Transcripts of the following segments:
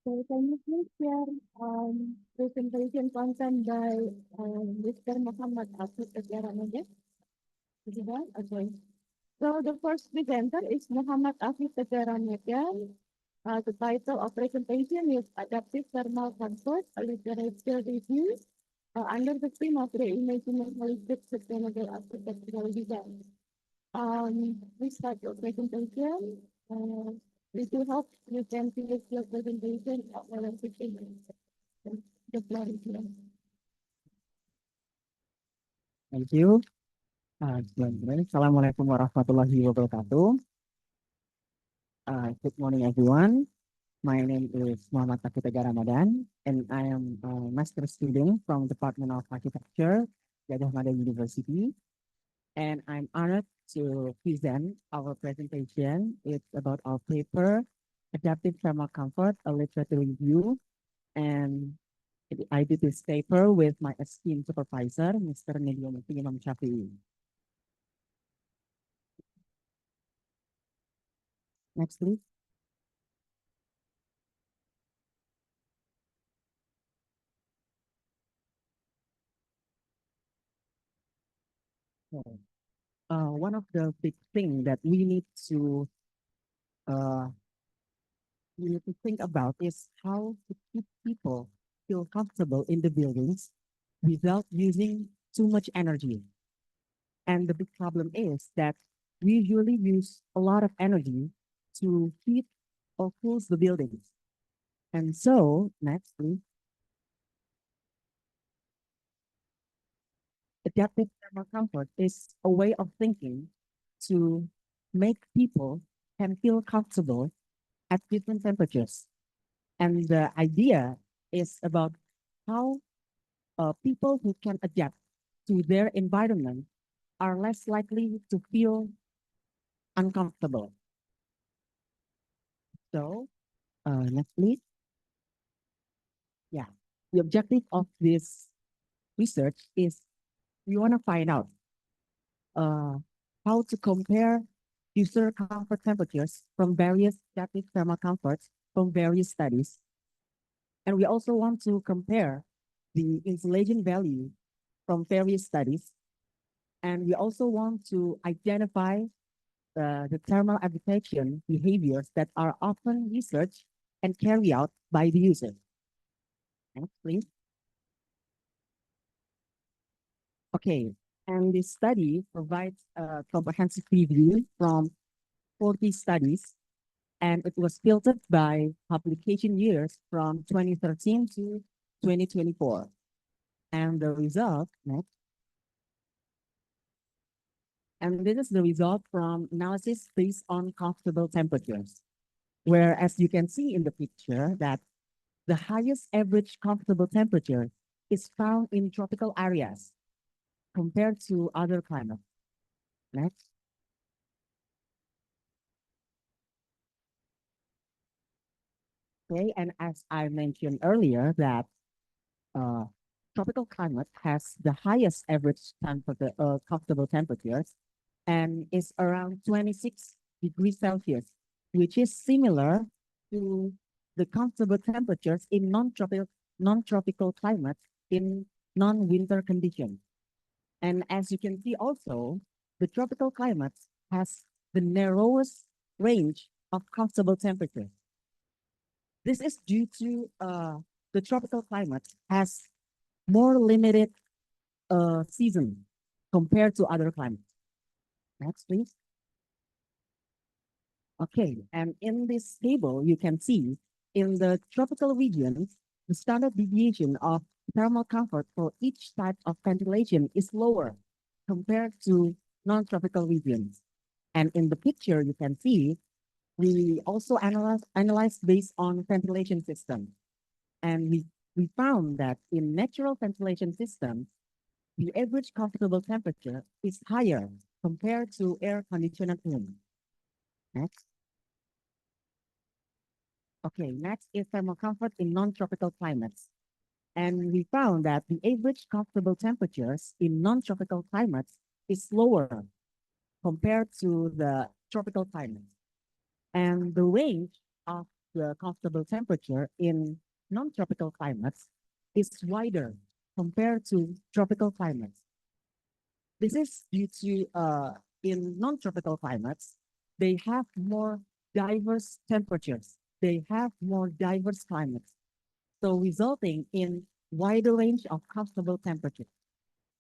So can you please share presentation content by Mr. Muhammad Afif Tegaramadan? Is it that? Okay. So the first presenter is Muhammad Afif Tegaramadan. The title of presentation is Adaptive Thermal Comfort, a literature review under the theme of reimagining holistic sustainable architectural design. We start your presentation. Uh, we do hope you can finish your presentation at around 15 minutes. The floor is yours. Thank you. Assalamualaikum warahmatullahi wabarakatuh. Good morning, everyone. My name is Muhammad Takutega Ramadan, and I am a master student from Department of Architecture, Gadjah Mada University. And I'm honored to present our presentation. It's about our paper, Adaptive Thermal Comfort, a literature review. And I did this paper with my esteemed supervisor, Mr. Nidiomuti Imam Shafi'i. Next, please. So, one of the big thing that uh, we need to think about is how to keep people feel comfortable in the buildings without using too much energy. And the big problem is that we usually use a lot of energy to heat or cool the buildings. And so, next, please, adaptive thermal comfort is a way of thinking to make people can feel comfortable at different temperatures. And the idea is about how people who can adapt to their environment are less likely to feel uncomfortable. So, next, please. Yeah. The objective of this research is we want to find out uh, how to compare user comfort temperatures from various static thermal comforts from various studies. And we also want to compare the insulation value from various studies. And we also want to identify the thermal adaptation behaviors that are often researched and carried out by the user. Next, please. Okay, and this study provides a comprehensive review from 40 studies, and it was filtered by publication years from 2013 to 2024. And the result, next, and this is the result from analysis based on comfortable temperatures, where as you can see in the picture that the highest average comfortable temperature is found in tropical areas compared to other climates. Next. Okay, and as I mentioned earlier that uh, tropical climate has the highest average temperature, comfortable temperatures and is around 26 degrees Celsius, which is similar to the comfortable temperatures in non-tropical climates in non-winter conditions. And as you can see also, the tropical climate has the narrowest range of comfortable temperatures. This is due to the tropical climate has more limited season compared to other climates. Next, please. Okay, and in this table, you can see in the tropical regions, the standard deviation of thermal comfort for each type of ventilation is lower compared to non-tropical regions. And in the picture, you can see we also analyze based on ventilation system. And we found that in natural ventilation systems, the average comfortable temperature is higher compared to air conditioned room. Next. Okay, next is thermal comfort in non-tropical climates. And we found that the average comfortable temperatures in non-tropical climates is lower compared to the tropical climates. And the range of the comfortable temperature in non-tropical climates is wider compared to tropical climates. This is due to in non-tropical climates, they have more diverse temperatures. They have more diverse climates, so resulting in wider range of comfortable temperatures.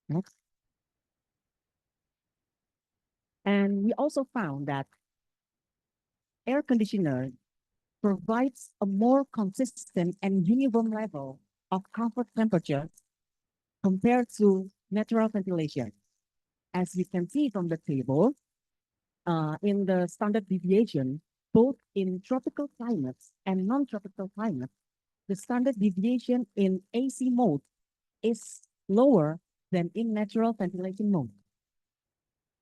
Next. And we also found that air conditioner provides a more consistent and uniform level of comfort temperature compared to natural ventilation. As we can see from the table, in the standard deviation, both in tropical climates and non-tropical climates, the standard deviation in AC mode is lower than in natural ventilation mode.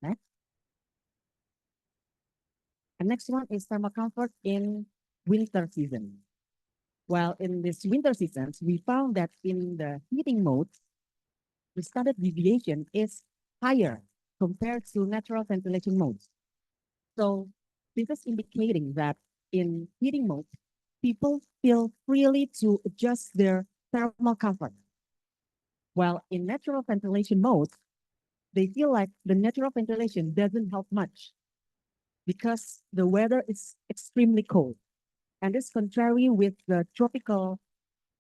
Next. And next one is thermal comfort in winter season. Well, in this winter seasons, we found that in the heating mode, the standard deviation is higher compared to natural ventilation modes. So this is indicating that in heating mode, people feel freely to adjust their thermal comfort. While in natural ventilation mode, they feel like the natural ventilation doesn't help much because the weather is extremely cold. And this contrary with the tropical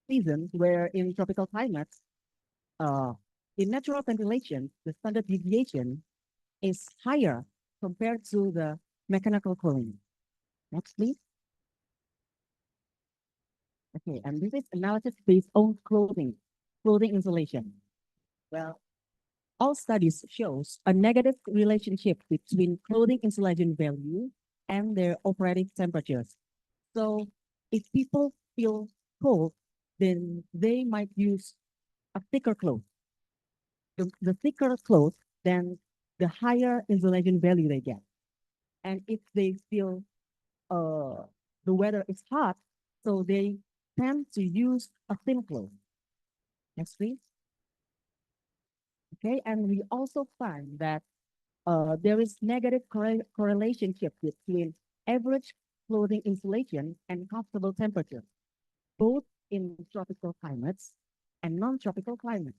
seasons where in tropical climates, uh, in natural ventilation, the standard deviation is higher compared to the mechanical cooling. Next, please. Okay, and this is analysis based on clothing insulation. Well, all studies shows a negative relationship between clothing insulation value and their operating temperatures. So if people feel cold, then they might use a thicker cloth. The thicker cloth, then the higher insulation value they get. And if they feel uh, the weather is hot, so they tend to use a thin cloth. Next, please. Okay, and we also find that there is negative correlationship between average clothing insulation and comfortable temperature, both in tropical climates and non-tropical climates.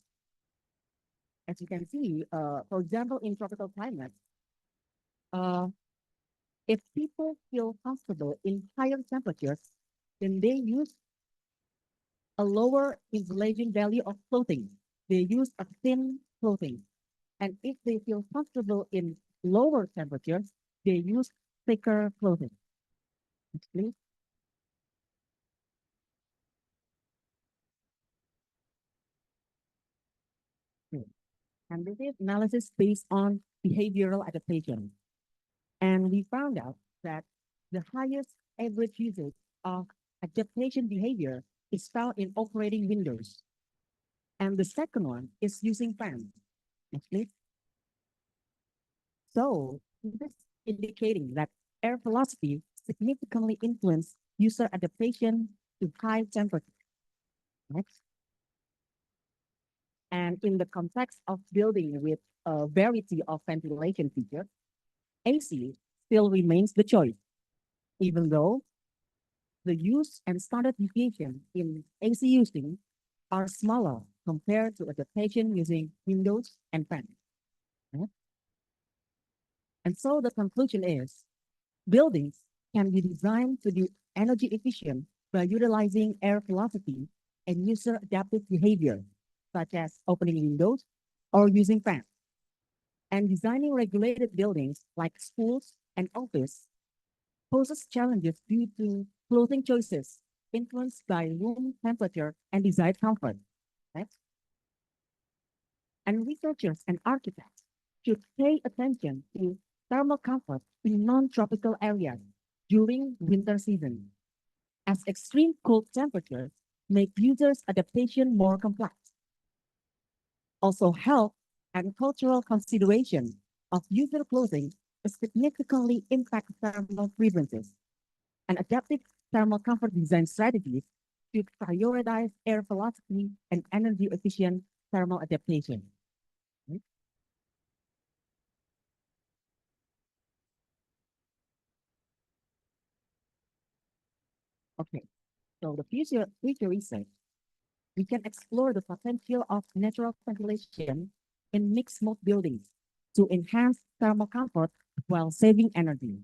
As you can see, for example, in tropical climates, uh, if people feel comfortable in higher temperatures, then they use a lower insulation value of clothing. They use a thin clothing. And if they feel comfortable in lower temperatures, they use thicker clothing. Next, please. Okay. And this is analysis based on behavioral adaptation. And we found out that the highest average usage of adaptation behavior is found in operating windows. And the second one is using fans. Next, please. So this is indicating that air velocity significantly influence user adaptation to high temperature. Next. And in the context of building with a variety of ventilation features, AC still remains the choice, even though the use and standard deviation in AC using are smaller compared to adaptation using windows and fans. Okay? And so the conclusion is buildings can be designed to be energy efficient by utilizing air velocity and user adaptive behavior, such as opening windows or using fans. And designing regulated buildings like schools and office poses challenges due to clothing choices influenced by room temperature and desired comfort. Next. And researchers and architects should pay attention to thermal comfort in non-tropical areas during winter season, as extreme cold temperatures make users' adaptation more complex. Also, health and cultural consideration of user clothing significantly impact thermal preferences, and adaptive thermal comfort design strategies should prioritize air velocity and energy efficient thermal adaptation. Okay, so the future research, we can explore the potential of natural ventilation in mixed mode buildings to enhance thermal comfort while saving energy.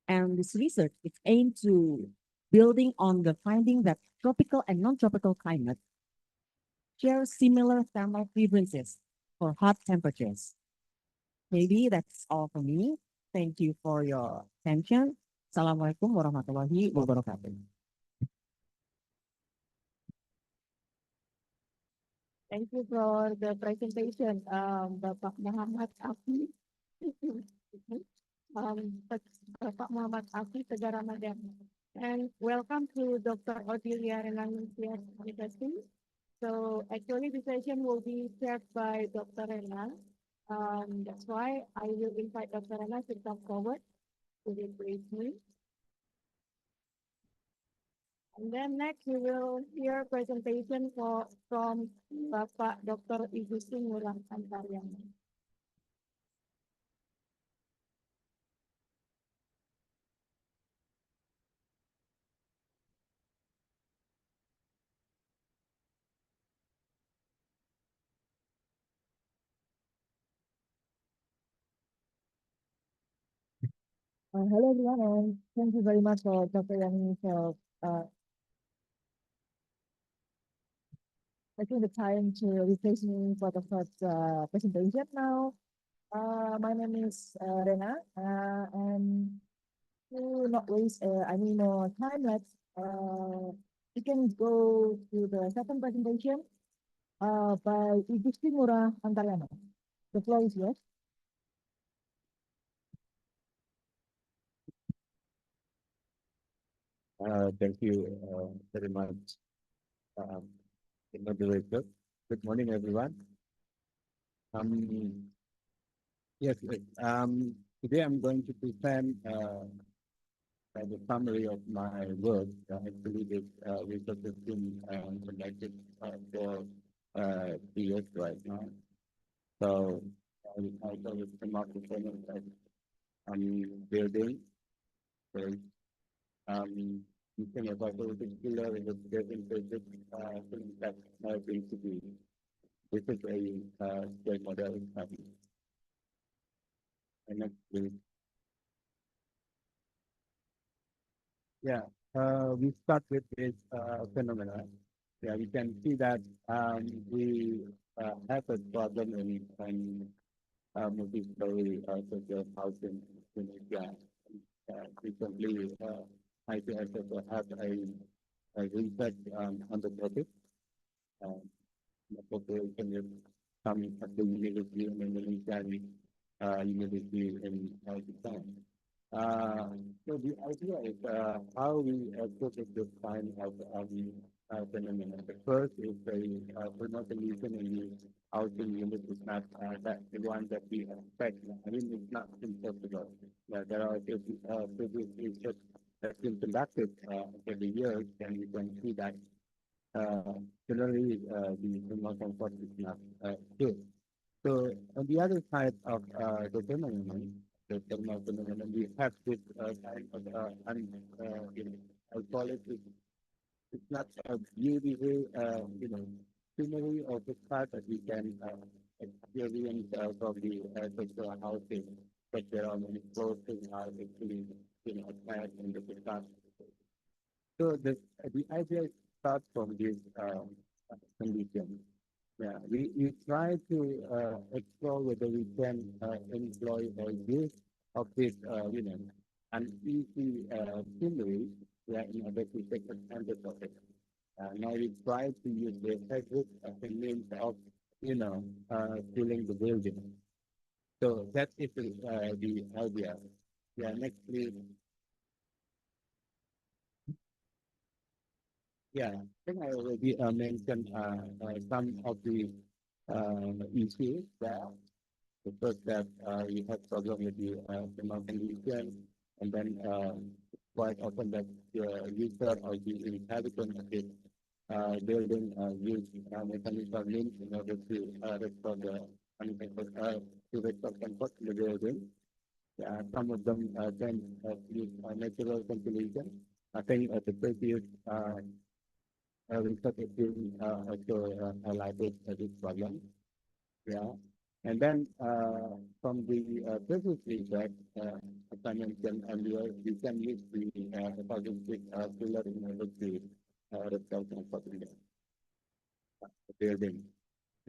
And this research is aimed to building on the finding that tropical and non-tropical climates share similar thermal preferences for hot temperatures. Maybe that's all for me. Thank you for your attention. Assalamualaikum warahmatullahi wabarakatuh. Thank you for the presentation, Bapak Muhammad Afi. Bapak Muhammad Afi Tegara Madam. And welcome to Dr. Odilia Renansias University. So actually the session will be chaired by Dr. Rena. That's why I will invite Dr. Rena to come forward to the briefing. And then next we will hear presentation from Bapak Dr. Igusti Ngurah Antaryana. Hello everyone, and thank you very much for Dr. Yani for taking the time to replace me for the first presentation now. My name is Rena, and to not waste any more time, we can go to the second presentation by Igusti Ngurah Antaryana. The floor is yours. Thank you very much, um, moderator. Good morning, everyone. Um, yes, today I'm going to present the summary of my work. Actually, this research has been conducted for 3 years right now. So I thought it's a market that I'm building. So, you can about the particular investigation project that are going to be. This is a square model study. And next, please. Yeah, we start with this phenomena. Yeah, we can see that we have a problem in multi-story social housing in India. Recently, ICSS has a research on the topic. The population is coming at the university in Indonesia, university in Pakistan. So the idea is how we approach this kind of phenomenon. The first is the remote solution in the housing unit is not that the one that we expect. I mean, it's not impossible. There are previous research that's been conducted over the years, and you can see that generally the remote comfort is not good. So on the other side of the thermal phenomenon, we have this kind of I call it it's not a beautiful scenery of the part that we can experience from the social housing, but there are many closing are actually attached in the facade. So the idea starts from this condition. Yeah, we try to explore whether we can employ or use of this, uneasy scenery, yeah, in order to take advantage of it. Now we try to use the fabric as a means of, filling the building. So that is the idea. Yeah, next please. Yeah, I think I already mentioned some of the issues there. The first that we have problem with the mountain region, and then quite often that the user or the inhabitant of this building use mechanical means in order to restore the to restore comfort in the building. Some of them can use natural ventilation, I think the previous research team also highlighted this problem. Yeah. And then from the previous research, as I mentioned earlier, we can use the ecologic pillar in order to resolve the building.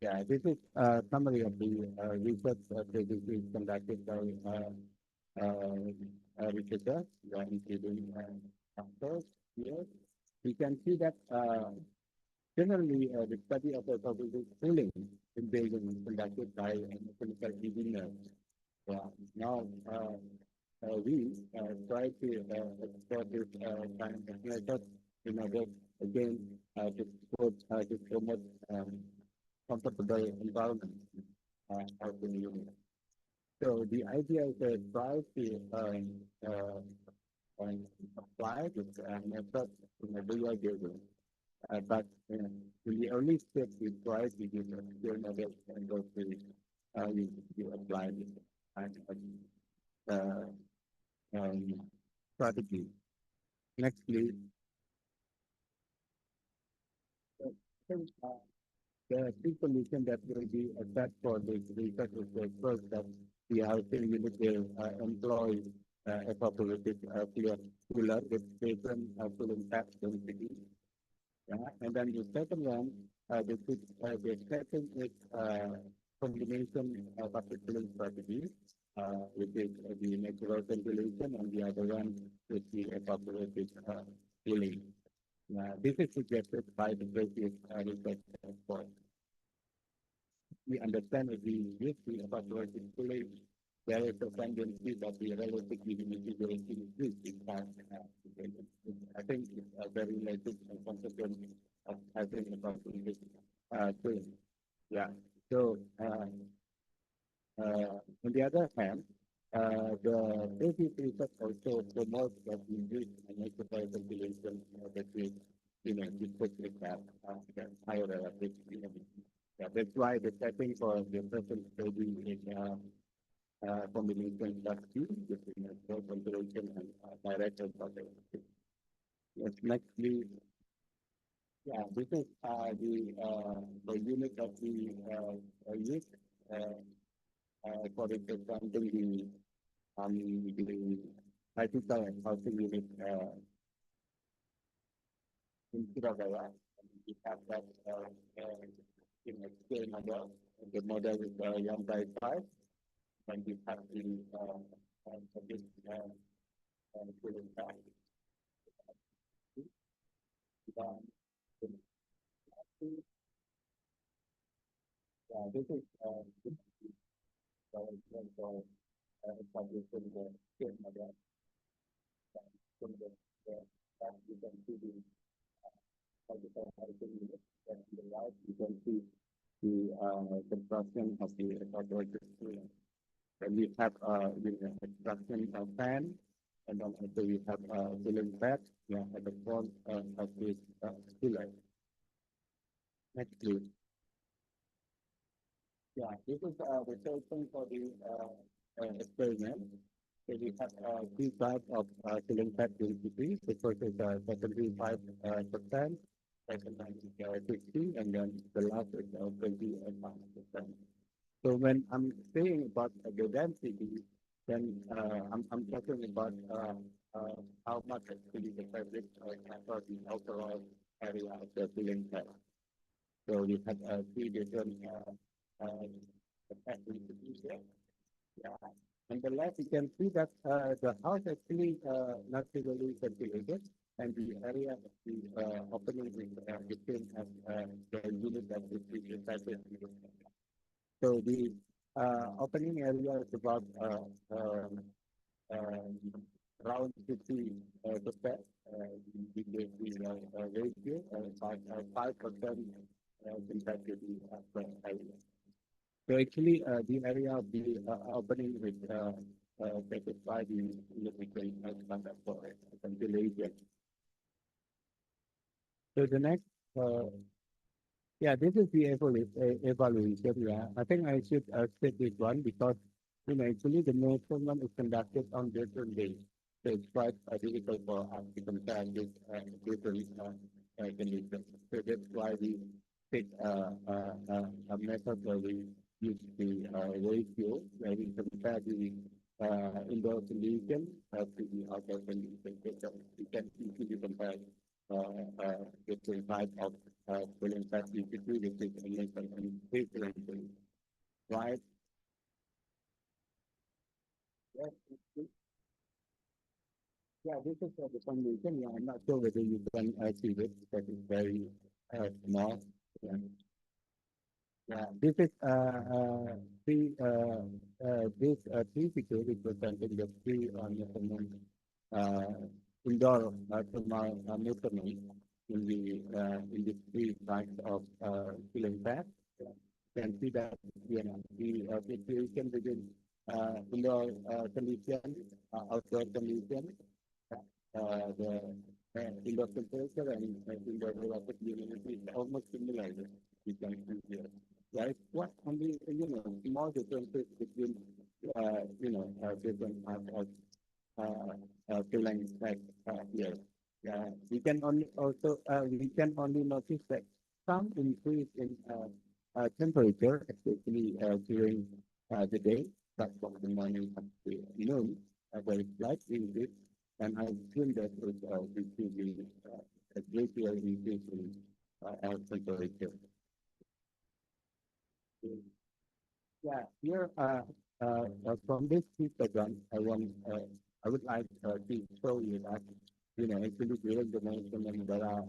Yeah, this is a summary of the research previously conducted by researchers, including doctors here. We can see that generally the study of ecological cooling in buildings is conducted by mechanical engineers. Now, we try to explore this kind of method in order, again, to promote comfortable environment out in the unit. So the idea is to try to apply this method in a real building. But in the early step, we try to use a skill model and go to you apply this kind of strategy. Next, please. The key solution that will be a set for this research is the first that the housing unit will employ a populated cooler with different cooling taps density. Yeah. And then the second one, the second is combination of a cooling strategy, which is the natural ventilation, and the other one is the evaporative cooling. This is suggested by the previous research for. We understand that we use the evaporative cooling, there is a tendency that the relative humidity will increase in fact. I think it's a very related consequence of having evaporative cooling. Yeah. So, on the other hand, the previous research also promotes that we use natural ventilation that we, we put with that higher relative humidity. Yeah, that's why the setting for the present study is combination of two between natural ventilation and direct ventilation. Yes, next please. Yeah, this is the unit that we use for example the bicycle and housing unit in Surabaya. We have that scale model. The model is 1/5, and we have the this cooling pack. This is for establishing the scale model. From the you can see the housing unit and the right, you can see the construction of the evaporative cooling. And we have construction of fan, and then also we have cooling pad at the front of this cooler. Next, please. Yeah, this is the solution for the experiment. So we have three types of cooling pad density. The first is 75%, second one is 60, and then the last is 25%. So when I'm saying about the density, then I'm talking about how much actually the fabric covers the overall area of the cooling pad. So we have three different densities here. Yeah. On the left, you can see that the house actually not really ventilated, and the area of the opening is between the unit that is precisely. So the opening area is about around 50%. We gave the ratio 5% compared to the area. So actually, the area of the opening is satisfy the electrical standard for ventilation. So the next. Yeah, this is the evaluation. Yeah, I think I should state this one because actually the measurement is conducted on different days. So it's quite difficult for us to compare this different conditions. So that's why we take a method where we use the ratio, where we compare the indoor condition to the outdoor condition. So we can easily compare the type of pollen that we could do with this and different, right? Yes. Yeah, this is the foundation. Yeah, I'm not sure whether you can see this, but it's very small. Yeah. Yeah, this is three this three picture representing the three measurement indoor thermal measurement in the three types of cooling pad. You can see that the situation within indoor condition, outdoor condition, the indoor temperature and indoor velocity is almost similar. We can see here. Right? What only small differences between different types of feeling like here. Yeah, we can only notice that some increase in temperature, especially during the day, but from the morning up to noon, a very slight increase, and I assume that is due to a greater increase in air temperature. Yeah, here from this histogram, I would like to show you that actually during the measurement there are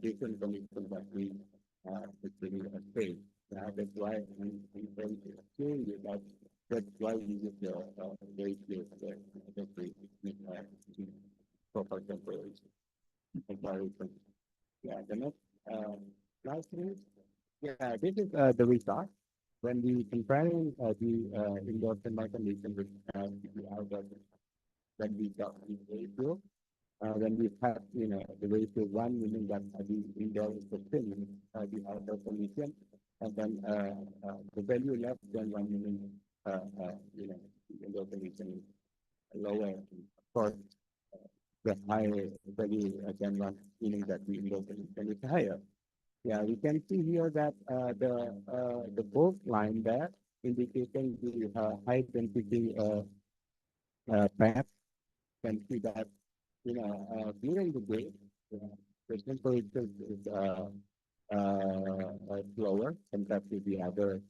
different conditions that we actually face. That's why I'm going to show you that that's why we use the ratio that we proper temperature comparison. Yeah, the next slide please. Yeah, this is the result when we comparing the indoor thermal condition with the outdoor, when we got the ratio, when we have the ratio 1 meaning that the indoor is the same the outdoor condition, and then the value less than 1 meaning the indoor condition is lower. Of course, the higher value than 1 meaning that the indoor condition is higher. Yeah, we can see here that the bold line there indicating the high density path. Can see that during the day the temperature is lower compared to the other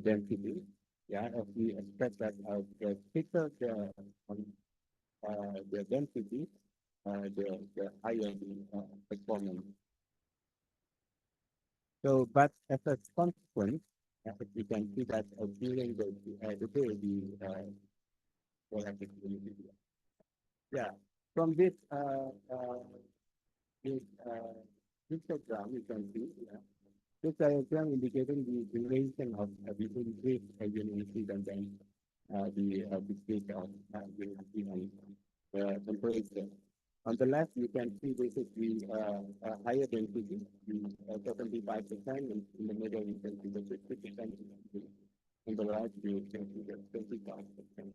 density. Yeah, if we expect that the thicker the density, the higher the performance. So, but as a consequence, we can see that during the day, volatility. Yeah, from this histogram, you can see this diagram indicating the duration of the increase unity and then the decrease of unity and temperature. On the left, you can see this is the higher density, the 75%, and in the middle, you can see the 50%. On the right, you can see the 25%.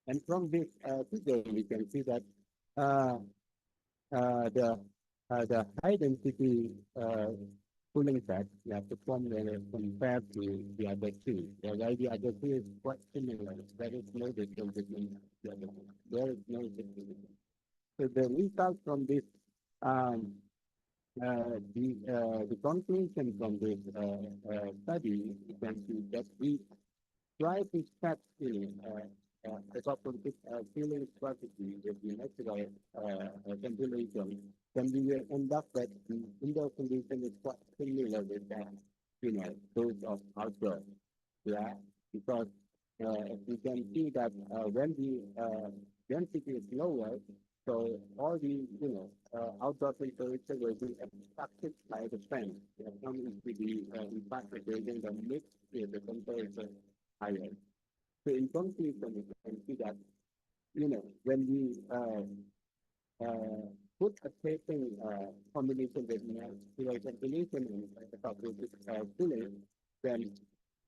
And from this figure, we can see that the high density cooling pad performed compared to the other two. While the other two is quite similar, there is no difference between the other two. There is no difference. So the result from this, the conclusion from this study, you can see that we try to set evaporative cooling strategy with the natural ventilation, then we will end up that the indoor condition is quite similar with those of outdoor. Yeah, because you can see that when the density is lower, so all the outdoor temperature will be affected by the fan. Some is to be impacted within the mix with the temperature higher. So in conclusion, you can see that when we put a shaping combination with natural ventilation and evaporative cooling, then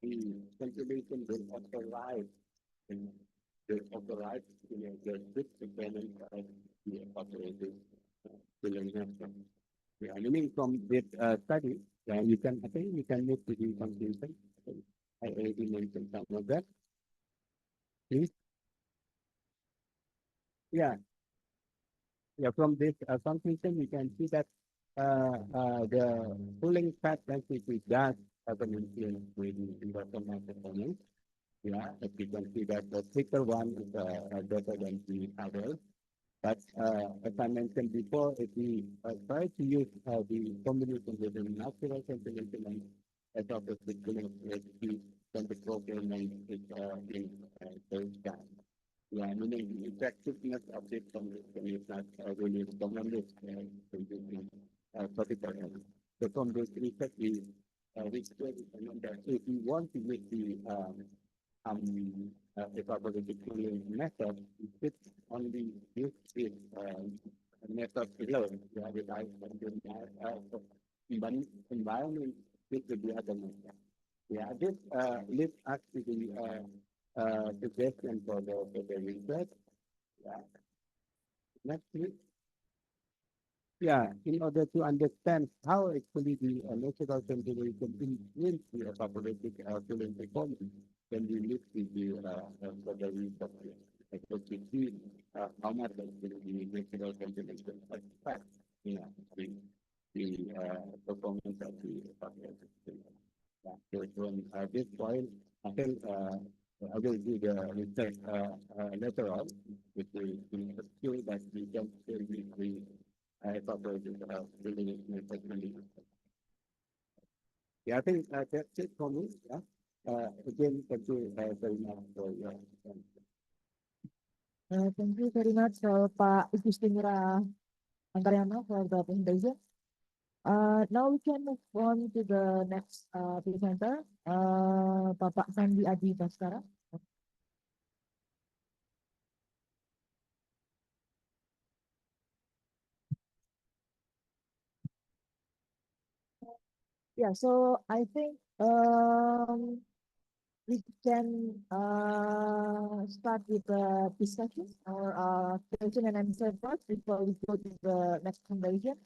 the ventilation will also rise in to override, the strict requirements of the operating billing network. Yeah, meaning from this study, you can, I think you can move to the conclusion. I already mentioned some of that. Please. Yeah, yeah, from this conclusion, we can see that the cooling fat density does have an influence with the environmental performance. Yeah, as you can see that the thicker one is better than the other. But as I mentioned before, if we try to use the combination with the natural ventilation and as of the cooling, then the problem is in very down. Yeah, meaning the effectiveness of this combination is not really recommended in 40%. So from this research, we still recommend that if we want to make the evaporative cooling method, it only use this method alone. Yeah, without the environment with the other method. Yeah, this leads us to the suggestion for the research. Yeah. Next, please. Yeah, in order to understand how actually the natural ventilation influence the evaporative cooling performance, then we look to the research. Like to see how much actually the natural ventilation affects, the performance of the evaporative cooling. Yeah. So from this point, I think I will do the research later on with the skill that we can still be evaporative building effectively. Yeah, I think that's it for me. Yeah. Again, thank you very much for your time. Thank you very much, Pak Igusti Ngurah Antaryana for the presentation. Now we can move on to the next presenter, Bapak Sandi Adi Baskara. Yeah, so I think we can start with the discussion or question and answer part before we go to the next conversation.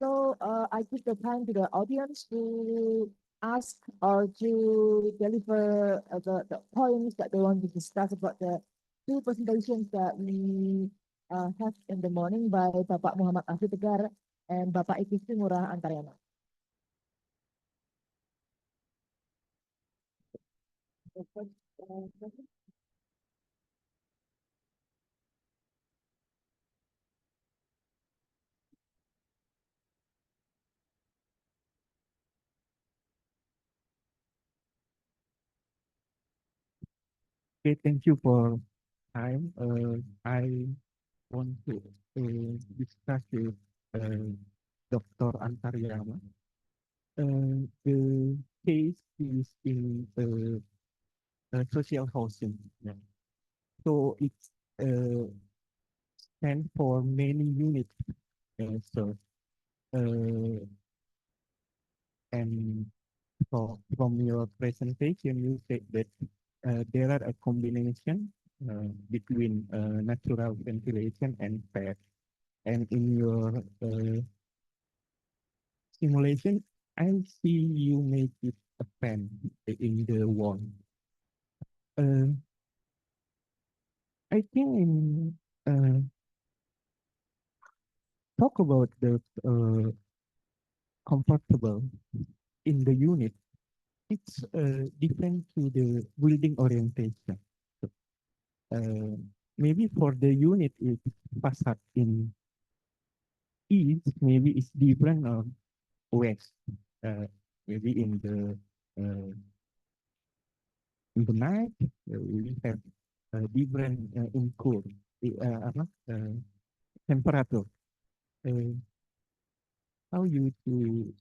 So I give the time to the audience to ask or to deliver the points that they want to discuss about the two presentations that we have in the morning by Bapak Muhammad Afi Tegar and Bapak Igusti Ngurah Antaryana. The first, question. Okay, thank you for time. I want to discuss with Dr. Antaryana. The case is in social housing. Yeah. So it stands for many units. So and from your presentation, you said that there are a combination between natural ventilation and PET. And in your simulation, I see you make it a pen in the wall. Uh, I can talk about the comfortable in the unit. It's different to the building orientation. So, maybe for the unit, it's facade in east, maybe it's different or west. Maybe uh, in the night, we have different in cool temperature. Uh, how you to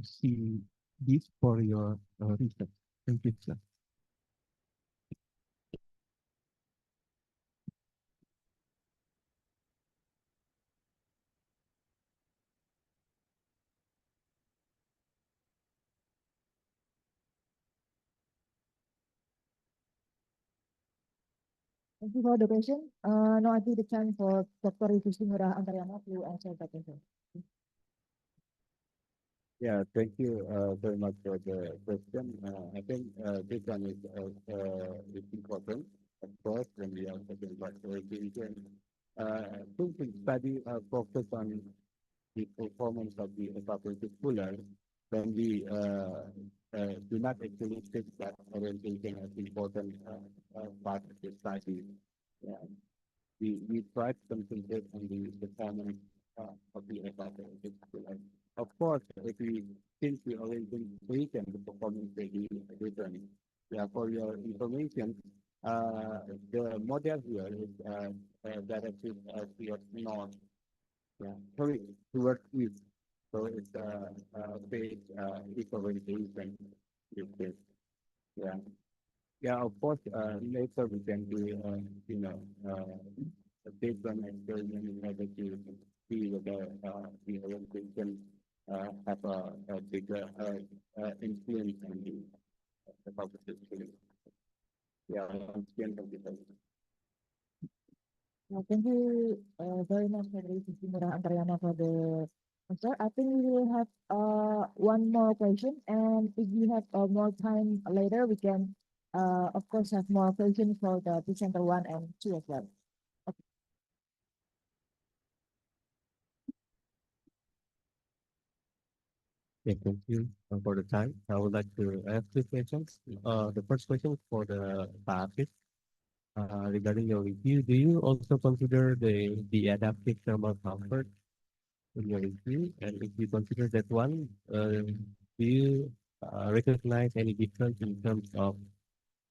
see this for your research? Thank you, sir. Thank you for the question. Now I give the chance for Dr. Igusti Ngurah Antaryana to answer that question. Yeah, thank you very much for the question. I think this one is important, of course, when we are talking about irrigation. Since the study focus on the performance of the evaporative cooler, then we do not actually take that orientation as important part of the study. Yeah. We try to concentrate on the performance of the evaporative cooler. Of course, if we since we already taken the performance will be different. Yeah, for your information, the model here is directed towards north. Yeah, sorry, towards east. So it's phase east orientation. Is this. Yeah. Yeah, of course, later we can do, a different experiment in order to see whether the orientation have a bigger influence on the publicity. Yeah, on skin of the Thank you very much, Dr. Igusti Ngurah Antaryana, for the answer. I think we will have one more question, and if we have more time later, we can of course have more questions for the presenter 1 and 2 as well. Yeah, thank you for the time. I would like to ask two questions. The first question is for the Pak. Regarding your review, do you also consider the adaptive thermal comfort in your review? And if you consider that one, do you recognize any difference in terms of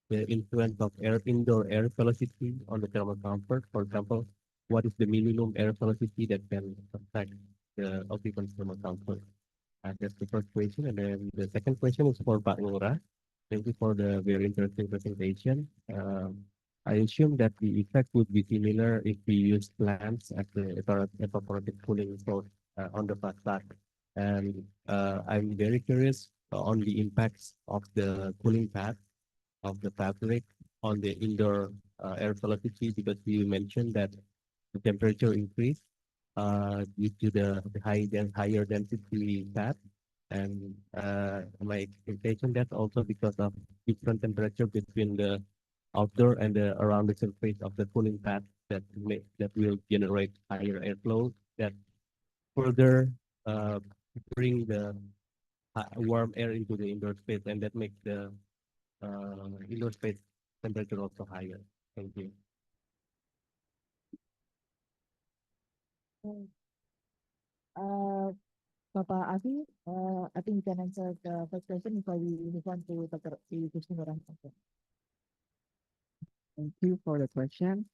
the influence of indoor air velocity on the thermal comfort? For example, what is the minimum air velocity that can affect the occupant's thermal comfort? That's the first question. And then the second question is for Pak Ngurah. Thank you for the very interesting presentation. I assume that the effect would be similar if we use plants as the evaporative cooling source on the facade. And I'm very curious on the impacts of the cooling path of the fabric on the indoor air velocity, because you mentioned that the temperature increase due to the higher density path. And my expectation that's also because of different temperature between the outdoor and the around the surface of the cooling path that will generate higher airflow that further uh, bring the warm air into the indoor space, and that makes the indoor space temperature also higher. Thank you. Uh, Papa Afi, I think you can answer the first question before we move on to Dr. Igusti Ngurah. Thank you for the question.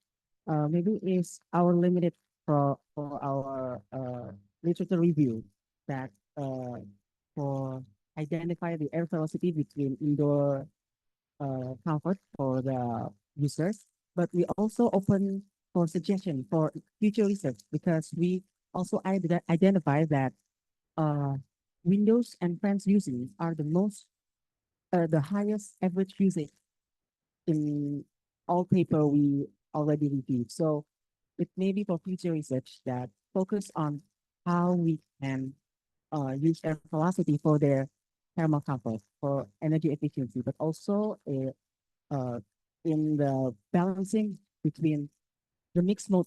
Maybe it's our limited for our literature review that for identify the air velocity between indoor comfort for the users, but we also open for suggestion for future research because we also identify that uh, windows and fans using are the highest average usage in all paper we already reviewed. So it may be for future research that focus on how we can use air velocity for their thermal comfort for energy efficiency, but also uh, in the balancing between the mixed mode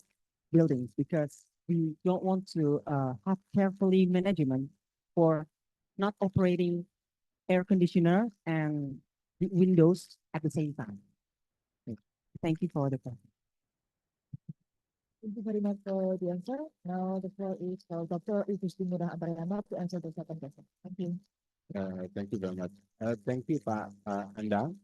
buildings because we don't want to have carefully management for not operating air conditioner and the windows at the same time. Thank you for the question. Thank you very much for the answer. Now the floor is for Dr. Igusti Ngurah Antaryana to answer the second question. Thank you. Thank you very much. Thank you, Pak Andang.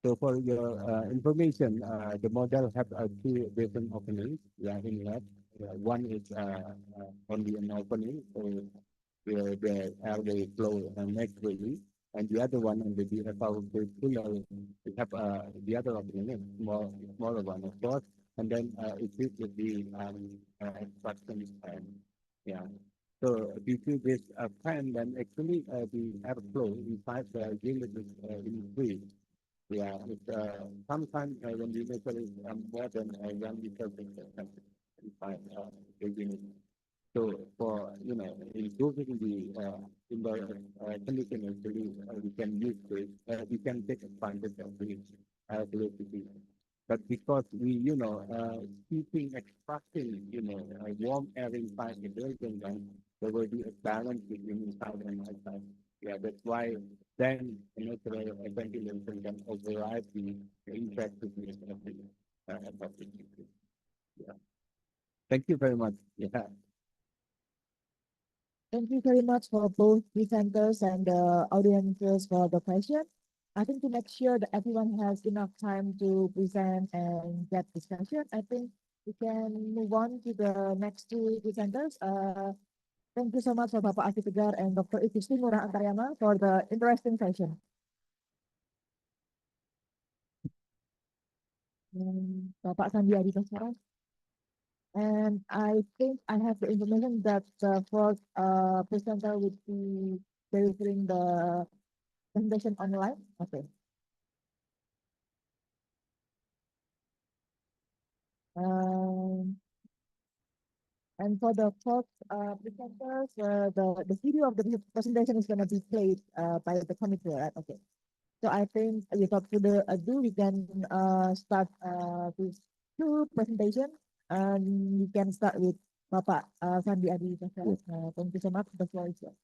So for your information, the model have two different openings. Yeah, in lab. One is only an opening, so where the air will flow naturally, and the other one on the evaporative cooler, we have the other opening, smaller one, of course, and then it is with the extraction fan. Yeah. So due to this fan, then actually the airflow inside the unit is increased. Yeah, sometimes when we measure it more than 1 meter per second, we find the unit. So for, improving the indoor condition actually, we can use this, we can take advantage of this velocity. But because we, keeping extracting, warm air inside the building, then there will be a balance between inside and outside. Yeah, that's why then natural ventilation can override the effectiveness of the yeah. Thank you very much. Yeah. Thank you very much for both presenters and the audiences for the question. I think to make sure that everyone has enough time to present and get discussion, I think we can move on to the next two presenters. Thank you so much for Bapak Afi Tegar and Dr. Igusti Ngurah Antaryana for the interesting session. Bapak Sandi Adi Baskara. And I think I have the information that the fourth presenter would be delivering the presentation online. Okay. Um, and for the fourth presenters, the video of the presentation is going to be played by the committee, right? Okay. So I think without further ado, we can start with two presentation. And we can start with Bapak Sandi Adi Baskara. Thank you so much. The floor is yours.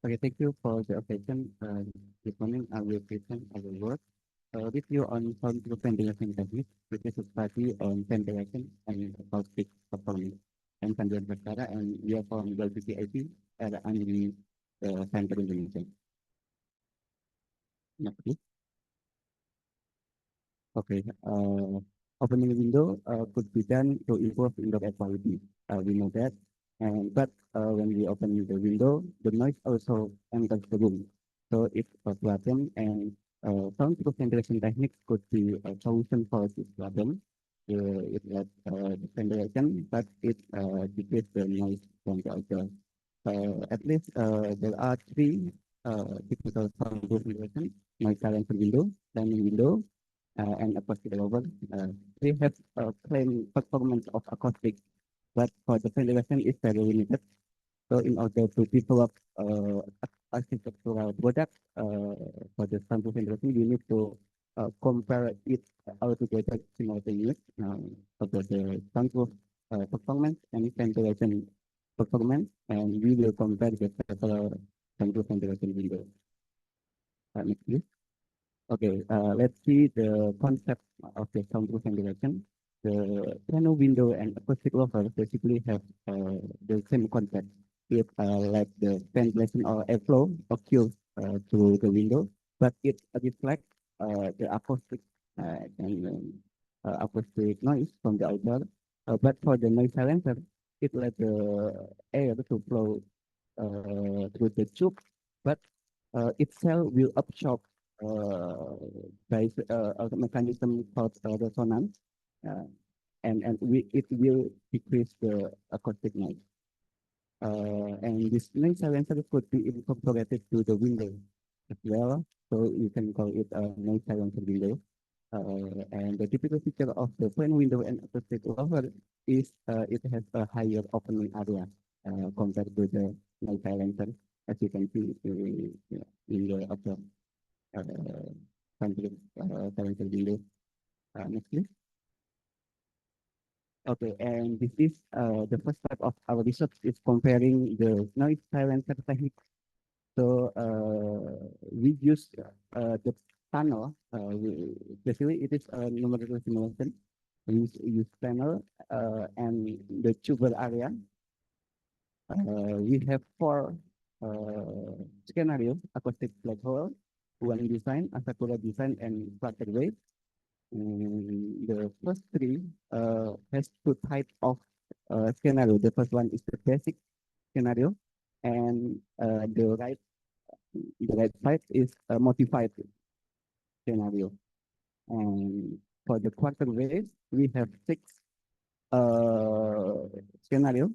Okay, thank you for the occasion. This morning I will present our work with you on soundproof ventilation technique, which is a study on ventilation and acoustic performance. I'm Sandian Baskara and we are from the PPIP at Angli Center Indonesia. Next, please. Okay, opening the window could be done to improve indoor air quality. We know that. But when we open the window, the noise also enters the room. So it's a problem, and soundproof ventilation techniques could be a solution for this problem. It lets the ventilation, but it decreases the noise from the outdoor. At least there are three typical soundproof ventilation: noise silencer window, dining window, and acoustic level. We have claim performance of acoustic, but for the ventilation is very limited. So in order to develop architectural product for the sample ventilation, we need to compare it altogether simultaneous about the sample performance and ventilation performance, and we will compare the several sample ventilation windows. Next, please. Okay, let's see the concept of the soundproof ventilation. The piano window and acoustic louvers basically have the same concept. It let the ventilation or airflow occurs through the window, but it reflects the acoustic and acoustic noise from the outdoor. But for the noise silencer, it let the air to flow through the tube, but itself will absorb by a mechanism called resonance, uh, and it will decrease the acoustic noise. And this noise silencer could be incorporated to the window as well, so you can call it a noise silencer window. And the typical feature of the plain window and acoustic louver is it has a higher opening area compared to the noise silencer, as you can see in the upper sample silencer window. Next, please. Okay, and this is the first step of our research is comparing the noise silencer technique. So we use the tunnel. Basically, it is a numerical simulation. We use panel and the tuber area. We have four scenarios: acoustic black hole, one design, Asakura design, and flutter wave. The first three has two types of scenario. The first one is the basic scenario, and the right side is a modified scenario. And for the quarter wave, we have six scenario.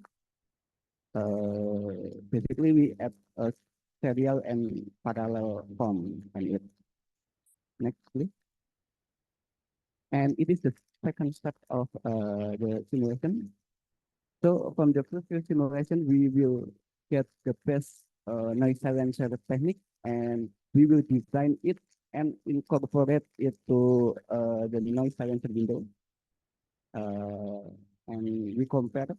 Basically, we add a serial and parallel form on it. Next, please. And it is the second step of the simulation. So from the previous simulation, we will get the best noise silencer technique, and we will design it and incorporate it to the noise silencer window. And we compare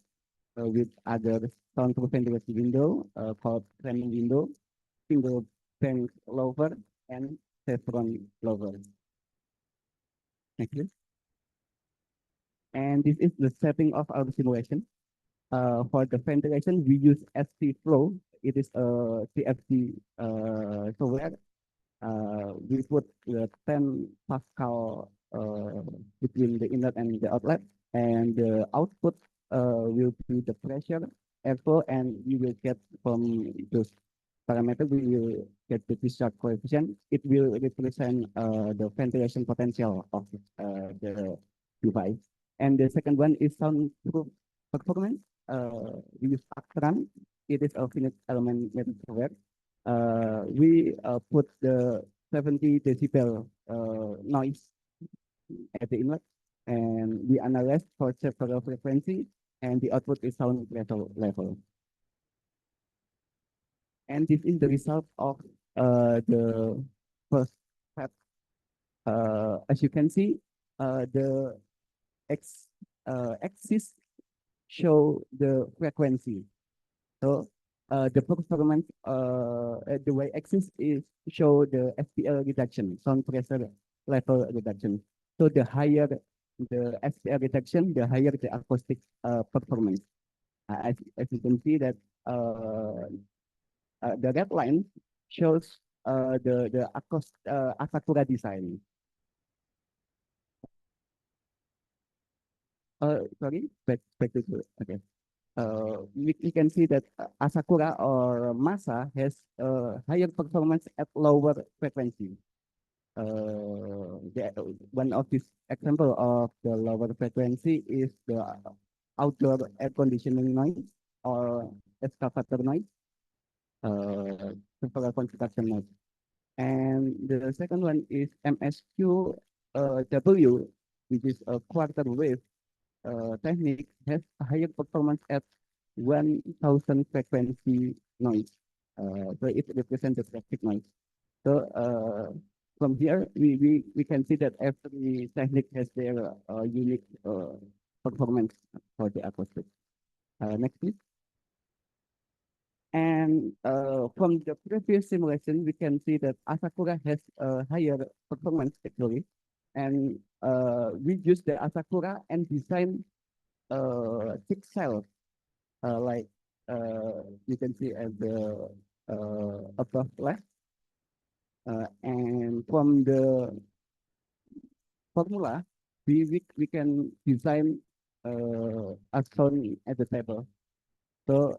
with other soundproof ventilation window called training window, single bank lower, and chevron lower. Next, please. And this is the setting of our simulation. For the ventilation, we use ST Flow. It is a CFD software. We put the 10 Pascal between the inlet and the outlet, and the output will be the pressure, airflow, and we will get from those parameters, we will get the discharge coefficient. It will represent the ventilation potential of the device. And the second one is soundproof performance. We use Actran. It is a finite element method software. We put the 70 decibel noise at the inlet, and we analyze for several frequency, and the output is sound level. And this is the result of the first step. As you can see, the axis show the frequency. So the performance, the y-axis is show the SPL reduction, sound pressure level reduction. So the higher the SPL reduction, the higher the acoustic performance. As you can see that the red line shows the Asakura design. Sorry, back to okay. We can see that Asakura or Masa has higher performance at lower frequency. One of this example of the lower frequency is the outdoor air conditioning noise or excavator noise, several construction noise. And the second one is MSQ W, which is a quarter wave technique, has a higher performance at 1000 frequency noise. So it represents the traffic noise. So from here, we can see that every technique has their unique performance for the acoustic. Next, please. And from the previous simulation, we can see that Asakura has a higher performance actually. And we use the Asakura and design 6 cells, like you can see at the upper left. And from the formula, we can design as shown at the table. So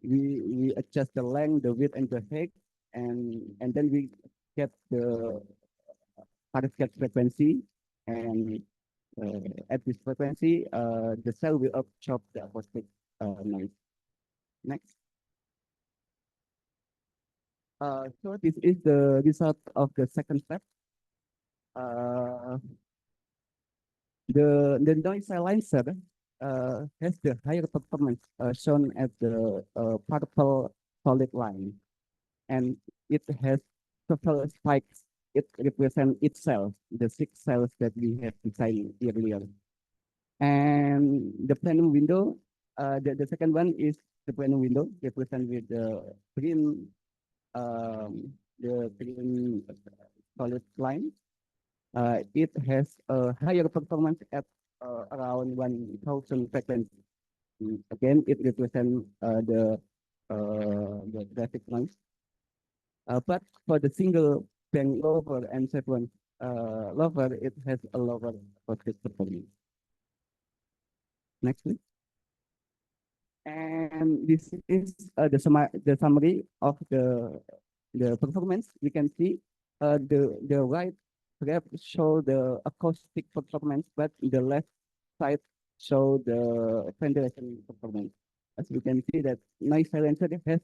we adjust the length, the width, and the height, and then we get the target frequency, and at this frequency, the cell will absorb the acoustic noise. Next. So this is the result of the second step. The noise silencer has the higher performance shown at the purple solid line, and it has several spikes. It represents itself, the 6 cells that we have designed earlier. And the plenum window, the second one is the plenum window, represented with the green solid line. It has a higher performance at around 1000 frequency. Again, it represents the traffic noise. But for the single bank lower and chevron lower, it has a lower acoustic performance. Next, please. And this is the summary of the performance. We can see the right graph show the acoustic performance, but the left side show the ventilation performance. As you can see that noise silencer has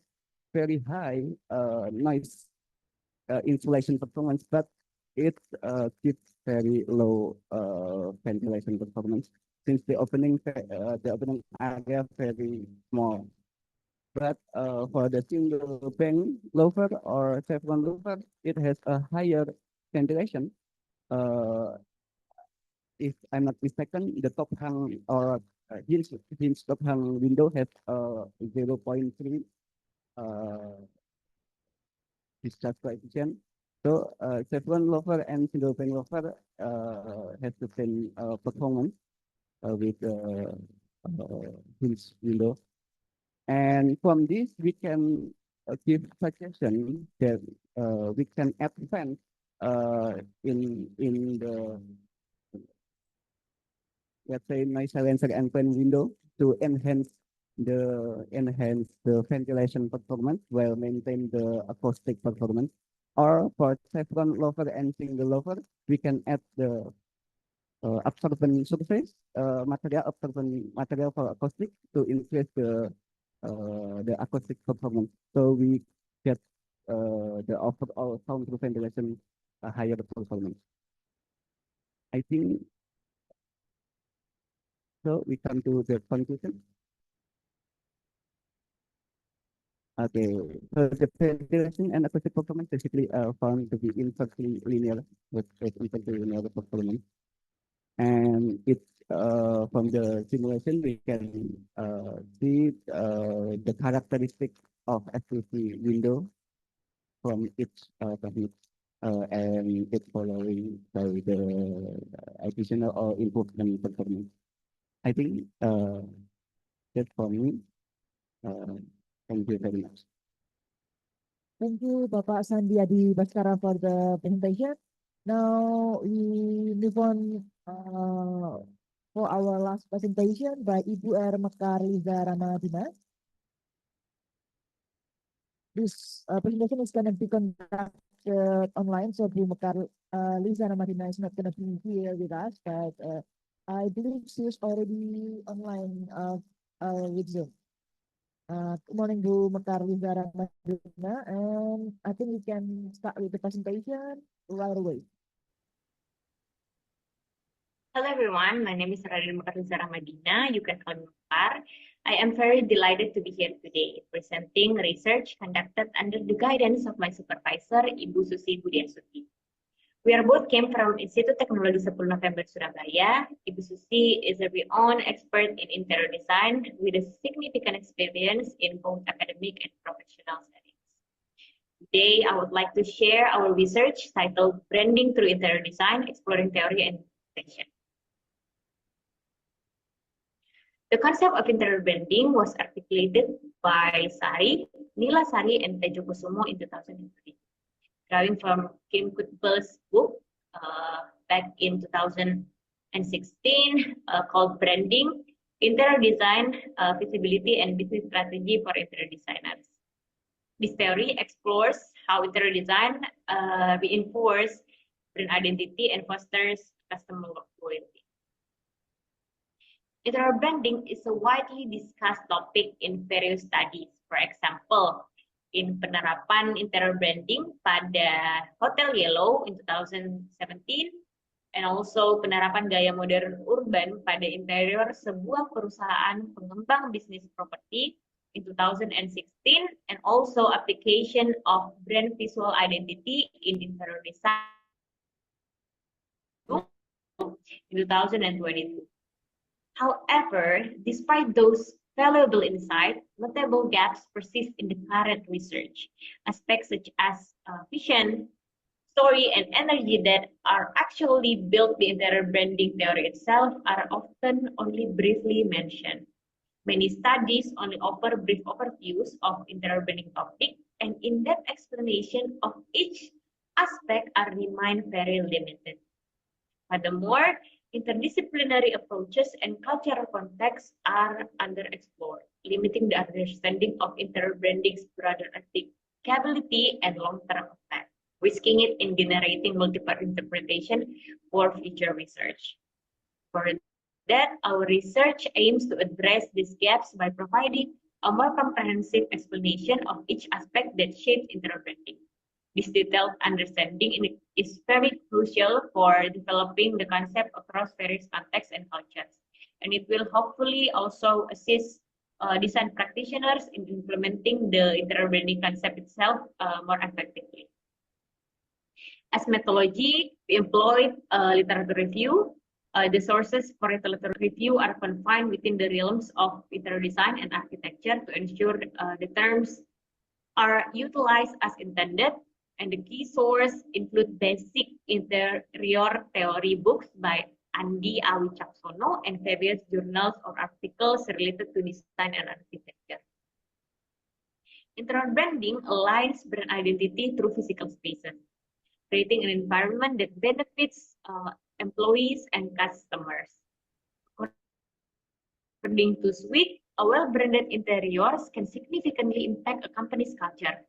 very high noise insulation performance, but it keeps very low ventilation performance since the opening area very small. But for the single bank loafer or chevron loafer, it has a higher ventilation. Uh, if I'm not mistaken, the top hung or hinge top hung window has 0.3 uh, discharge coefficient. So chevron loafer and single bank loafer has the same performance with hinge window. And from this, we can give suggestion that we can add fans in the, let's say, noise silencer and fan window to enhance the ventilation performance while maintain the acoustic performance. Or for chevron loafer and single loafer, we can add the absorbent surface absorbent material for acoustic to increase the acoustic performance. So we get the overall sound through ventilation higher performance. I think so. We come to the conclusion. Okay, so the ventilation and acoustic performance basically found to be inversely linear with inversely linear performance. And it's from the simulation we can see the characteristic of SPC window from each technique and it's following by the additional or improvement performance. I think that's for me. Thank you very much. Thank you, Bapak Sandi Adi Baskara, for the presentation. Now we move on for our last presentation by Ibu R. Mekar Liza Ramadina. This presentation is going to be conducted online, so Ibu Mekar Liza Ramadina is not going to be here with us, but I believe she is already online with Zoom. Good morning, Bu Mekar Liza Ramadina, and I think we can start with the presentation right away. Hello everyone, my name is Radin Mekar Liza Ramadina. You can call me Mekar. I am very delighted to be here today, presenting research conducted under the guidance of my supervisor, Ibu Susi Budiarsuti. We are both came from Institut Teknologi 10 November Surabaya. Ibu Susi is a renowned expert in interior design with a significant experience in both academic and professional settings. Today, I would like to share our research titled Branding Through Interior Design, Exploring Theory and Implementation. The concept of interior branding was articulated by Sari, Nila Sari, and Tejo Kusumo in 2003. Drawing from Kim Cuthbert's book back in 2016 called Branding, Interior Design, Feasibility and Business Strategy for Interior Designers. This theory explores how interior design reinforces brand identity and fosters customer loyalty. Interior branding is a widely discussed topic in various studies. For example, in penerapan interior branding pada Hotel Yellow in 2017, and also penerapan gaya modern urban pada interior sebuah perusahaan pengembang bisnis properti in 2016, and also application of brand visual identity in interior design in 2022. However, despite those valuable insights, notable gaps persist in the current research. Aspects such as vision, story, and energy that are actually built the interior branding theory itself are often only briefly mentioned. Many studies only offer brief overviews of interior branding topic, and in-depth explanation of each aspect are remain very limited. Furthermore, interdisciplinary approaches and cultural contexts are underexplored, limiting the understanding of interior branding's broader applicability and long-term effect, risking it in generating multiple interpretation for future research. For that, our research aims to address these gaps by providing a more comprehensive explanation of each aspect that shapes interior branding. This detailed understanding is very crucial for developing the concept across various contexts and cultures. And it will hopefully also assist design practitioners in implementing the interior branding concept itself more effectively. As methodology, we employed literature review. The sources for literature review are confined within the realms of interior design and architecture to ensure the terms are utilized as intended. And the key source include basic interior theory books by Andi Awicaksono and various journals or articles related to design and architecture. Interior branding aligns brand identity through physical spaces, creating an environment that benefits employees and customers. According to Sweet, a well-branded interiors can significantly impact a company's culture.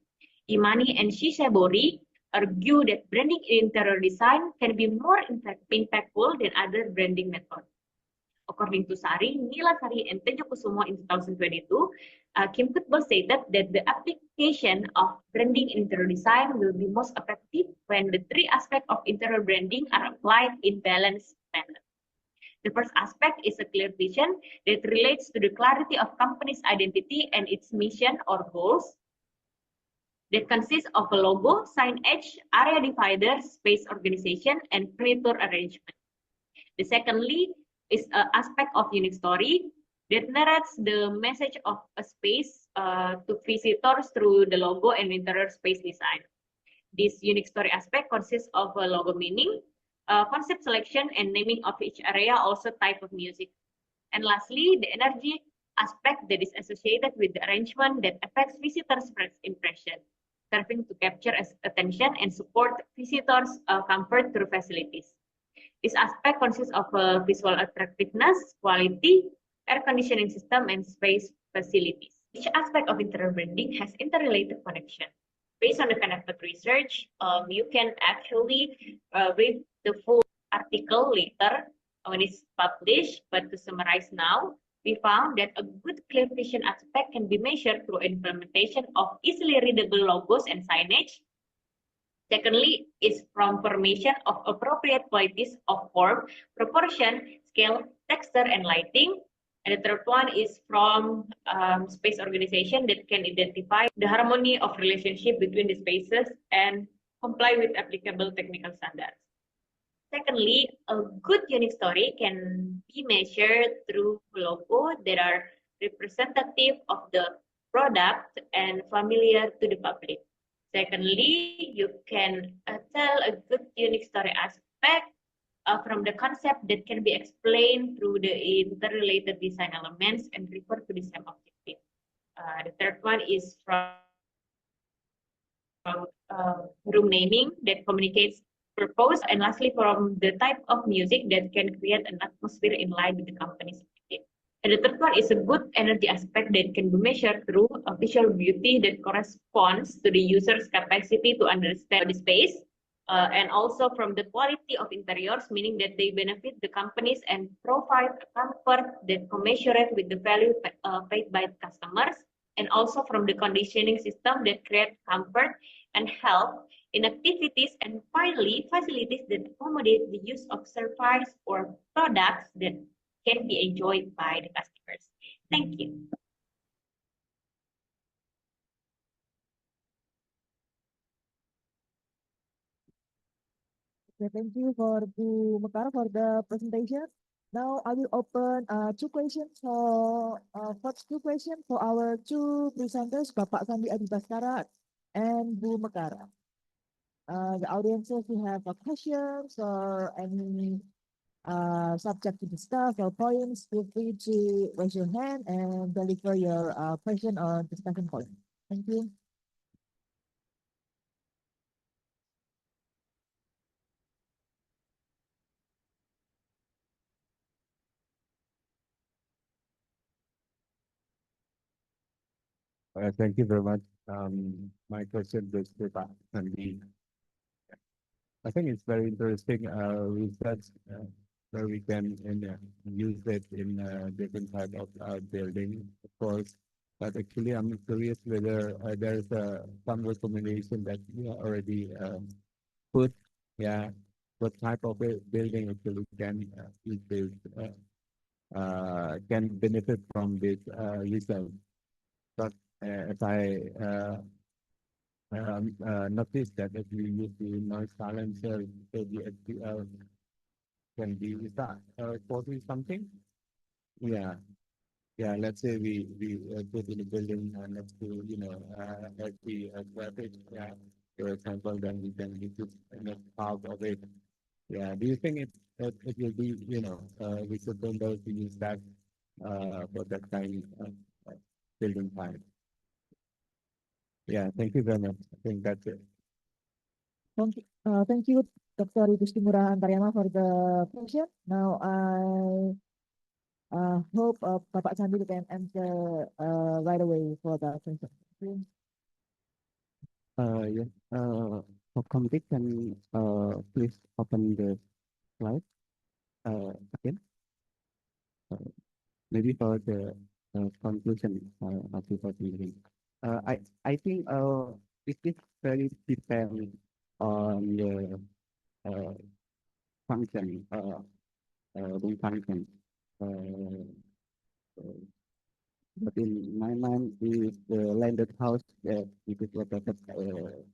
Imani and Shishebori argue that branding in interior design can be more impactful than other branding methods. According to Sari, Nila Sari, and Tejo Kusumo in 2022, Kim Kutbal stated that the application of branding in interior design will be most effective when the three aspects of interior branding are applied in balanced manner. The first aspect is a clear vision that relates to the clarity of company's identity and its mission or goals. That consists of a logo, signage, area divider, space organization, and furniture arrangement. The secondly is an aspect of unique story that narrates the message of a space to visitors through the logo and interior space design. This unique story aspect consists of a logo meaning, concept selection, and naming of each area, also type of music. And lastly, the energy aspect that is associated with the arrangement that affects visitors' first impression, serving to capture attention and support visitors' comfort through facilities. This aspect consists of visual attractiveness, quality, air conditioning system, and space facilities. Each aspect of interior branding has interrelated connection. Based on the connected research, you can actually read the full article later when it's published, but to summarize now, we found that a good clear vision aspect can be measured through implementation of easily readable logos and signage. Secondly, is from formation of appropriate qualities of form, proportion, scale, texture, and lighting. And the third one is from space organization that can identify the harmony of relationship between the spaces and comply with applicable technical standards. Secondly, a good unique story can be measured through logo that are representative of the product and familiar to the public. Secondly, you can tell a good unique story aspect from the concept that can be explained through the interrelated design elements and refer to the same objective. The third one is from room naming that communicates purpose, and lastly from the type of music that can create an atmosphere in line with the company's objective. And the third one is a good energy aspect that can be measured through a visual beauty that corresponds to the user's capacity to understand the space, and also from the quality of interiors, meaning that they benefit the companies and provide comfort that commensurate with the value paid by customers, and also from the conditioning system that create comfort and help in activities, and finally, facilities that accommodate the use of service or products that can be enjoyed by the customers. Thank you. Okay, thank you for Bu Mekar for the presentation. Now I will open two questions for first two questions for our two presenters, Bapak Sandi Adi Baskara and Bu Mekar. The audiences who have questions or any subject to discuss or points, feel free to raise your hand and deliver your question or discussion point. Thank you. Thank you very much. My question goes to Pak Sandi. I think it's very interesting research where we can use it in different type of building. Of course, But actually, I'm curious whether there's some recommendation that you already put, yeah, what type of building actually can benefit from this result. But as I noticed that if you use the noise silencer, so the SPL can be, is that 40 something? Yeah. Yeah, let's say we put in a building next to, heavy traffic, yeah, for example, then we can reduce half of it. Yeah, do you think it will be, reasonable to use that for that kind of building time? Yeah, thank you very much. I think that's it. Thank you, Dr. Igustimura Antariama for the question. Now I hope Bapak Sandi can answer right away for the question. Yes. For complete, can please open the slide again? Maybe for the conclusion of the meeting. I think it is very depend on the uh, function, room function. Uh, but in my mind is the landed house that it is located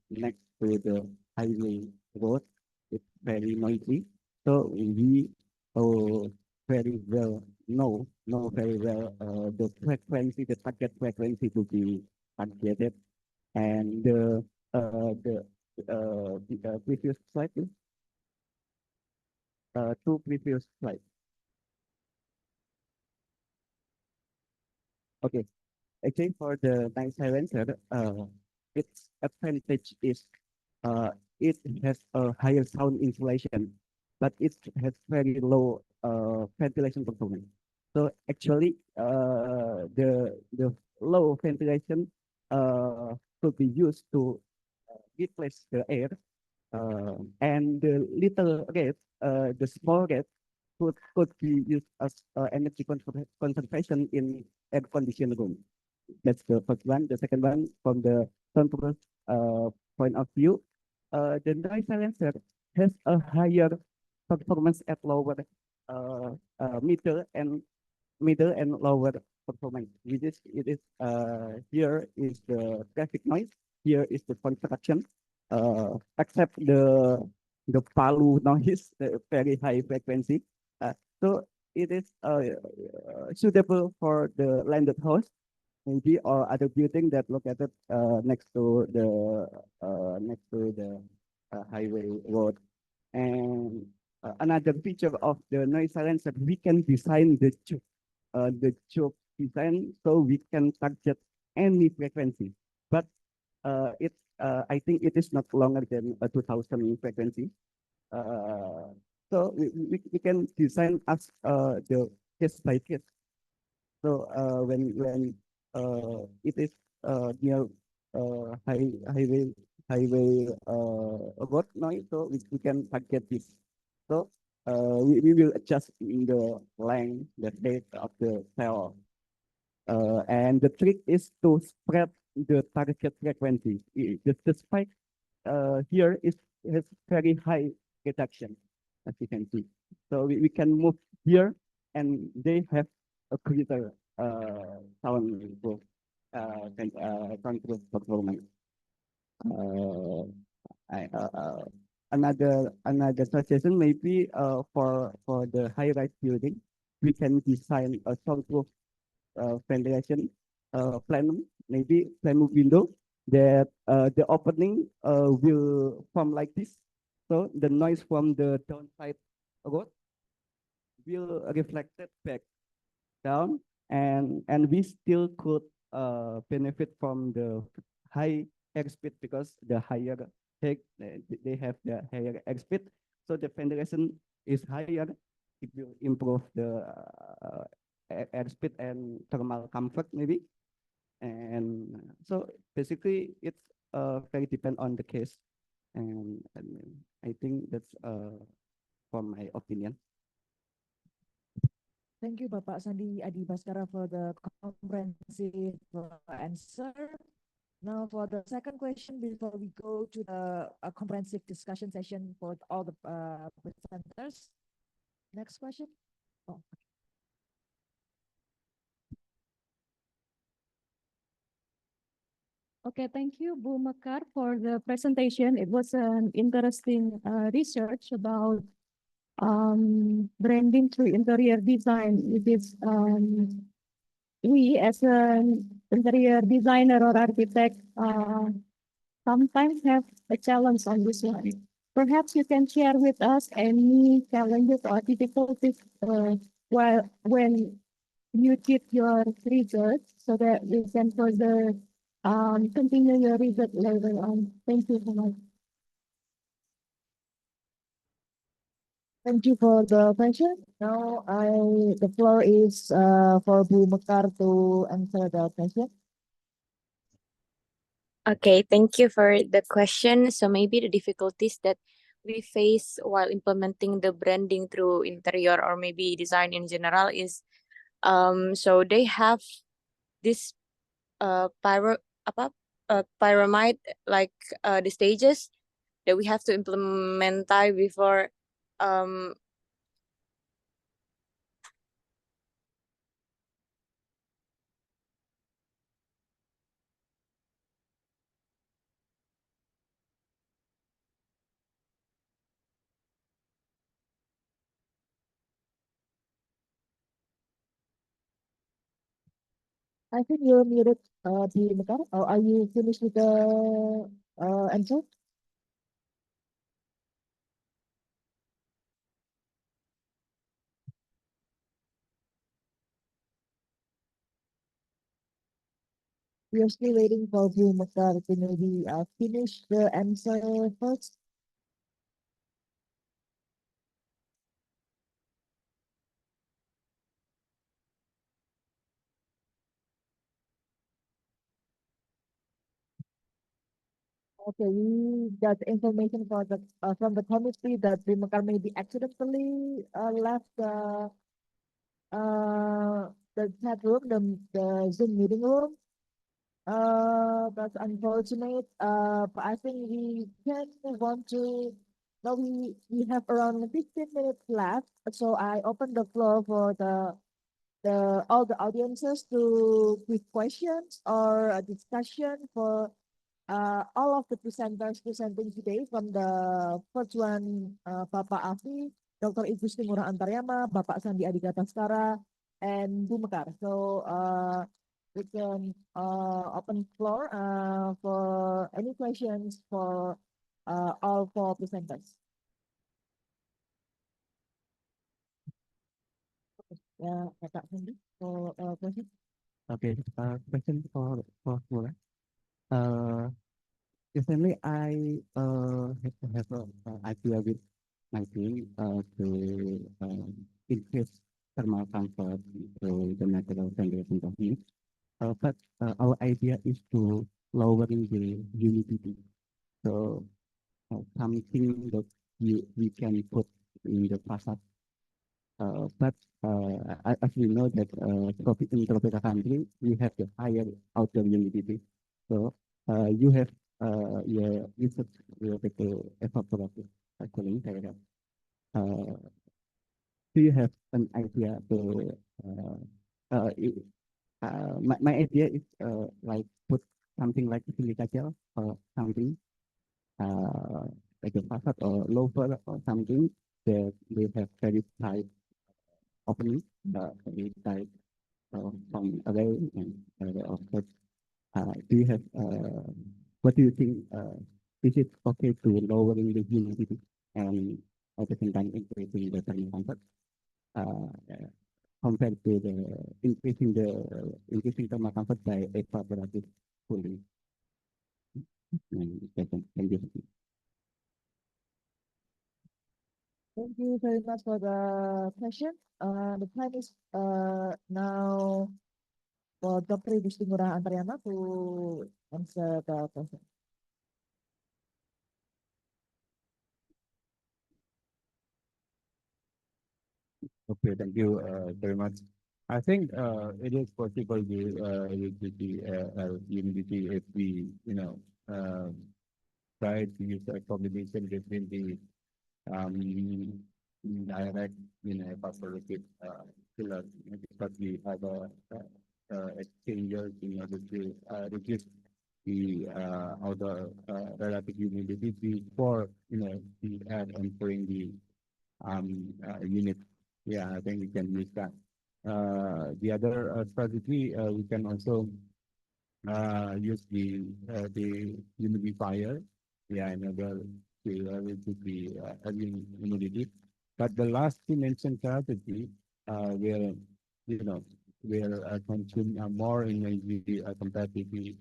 next to the highway road. It's very noisy. So we very well know very well the frequency, the target frequency to be targeted, and the previous slide, please. Two previous slides. Okay. Actually, for the night silencer, its advantage is uh, it has a higher sound insulation, but it has very low ventilation performance. So actually, the low ventilation could be used to replace the air, and the little gas, the small gas, could be used as energy conservation in air conditioned room. That's the first one. The second one, from the control point of view, the noise silencer has a higher performance at lower middle and lower performance. It is here is the traffic noise, here is the construction, except the Palu noise, the very high frequency. So it is suitable for the landed house, maybe, or other building that located next to the highway road. And another feature of the noise silencer, we can design the tube design so we can target any frequency. But I think it is not longer than a 2000 frequency. So we can design as the case by case. So when it is near highway road noise, so we can target this. So we will adjust in the length, the depth of the cell. And the trick is to spread the target frequency. The spike here has very high reduction, as you can see. So we can move here, and they have a greater sound growth, sound growth performance. Another suggestion maybe for the high-rise building, we can design a soundproof ventilation plenum, maybe plenum window that the opening will form like this. So the noise from the downside road will reflect it back down, and we still could benefit from the high airspeed, because the higher they have the higher airspeed, so the ventilation is higher. It will improve the airspeed and thermal comfort maybe. And so basically it's very depend on the case, and I think that's from my opinion. Thank you, Bapak Sandi Adi Baskara, for the comprehensive answer. Now, for the second question, before we go to the comprehensive discussion session for all the presenters. Next question. Oh, Okay, thank you, Bu Mekar, for the presentation. It was an interesting research about branding through interior design. It is we as an interior designer or architect sometimes have a challenge on this one. Perhaps you can share with us any challenges or difficulties while when you did your research so that we can further continue your research later on. Thank you so much. thank you for the question. Now, the floor is for Bu Mekar to answer the question. Okay, thank you for the question. So maybe the difficulties that we face while implementing the branding through interior or maybe design in general is so they have this pyramid like the stages that we have to implement before um I think you're muted, Bu Mekar. Or are you finished with the answer? We are still waiting for Bu Mekar to maybe finish the answer first. Okay, we got information for the from the committee that Bu Mekar maybe accidentally left the chat room, the Zoom meeting room. That's unfortunate. But I think we can move on to now we have around 15 minutes left. So I open the floor for the all the audiences to quick questions or a discussion for all of the presenters presenting today from the first one, Bapak Afi, Dr. Igusti Ngurah Antaryama, Bapak Sandi Adhika Baskara, and Bu Mekar. So we can open floor for any questions for all four presenters. Yeah, Bapak Sandi for question. Okay, question for Mura. Recently I have a idea with my team to increase thermal comfort through the natural ventilation technique. But our idea is to lowering the humidity. So something that we can put in the facade. But as we know that in tropical country, we have the higher outer humidity. So you have your research related to evaporative cooling. Uh, do you have an idea to my idea is like put something like silica gel or something uh, like a facade or loafer or something that they have very tight opening, very tight from away and of course. Do you have what do you think? Is it okay to lowering the humidity and at the same time increasing the thermal comfort? Uh, Compared to the increasing thermal comfort by evaporative cooling. Thank you. Thank you very much for the question. The time is now for Dr. Igusti Ngurah Antaryama to answer the question. Okay, thank you very much. I think it is possible to use the humidity if we, try to use a combination between the direct, evaporative filler, because we have a exchanger in order to reduce the outer relative humidity before, the air entering the unit. Yeah, I think we can use that. The other strategy, we can also use the humidifier. Yeah, in order to reduce the humidity. But the last two mentioned strategy will, you know, will consume more energy compared to the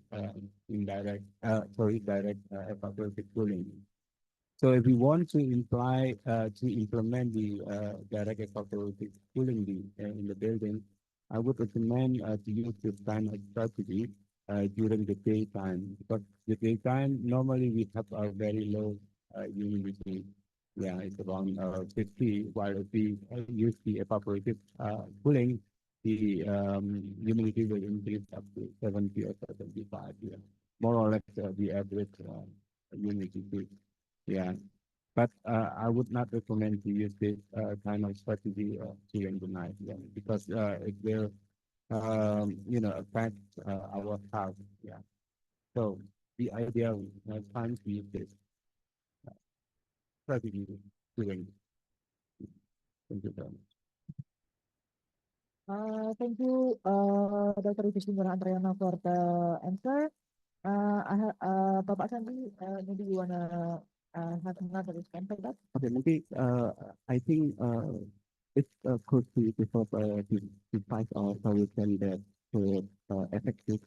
direct evaporative cooling. So if we want to implement the direct evaporative cooling in the building, I would recommend to use this kind of strategy during the daytime, because the daytime normally we have a very low humidity. Yeah, it's around 50, while if we use the evaporative cooling, the humidity will increase up to 70 or 75. Yeah, more or less the average humidity. Yeah, but I would not recommend to use this kind of strategy during the night, yeah, because it will, affect our health. Yeah. So the ideal time to use this strategy during. Thank you very much. Thank you, Dr. Ivis Andriana for the answer. Bapak Sandi, maybe you wanna have another response for that? Okay, maybe I think it's could be because to find a solution that could effective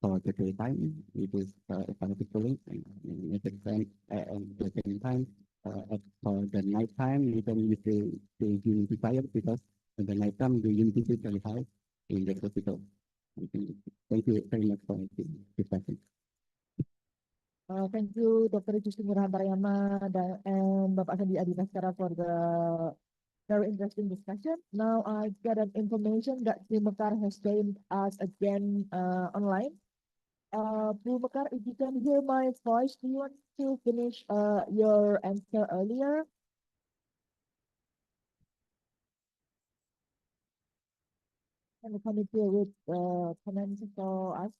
for the daytime. It is economically and at the same time for the nighttime you can use the humidifier because in the nighttime the humidity is very high in the hospital. Thank you very much for this question. Thank you, Dr. Justin Nurhantarayana and Bapak Sandi Adi Baskara for the very interesting discussion. Now I got an information that Mekar has joined us again online. Mekar, if you can hear my voice, do you want to finish your answer earlier? Can you come here with comments for us?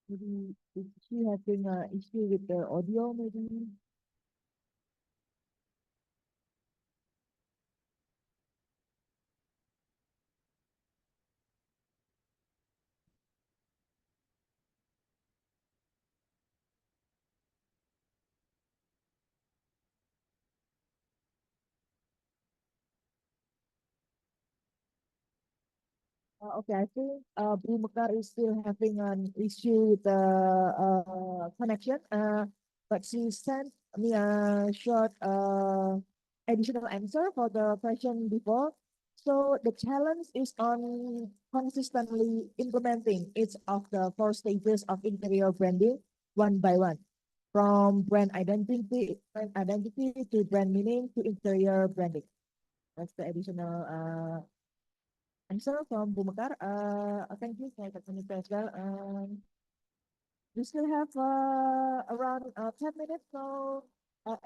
Maybe is she having an issue with the audio, maybe? Okay, I think Bu Mekar is still having an issue with the connection. But she sent me a short additional answer for the question before. So the challenge is on consistently implementing each of the 4 stages of interior branding one by one, from brand identity to brand meaning to interior branding. That's the additional answer from Bu Mekar. Thank you for the comment as well. We still have around 10 minutes. So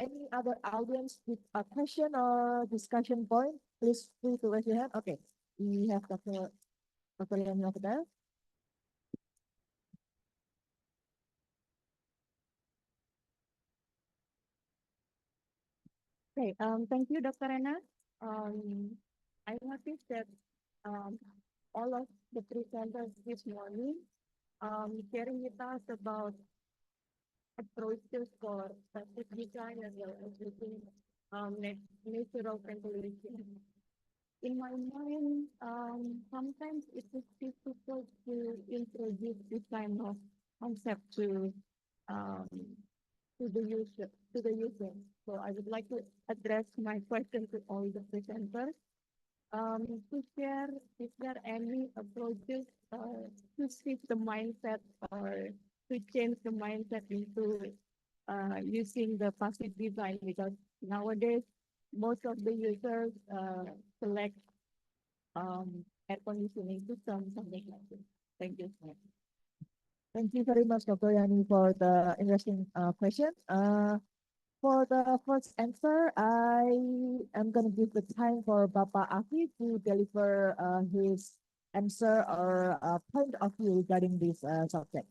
any other audience with a question or discussion point, please free to raise your hand. Okay, we have Dr. Leon Fidel. Okay, thank you, Dr. Rena. I noticed that all of the presenters this morning sharing with us about approaches for static design as well as using natural ventilation. In my mind, sometimes it is difficult to introduce this kind of concept um, to the user. So I would like to address my question to all the presenters. To share, is there any approaches to shift the mindset or to change the mindset into using the passive design, because nowadays most of the users select air conditioning system, something like this. Thank you. Thank you very much, Dr. Yani, for the interesting question. For the first answer, I am going to give the time for Bapak Afi to deliver his answer or point of view regarding this subject.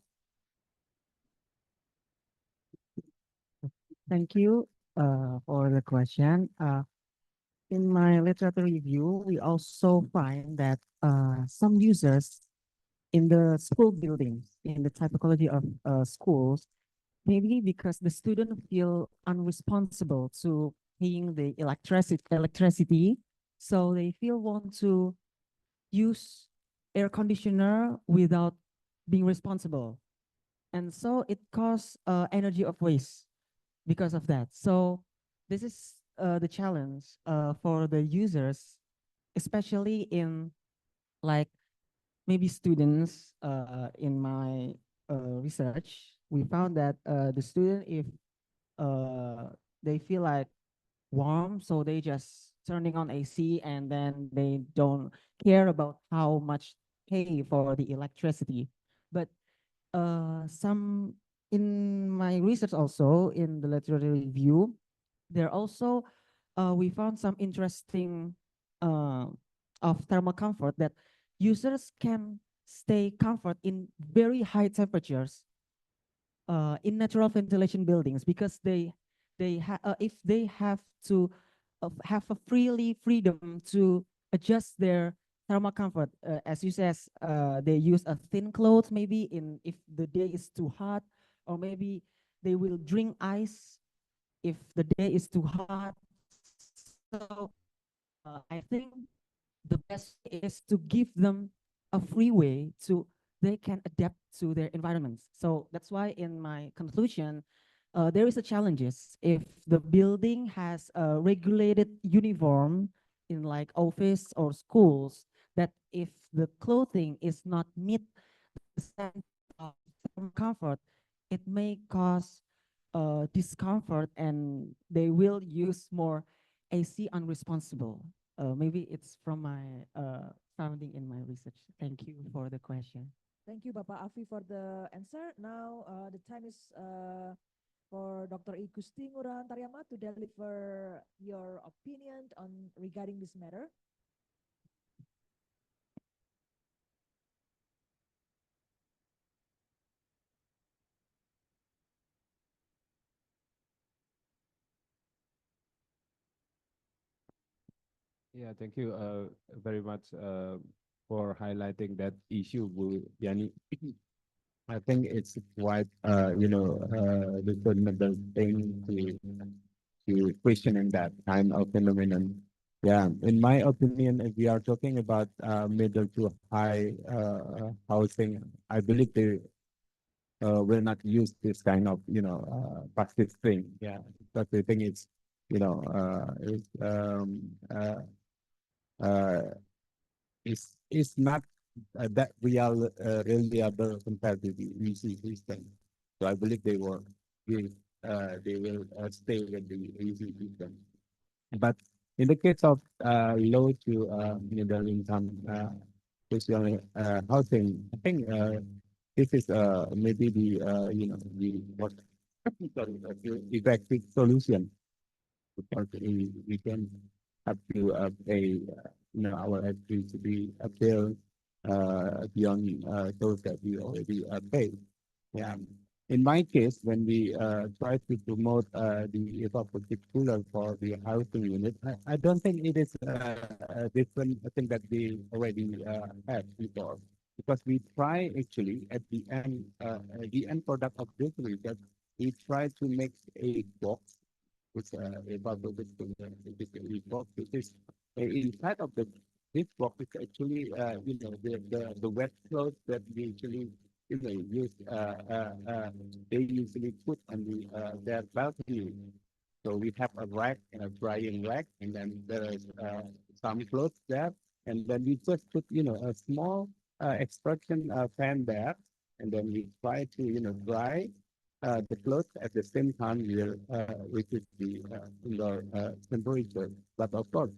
Thank you for the question. In my literature review, we also find that some users in the school buildings, in the typology of schools, maybe because the student feel unresponsible to paying the electricity, so they feel want to use air conditioner without being responsible, and so it causes energy of waste because of that. So this is the challenge for the users, especially in like maybe students. In my research, we found that the student, if they feel like warm, so they just turning on AC and then they don't care about how much pay for the electricity. But some in my research also in the literature review, there also we found some interesting uh, of thermal comfort that users can stay comfort in very high temperatures in natural ventilation buildings, because if they have to have a freedom to adjust their thermal comfort, as you says, they use a thin cloth maybe in if the day is too hot, or maybe they will drink ice if the day is too hot. So I think the best is to give them a free way to they can adapt to their environments. So that's why in my conclusion, there is a challenges if the building has a regulated uniform in like office or schools, that if the clothing is not meet the standard of comfort, it may cause discomfort and they will use more AC unresponsible. Maybe it's from my founding in my research. Thank you for the question. Thank you, Bapak Afi, for the answer. Now, the time is for Dr. Igusti Ngurah Taryama to deliver your opinion on regarding this matter. Yeah, thank you very much for highlighting that issue, Bu Yani. I think it's quite the fundamental thing to questioning that kind of phenomenon. Yeah, in my opinion, if we are talking about middle to high housing, I believe they will not use this kind of passive thing. Yeah, but the thing is, you know, is uh, is not that reliable compared to the EC system. So I believe they will stay with the EC system. But in the case of low to middle income especially housing, I think this is maybe the the what sorry, the effective solution, because we can have to pay our electricity bill beyond those that we already paid. Yeah. In my case, when we try to promote the evaporative cooler for the housing unit, I don't think it is a different thing that we already had before, because we try actually at the end product of this research, we try to make a box which evaporative cooler, which is a box, which is inside of the this box is actually the wet clothes that we actually use they usually put on their balcony. So we have a rack and a drying rack, and then there is some clothes there, and then we just put a small extraction fan there, and then we try to, dry the clothes at the same time here, which is the indoor temperature. But of course,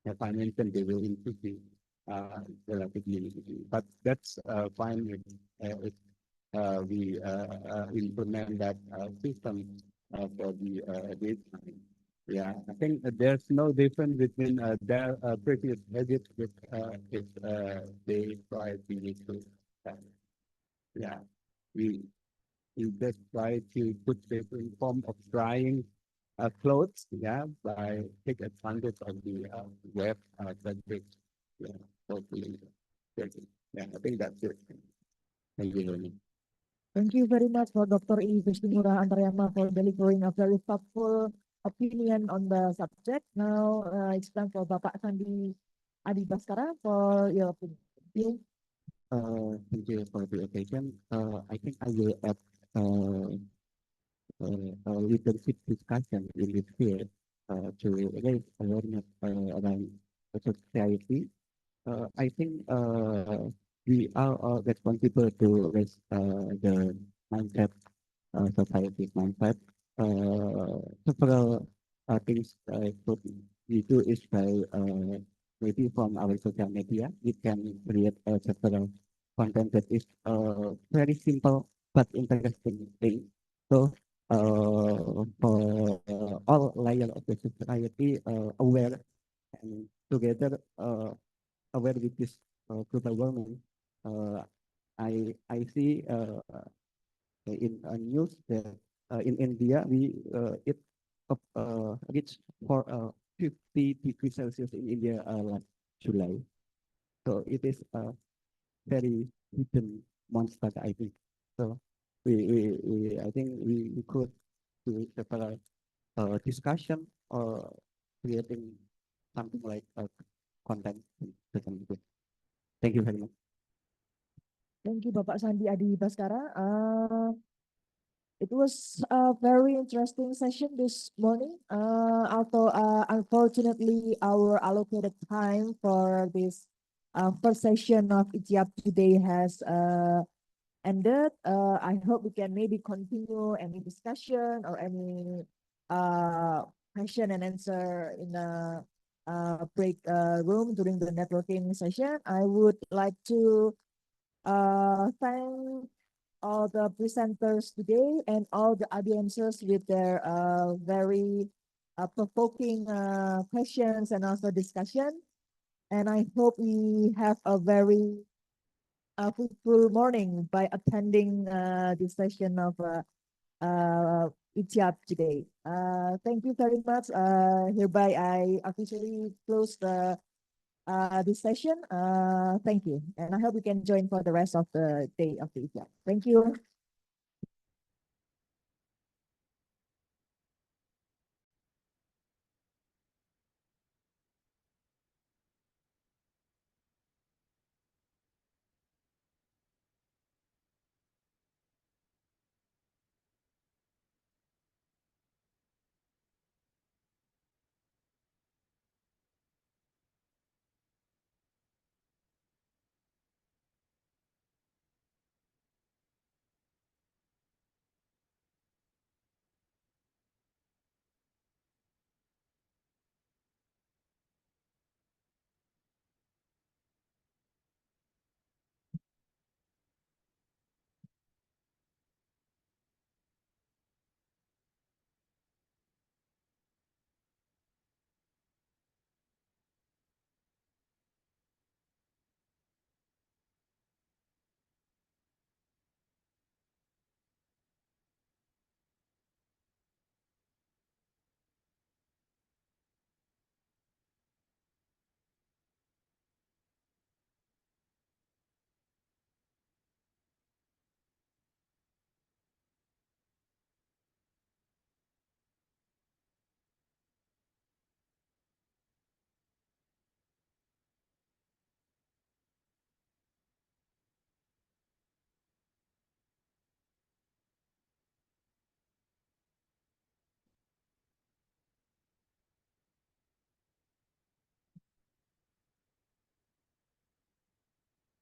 as I mentioned, they will increase the relative humidity. But that's fine if we implement that system for the daytime. Yeah, I think there's no difference between their previous habit with if they try to use it. Yeah, we we just try to put different form of drying clothes, yeah, by take advantage of the web fabric. Yeah, hopefully. Yeah, I think that's it. Thank you very much. Thank you very much for Dr. E. Krishnamurti Antaryama for delivering a very thoughtful opinion on the subject. Now it's time for Bapak Sandi Adi Baskara for your opinion. Thank you. Thank you for the occasion. I think I will add a leadership discussion in this field to raise awareness around the society. I think we are all responsible to raise the mindset, society mindset. Several things I could we do is by maybe from our social media, we can create several content that is very simple but interesting thing. So for all layers of the society aware and together aware with this global warming, uh, I see in news that in India we it reached for 50 degrees Celsius in India last July. So it is a very hidden monster, I think. So we I think we could do several discussion or creating something like a content in social media. Thank you very much. Thank you, Bapak Sandi Adi Baskara. It was a very interesting session this morning. Although unfortunately our allocated time for this first session of ITIAP today has ended. I hope we can maybe continue any discussion or any question and answer in the break room during the networking session. I would like to thank all the presenters today and all the audiences with their very provoking questions and also discussion. And I hope we have a very fruitful morning by attending this session of ITIAP today. Thank you very much. Hereby I officially close the this session. Thank you. And I hope you can join for the rest of the day of the ITIAP. Thank you.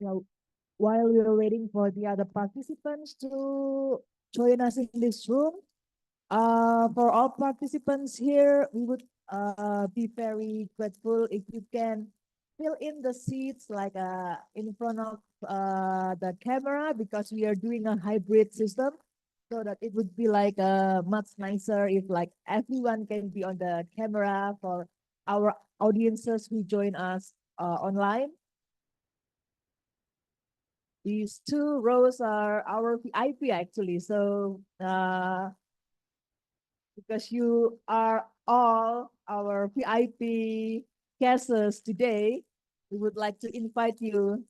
Yeah, while we are waiting for the other participants to join us in this room, for all participants here, we would be very grateful if you can fill in the seats like in front of the camera, because we are doing a hybrid system, so that it would be like much nicer if like everyone can be on the camera for our audiences who join us online. These two rows are our VIP actually. So because you are all our VIP guests today, we would like to invite you.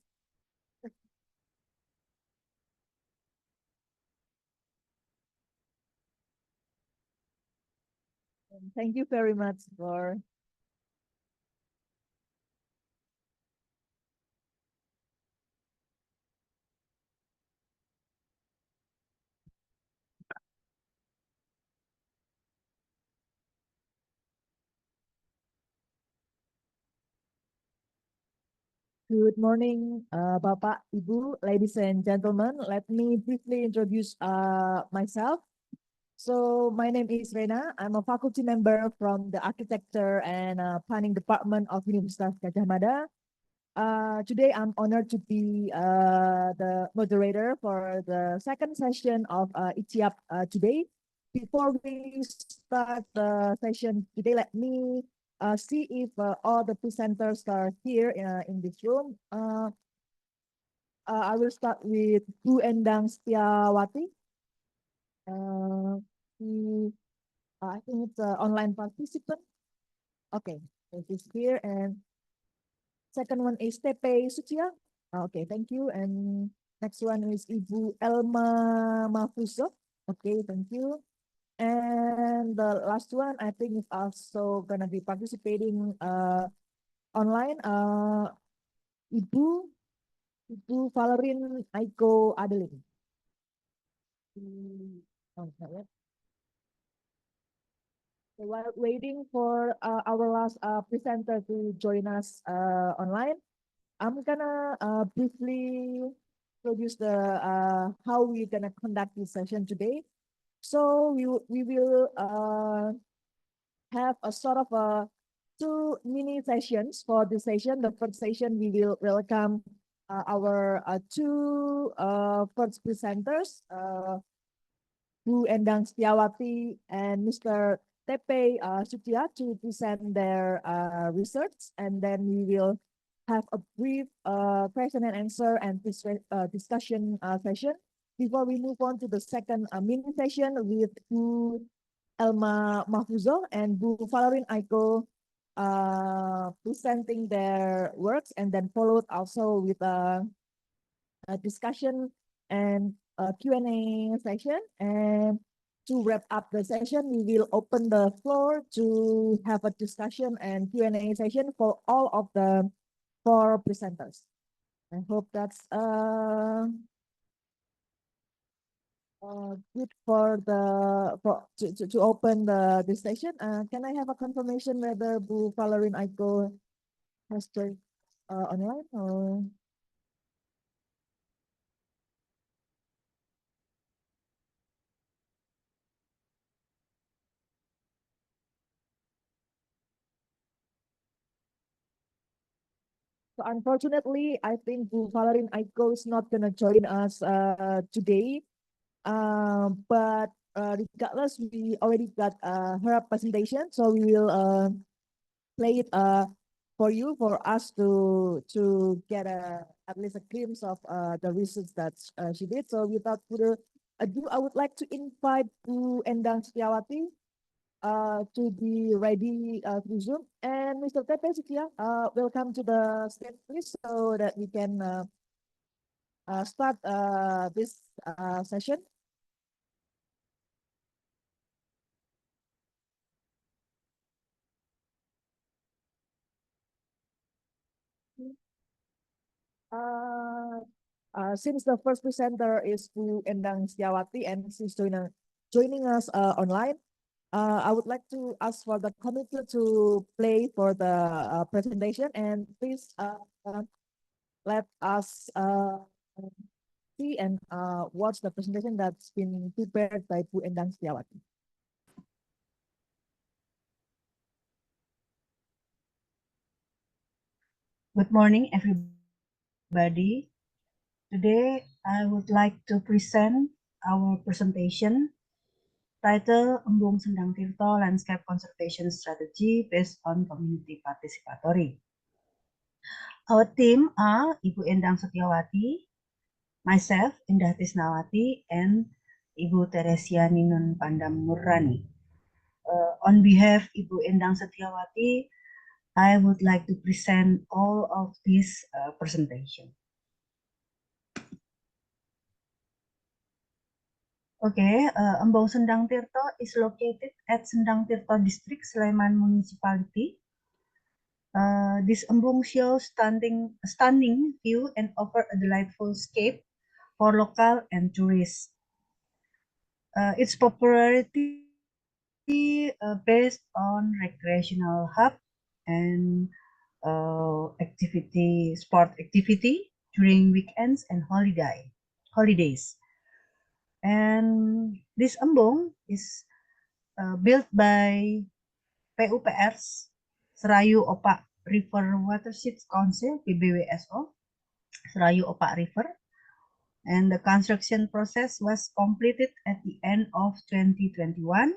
And thank you very much for good morning, Bapak, Ibu, ladies and gentlemen. Let me briefly introduce myself. So my name is Rena. I'm a faculty member from the Architecture and Planning Department of Universitas Gadjah Mada. Today I'm honored to be the moderator for the second session of ITIAP today. Before we start the session today, let me see if all the presenters are here in this room. I will start with Bu Endang Setiawati. He, I think it's an online participant. Okay, so she's here. And second one is Tepe Sucia. Okay, thank you. And next one is Ibu Elma Mafuso. Okay, thank you. And the last one, I think, is also gonna be participating online. Ibu Valerin Aiko Adeline. Oh, not yet. So while waiting for our last presenter to join us online, I'm gonna briefly introduce the how we're gonna conduct this session today. So we will have a sort of a two mini sessions for this session. The first session we will welcome our two first presenters, Bu Endang Setiawati and Mr. Tepe Sutia, to present their research, and then we will have a brief question and answer and discussion session before we move on to the second mini session with Bu Elma Mahfuzo and Bu Valerin Aiko presenting their works, and then followed also with a discussion and a Q&A session. And to wrap up the session, we will open the floor to have a discussion and Q&A session for all of the four presenters. I hope that's good for the to open the session. Can I have a confirmation whether Bu Valerin Aiko has joined online or? So unfortunately, I think Bu Valerin Aiko is not gonna join us today. But regardless, we already got her presentation, so we will play it for you, for us to get at least a glimpse of the research that she did. So without further ado, I would like to invite Bu Endang Setiawati to be ready to Zoom. And Mr. Tepe Sutia, welcome to the stage, please, so that we can start this session. Since the first presenter is Bu Endang Setiawati and she's joining us online, I would like to ask for the committee to play for the presentation, and please let us see and watch the presentation that's been prepared by Bu Endang Setiawati. Good morning, everybody. Today, I would like to present our presentation titled Embung Sendang Tirto Landscape Conservation Strategy based on Community Participatory. Our team are Ibu Endang Setiawati, myself, Indah Tisnawati, and Ibu Teresia Ninun Pandam Nurrani. On behalf Ibu Endang Setiawati, I would like to present all of this presentation. Okay, Embung Sendang Tirto is located at Sendang Tirto District, Sleman Municipality. This embung shows stunning view and offer a delightful scape for local and tourists. Its popularity based on recreational hub and sport activity during weekends and holidays. And this embung is built by PUPR Serayu Opak River Watershed Council PBWSO Serayu Opak River, and the construction process was completed at the end of 2021,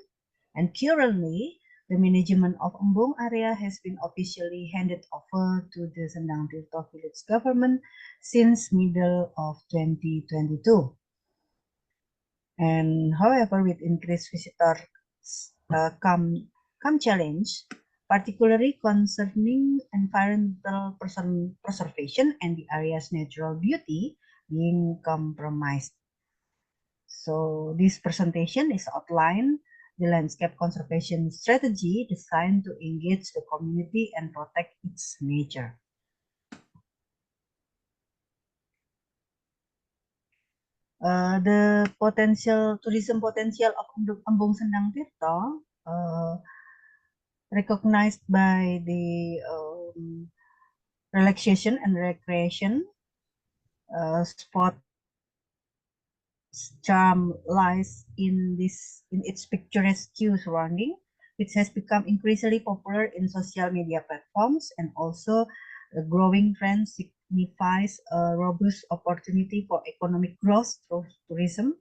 and currently the management of embung area has been officially handed over to the Sendang Tirto village government since middle of 2022. And however, with increased visitors come challenge, particularly concerning environmental preservation and the area's natural beauty being compromised. So this presentation is outlined the landscape conservation strategy designed to engage the community and protect its nature. The tourism potential of Embung Sendang Tirto, recognized by the relaxation and recreation spot charm lies in its picturesque surrounding, which has become increasingly popular in social media platforms, and also a growing trend signifies a robust opportunity for economic growth through tourism,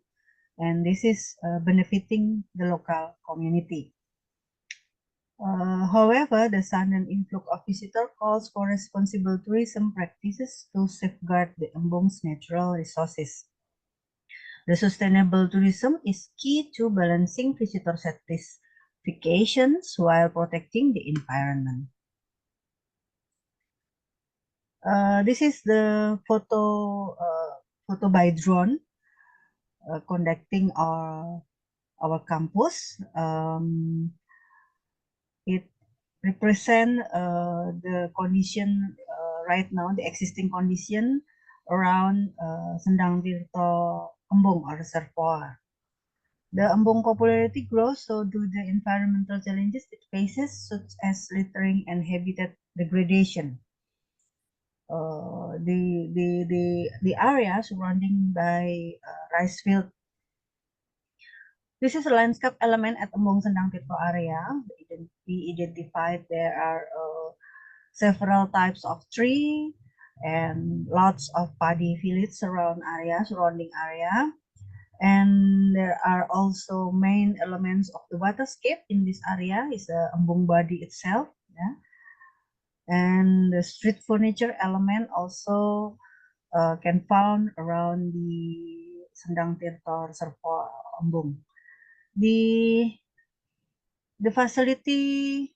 and this is benefiting the local community. However, the sudden influx of visitors calls for responsible tourism practices to safeguard the Embung's natural resources. The sustainable tourism is key to balancing visitor satisfactions while protecting the environment. This is the photo by drone conducting our campus. It represent the condition right now, the existing condition around Sendang Tirto Embung or reservoir. The Embung popularity grows, so do the environmental challenges it faces, such as littering and habitat degradation. The area surrounding by rice field. This is a landscape element at Embung Sendang Tirto area. We identified there are several types of tree and lots of paddy fields surrounding area. And there are also main elements of the waterscape in this area is the embung body itself, yeah? And the street furniture element also can found around the Sendang Tirto Reservoir Embung. The facility,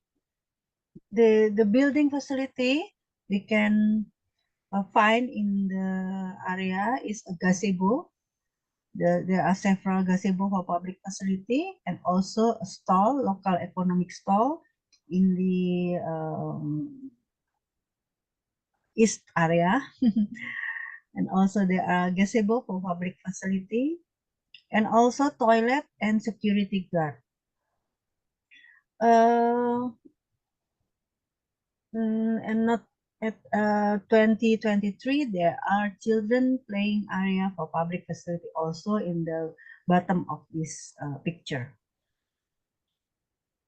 the building facility we can find in the area is a gazebo. There are several gazebo for public facility and also a stall, local economic stall in the east area. And also there are gazebo for public facility and also toilet and security guard. And not At 2023, there are children playing area for public facility also in the bottom of this picture.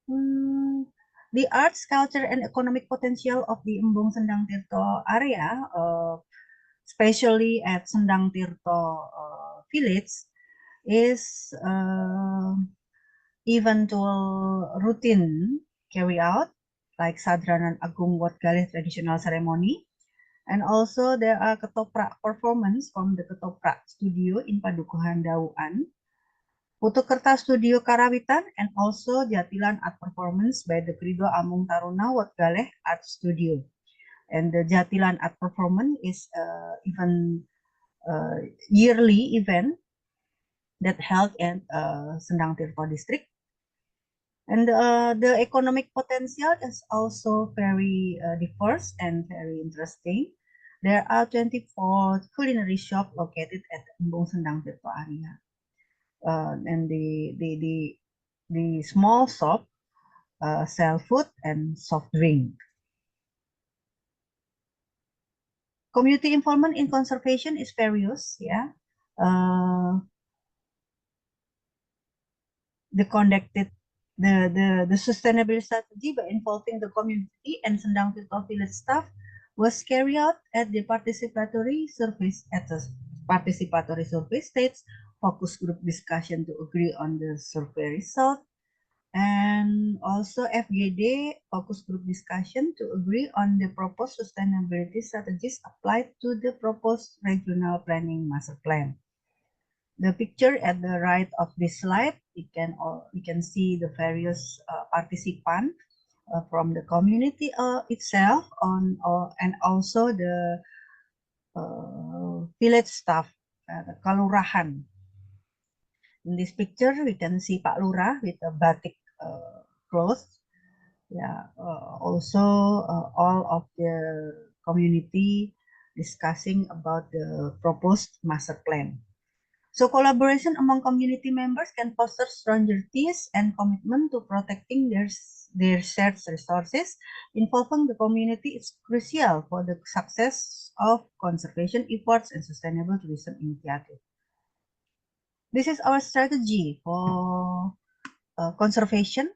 The arts, culture, and economic potential of the Embong Sendang Tirto area, especially at Sendang Tirto village, is eventual routine carry out like Sadranan Agung Wat Galih traditional ceremony. And also there are ketoprak performance from the ketoprak studio in Padukuhan Dauan, Putukerta Studio Karawitan, and also Jatilan art performance by the Krido Amung Taruna Wat Galeh Art Studio. And the Jatilan art performance is even yearly event that held at Sendang Tirto district. And the economic potential is also very diverse and very interesting. There are 24 culinary shops located at Embong Sendang Tirto area. And the small shop sell food and soft drink. Community involvement in conservation is various, yeah. The sustainability strategy by involving the community and Sendang Tirto village staff was carried out at the participatory survey stage, focus group discussion to agree on the survey result, and also FGD focus group discussion to agree on the proposed sustainability strategies applied to the proposed regional planning master plan. The picture at the right of this slide, you can see the various participants from the community itself and also the village staff, the kalurahan. In this picture, we can see Pak Lurah with a batik clothes. Yeah, also all of the community discussing about the proposed master plan. So collaboration among community members can foster stronger ties and commitment to protecting their shared resources. Involving the community is crucial for the success of conservation efforts and sustainable tourism initiative. This is our strategy for conservation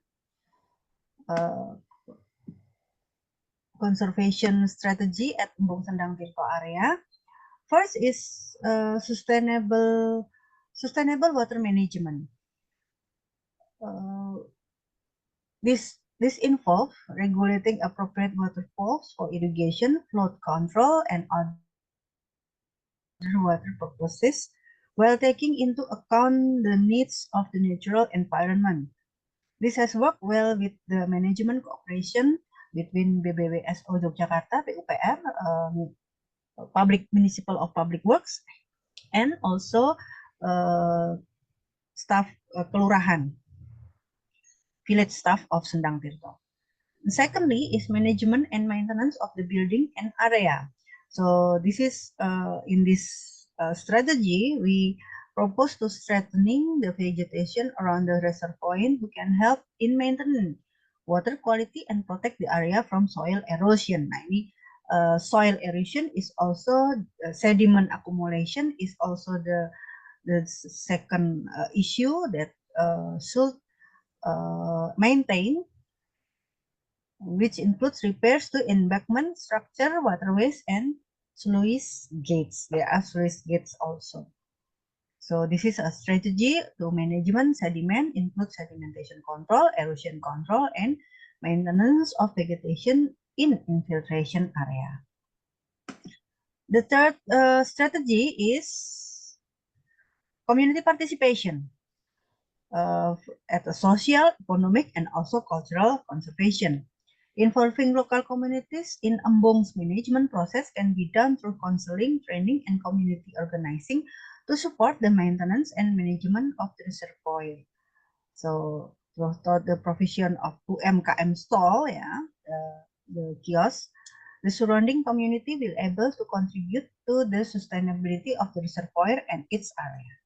strategy at Embong Sendang Tirto area. First is sustainable water management. This involves regulating appropriate water flows for irrigation, flood control, and other water purposes, while taking into account the needs of the natural environment. This has worked well with the management cooperation between BBWSO Yogyakarta, PUPR, Municipal of Public Works, and also staff kelurahan, village staff of Sendang Tirto. Secondly is management and maintenance of the building and area. So this is in this strategy, we propose to strengthening the vegetation around the reservoir who can help in maintaining water quality and protect the area from soil erosion. Nah, ini soil erosion is also sediment accumulation is also the second issue that should maintain, which includes repairs to embankment structure, waterways, and sluice gates. There are sluice gates also. So this is a strategy to management sediment, includes sedimentation control, erosion control, and maintenance of vegetation in infiltration area. The third strategy is community participation at a social, economic, and also cultural conservation. Involving local communities in Embong's management process can be done through counseling, training, and community organizing to support the maintenance and management of the reservoir. So, through the provision of UMKM stall, the kiosk, the surrounding community will able to contribute to the sustainability of the reservoir and its area.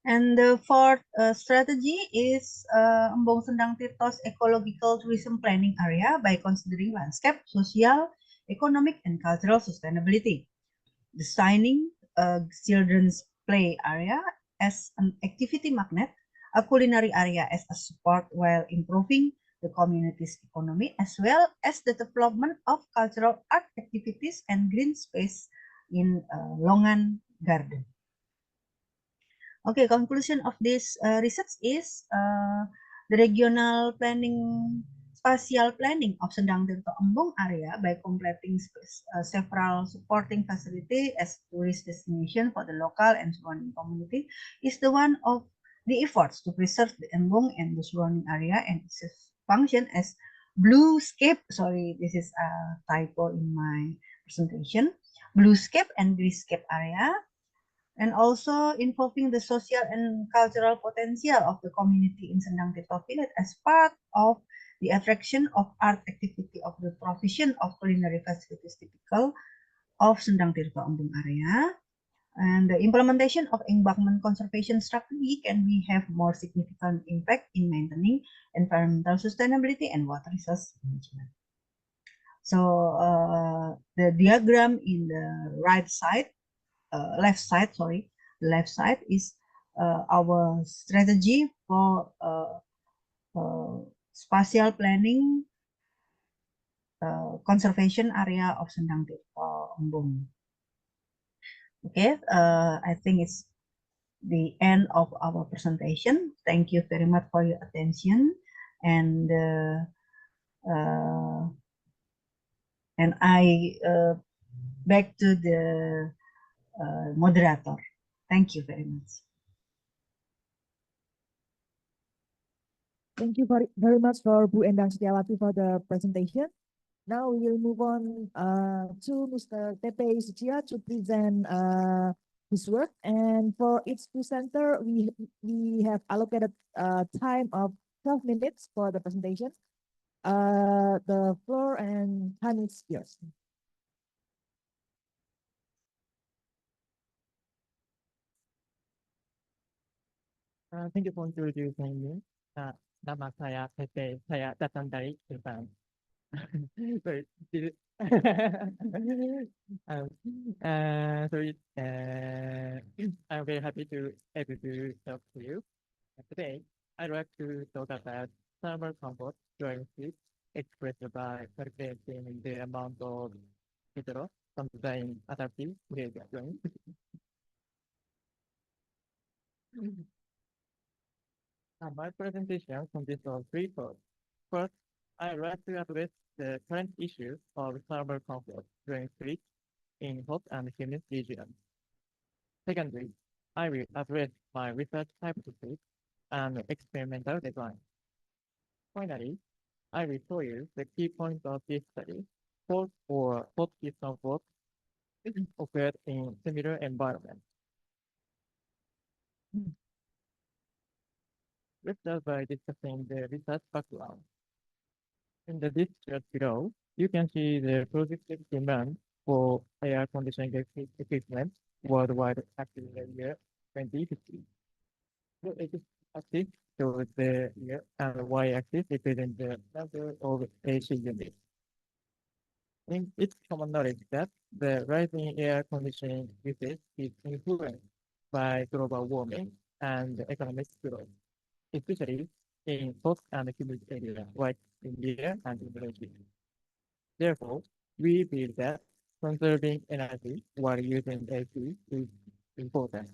And the fourth strategy is Embong Sendang Tirto's ecological tourism planning area by considering landscape, social, economic, and cultural sustainability. Designing a children's play area as an activity magnet, a culinary area as a support while improving the community's economy, as well as the development of cultural art activities and green space in Longan Garden. Okay, conclusion of this research is the regional planning, spatial planning of Sendang Tirto Embong area by completing several supporting facilities as tourist destination for the local and surrounding community is the one of the efforts to preserve the Embong and the surrounding area and its function as bluescape. Sorry, this is a typo in my presentation. Bluescape and greenscape area, and also involving the social and cultural potential of the community in Sendang Tirto Village as part of the attraction of art activity of the provision of culinary facilities typical of Sendang Tirto Embong area. And the implementation of embankment conservation strategy can have more significant impact in maintaining environmental sustainability and water resource management. So the diagram in the right side, left side is our strategy for spatial planning conservation area of Sendang Tirto Embong. Okay, I think it's the end of our presentation. Thank you very much for your attention, and I back to the moderator. Thank you very much. Thank you very much for Bu Endang Setiawati for the presentation. Now we will move on to Mr. Tepe Sucia to present his work. And for each presenter, we have allocated time of 12 minutes for the presentation. The floor and time is yours. Thank you for introducing me. Nama saya Pepe, saya datang dari Jepang. Sorry, did it? um, sorry, I'm very happy to able to talk to you. Today, I'd like to talk about thermal comfort during sleep expressed by calculating the amount of heat from the adaptive behavior during my presentation consists of three parts. First, I would like to address the current issue of thermal comfort during sleep in hot and humid regions. Secondly, I will address my research hypothesis and experimental design. Finally, I will show you the key points of this study. Cold or hot discomfort occurred in similar environments. Let's start by discussing the research background. In the diagram below, you can see the projected demand for air conditioning equipment worldwide after the year 2050. The x-axis shows the year and y-axis represents the number of AC units. It's common knowledge that the rising air conditioning usage is influenced by global warming and economic growth, especially in hot and humid areas like India and Indonesia. Therefore, we believe that conserving energy while using AC is important.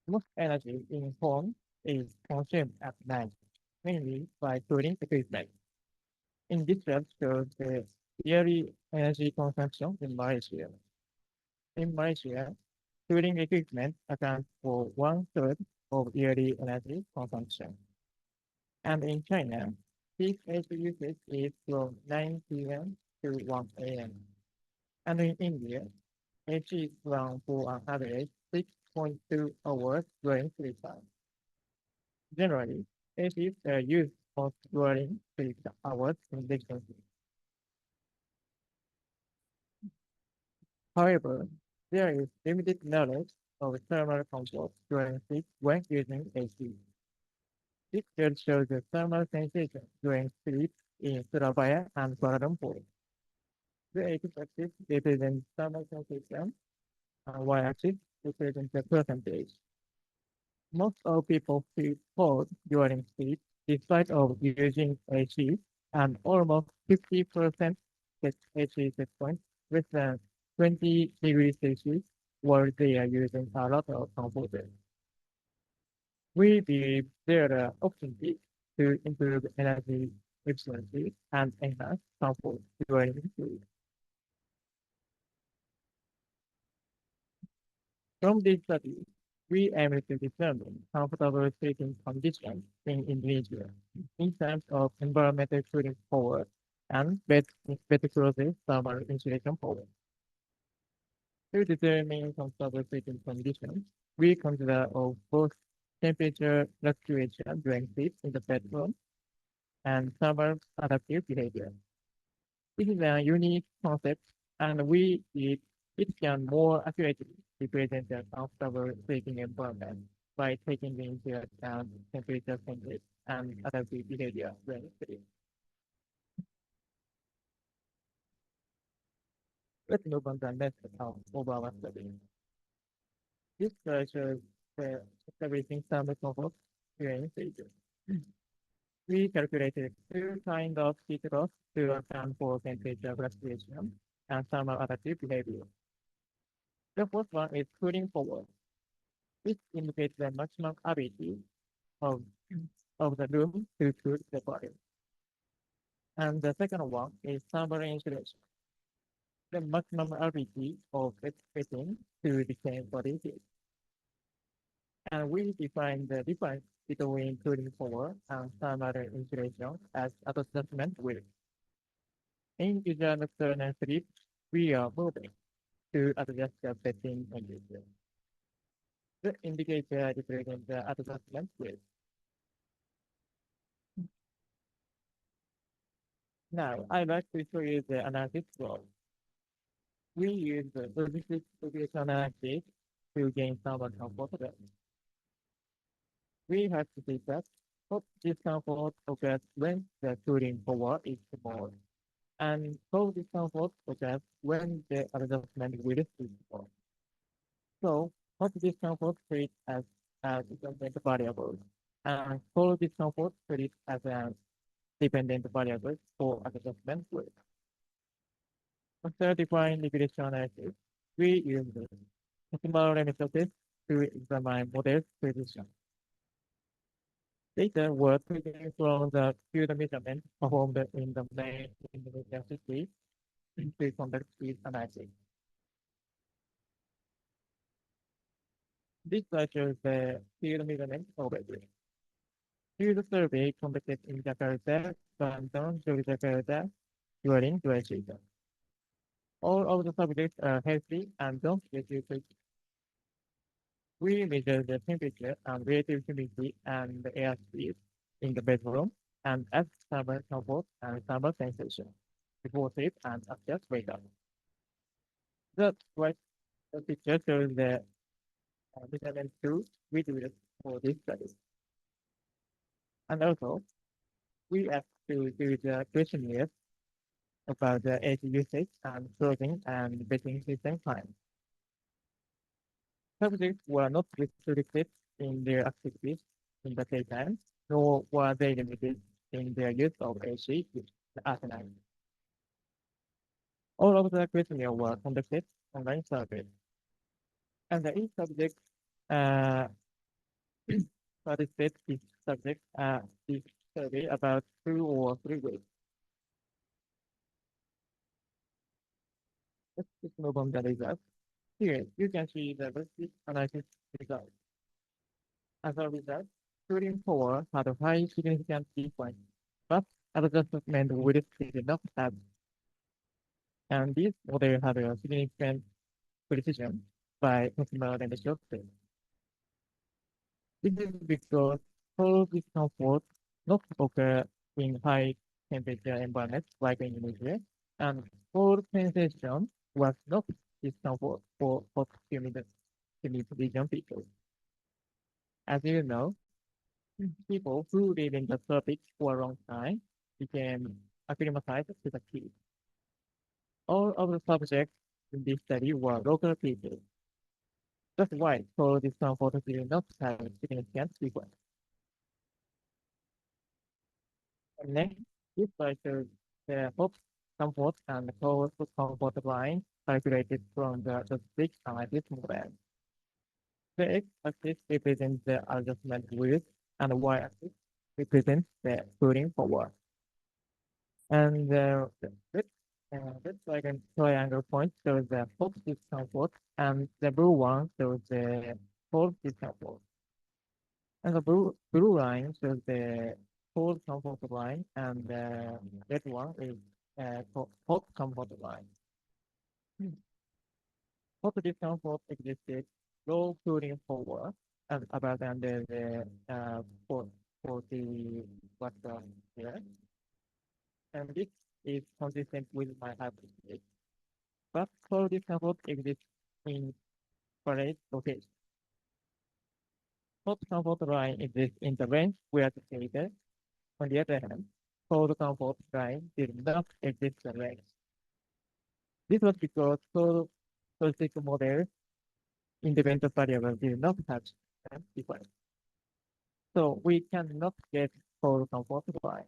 Most energy in home is consumed at night, mainly by cooling equipment. In this graph shows the yearly energy consumption in Malaysia. In Malaysia, cooling equipment accounts for 1/3 of yearly energy consumption. And in China, peak AC usage is from 9 p.m. to 1 a.m. And in India, AC is run for an average 6.2 hours during sleep time. Generally, ACs are used for during sleep hours in big cities. However, There is limited knowledge of thermal comfort during sleep when using AC. This chart shows the thermal sensation during sleep in Surabaya and Kuala Lumpur. The x-axis represents thermal sensation, and y-axis represents the percentage. Most of people feel cold during sleep despite of using AC, and almost 50% get AC set point less than 20 degrees Celsius while they are using a lot of comforters. We believe there are opportunities to improve energy efficiency and enhance comfort during sleep. From this study, we aim to determine comfortable sleeping conditions in Indonesia in terms of environmental cooling power and better closely thermal insulation power. To determine comfortable sleeping conditions, we consider of both temperature fluctuation during sleep in the bedroom and thermal adaptive behavior. This is a unique concept, and we believe it can more accurately represent a comfortable sleeping environment by taking into account temperature changes and adaptive behavior during sleep. Let's move on to the next account of our study. This shows the establishing thermal comfort during sleep. We calculated two kinds of heat loss to account for temperature fluctuation and thermal adaptive behavior. The first one is cooling forward. This indicates the maximum ability of, of the room to cool the body. And the second one is thermal insulation. The maximum ability of its fitting to retain body heat. And we define the difference between cooling forward and thermal insulation as adjustment width. In usual nocturnal sleep, we are moving to adjust the setting temperature. The indicator represents the adjustment width. Now, I'd like to show you the analysis flow. We use the logistic regression analysis to gain thermal comfort. We have to see that hot discomfort occurs when the cooling power is small, and cold discomfort occurs when the adjustment width is small. So, hot discomfort treated as dependent variable, and cold discomfort treated as a dependent variable for adjustment width. After defining regression analysis, we use the optimal methods to examine model precision. Data were taken from the field measurement performed in the main university to conduct this analysis. This shows the field measurement overview. Field survey conducted in Jakarta, Bandung, Yogyakarta during dry season. All of the subjects are healthy and don't get sick. We measure the temperature and relative humidity and the air speed in the bedroom and add thermal comfort and thermal sensation before sleep and after wake up. The right picture shows the measurement tools we do for this study. And also, we have to do the questionnaire about the AC usage and clothing and bedding system time. Subjects were not restricted in their activities in the daytime, nor were they limited in their use of AC at night. All of the questionnaire were conducted online survey. And each subject participate each subject this survey about 2 or 3 weeks. Let's move on the results. Here, you can see the basic analysis results. As a result, cooling power had a high significant difference, but adjustment width did not have. And this model had a significant precision by consumer and shortage. This is because cold discomfort not occur in high temperature environments like in Indonesia, and cold sensation was not discomfort for hot humid region people. As you know, people who live in the tropics for a long time became acclimatized to the heat. All of the subjects in this study were local people. That's why cold discomfort did not have significant difference. And next, this slide shows the hot comfort and cold comfort line calculated from the six analysis model. The x-axis represents the adjustment width and the y-axis represents the cooling power. And this triangle point shows the hot discomfort and the blue one shows the cold discomfort. And the blue line shows the cold comfort line and the red one is hot comfort line. Hot discomfort existed low cooling power and about under the 40 watt here. And this is consistent with my hypothesis. But cold discomfort exists in various locations. Hot comfort line exists in the range where the data. On the other hand, cold comfort line did not exist in the range. This was because cold stochastic models independent variables did not have difference. So we cannot get cold comfort line.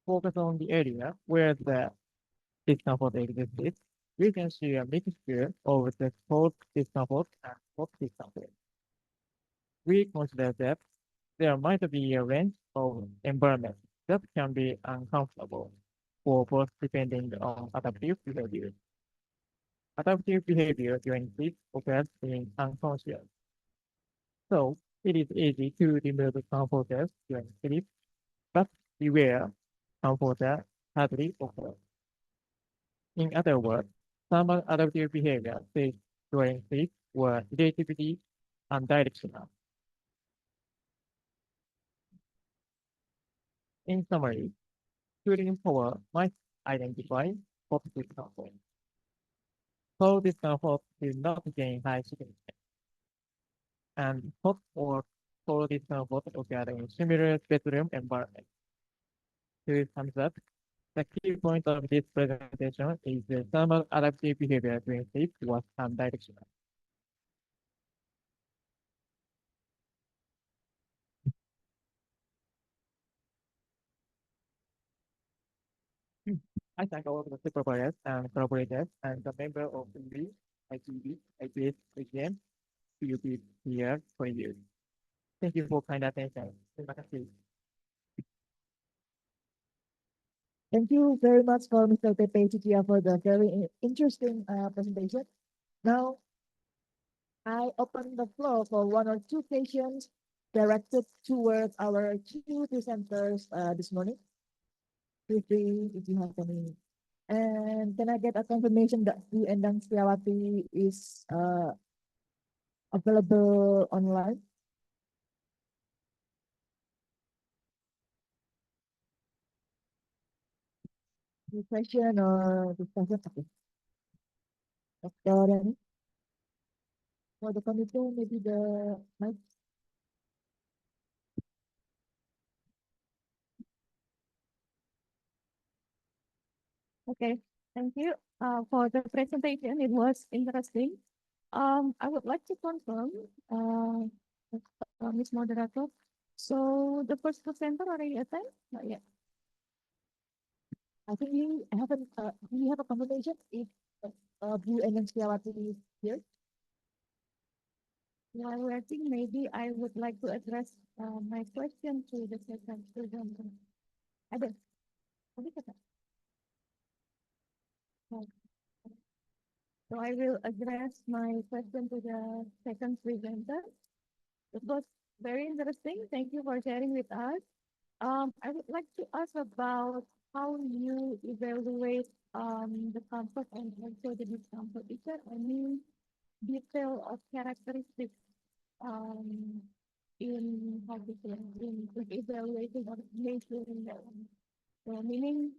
Focus on the area where the discomfort existed. We can see a mixture of the cold discomfort and hot discomfort. We consider that there might be a range of environments that can be uncomfortable for both depending on adaptive behavior. Adaptive behavior during sleep occurs in unconscious. So it is easy to remove comforters during sleep, but beware comforter hardly occurs. In other words, thermal adaptive behavior states during sleep were relatively unidirectional. In summary, cooling power might identify hot discomfort. Cold discomfort did not gain high significance, and hot or cold discomfort occurred in similar bedroom environments. To sum up, the key point of this presentation is the thermal adaptive behavior during sleep was unidirectional. I thank all of the supervisors and collaborators and the member of the ITV, IPS, AGM, PUP here for you. Thank you for kind attention. Terima kasih. Thank you very much for Mr. Pepe Chichia for the very interesting presentation. Now, I open the floor for one or two questions directed towards our two presenters this morning. Feel free if you have any. And can I get a confirmation that Bu Endang Setiawati is available online? Any question or discussion? Okay. Dr. Rani? For the committee, maybe the mic. Okay, thank you for the presentation. It was interesting. I would like to confirm, Ms. Moderator. So the first presenter already attended? Not yet. I think we haven't, do you have a confirmation if Bu Endang Setiawati is here? While waiting, maybe I would like to address my question to the second presenter. Ada? Ada kata? No. So I will address my question to the second presenter. It was very interesting. Thank you for sharing with us. I would like to ask about how you evaluate the comfort and also the discomfort. Is there any detail of characteristics in how to say in evaluating or measuring that one? So meaning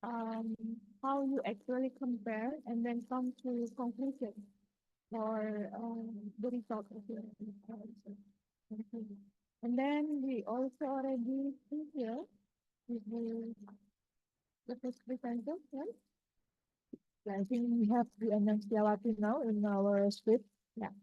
um, how you actually compare and then come to conclusion or the result of your comparison. Okay. And then we also already see here with the first presenter, right? I think we have the Setiawati now in our script. Yeah.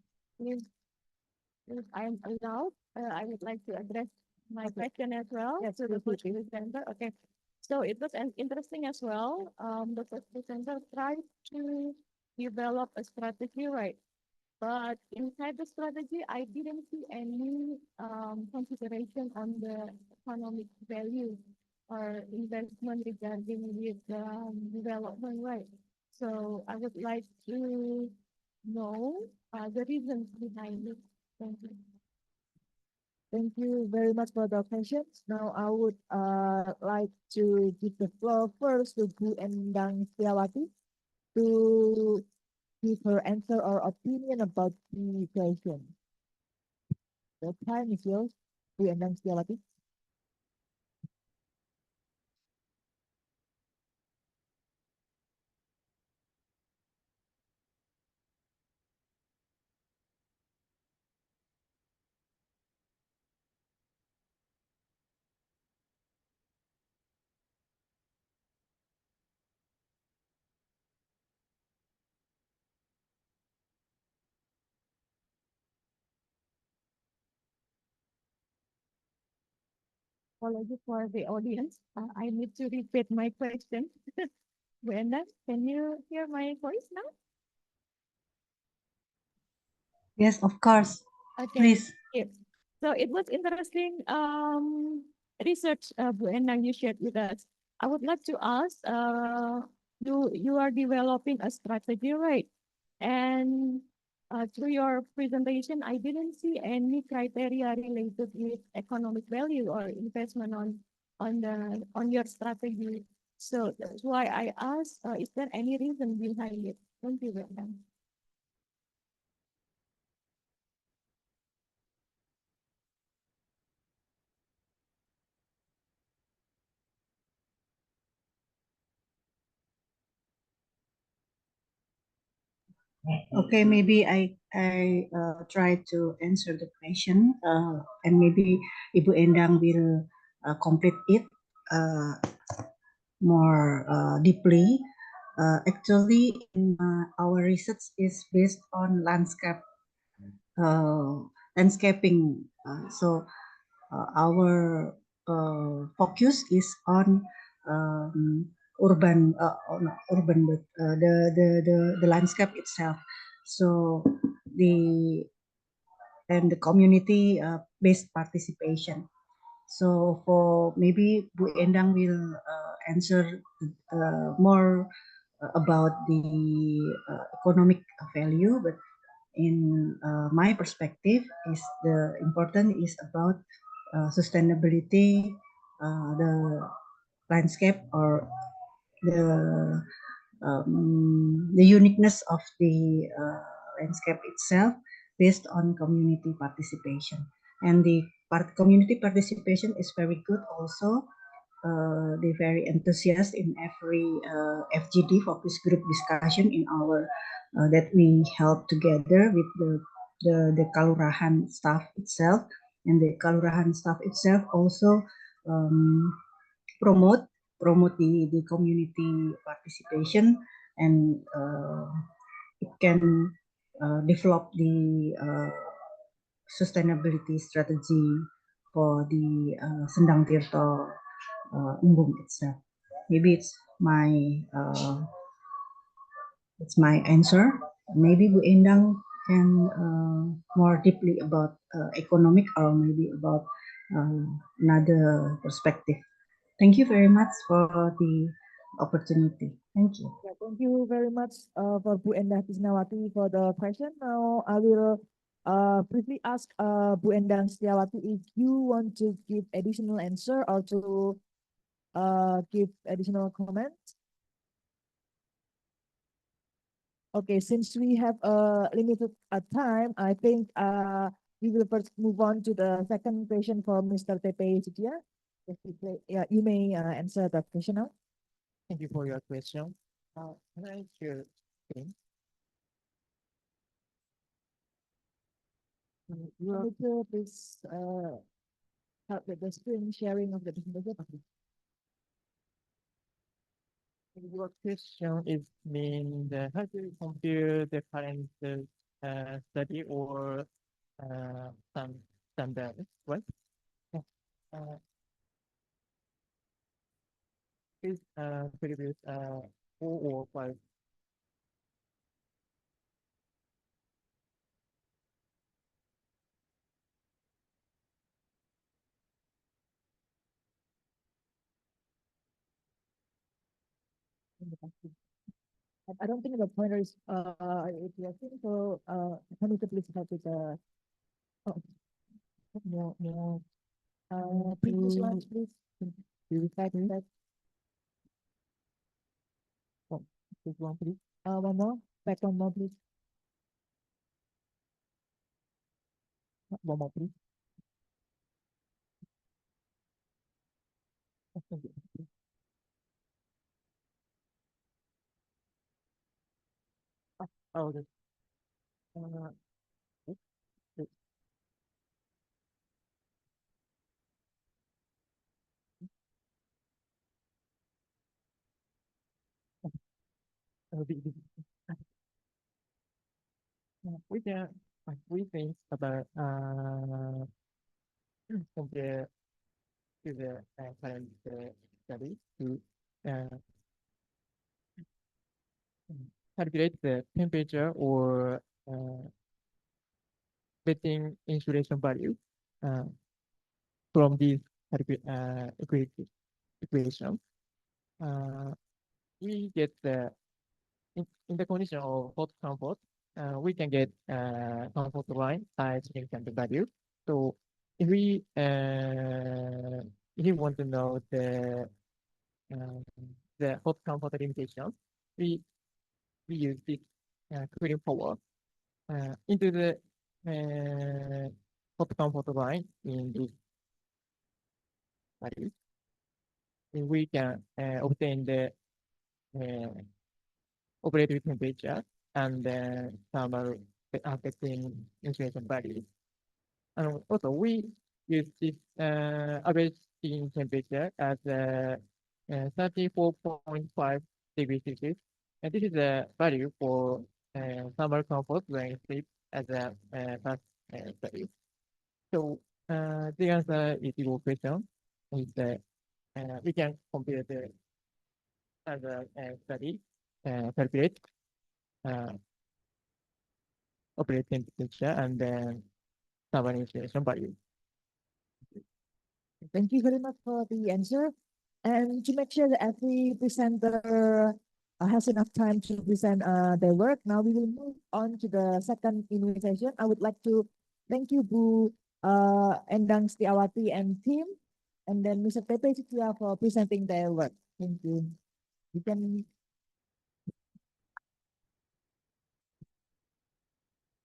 If I'm allowed, I would like to address my question as well. Yes, To the please, first presenter. Okay. So it was interesting as well. The first presenter tried to develop a strategy, right? But inside the strategy, I didn't see any consideration on the economic value or investment regarding with development, right? So I would like to know the reasons behind it. Thank you. Thank you very much for the questions. Now I would like to give the floor first to Bu Endang Setiawati to give her answer or opinion about the question. The time is yours, Bu Endang Setiawati. Apology for the audience. I need to repeat my question. Brenda, can you hear my voice now? Yes, of course. Okay. Please. Yes. So it was interesting research, Bu Endang, you shared with us. I would like to ask, you are developing a strategy, right? And through your presentation, I didn't see any criteria related with economic value or investment on your strategy. So that's why I asked, is there any reason behind it? Thank you, Bu Endang. Okay, maybe I try to answer the question, and maybe Ibu Endang will complete it more deeply. Actually, our research is based on landscaping. Our focus is on urban, not urban, but the landscape itself. So the community based participation. So for maybe Bu Endang will answer more about the economic value, but in my perspective, is the important is about sustainability, the landscape or the uniqueness of the landscape itself based on community participation. And the community participation is very good also. They're very enthusiastic in every FGD focus group discussion in our that we held together with the Kalurahan staff itself, and the Kalurahan staff itself also promote the community participation, and it can develop the sustainability strategy for the Sendang Tirto Umbung itself. Maybe it's my answer. Maybe Bu Endang can more deeply about economic or maybe about another perspective. Thank you very much for the opportunity. Thank you. Yeah, thank you very much for Bu Endang Setiawati for the question. Now I will briefly ask Bu Endang Setiawati if you want to give additional answer or to give additional comments. Okay, since we have a limited time, I think we will first move on to the second question for Mr. TP Sudhya. Yes, yeah, you may answer the question now. Thank you for your question. Can I share screen? Your Would you please help with the screen sharing of the presentation? Your question is mean the how do you compare the current study or some standard, right? Yeah. Is previous 4 or 5. I don't think the pointer is if you think so can you please help with the oh, No, previous ones please. that. Oh, this one, please. One more, back one more please. One more, please. Thank you. Oh, this. Oops, this. The- we can we think about compare to the current study to uh, calculate the temperature or betting insulation value uh, from these equation. We get the in the condition of hot comfort, we can get comfort line by significant value. So if we want to know uh, the hot comfort limitation, we use this cooling power into the hot comfort line in this value. And we can obtain the uh, operating temperature and then thermal affecting insulation value. And also we use this average steam temperature as 34.5 degrees Celsius. And this is the value for thermal comfort when sleep as a past study. So the answer is your question is that we can compare the other study, calculate operating temperature and then thermal insulation value. Thank you very much for the answer. And to make sure that every presenter has enough time to present their work, now we will move on to the second invitation. I would like to thank you, Bu Endang Setiawati and team, and then Mr. Pepe Citia for presenting their work. Thank you. You can.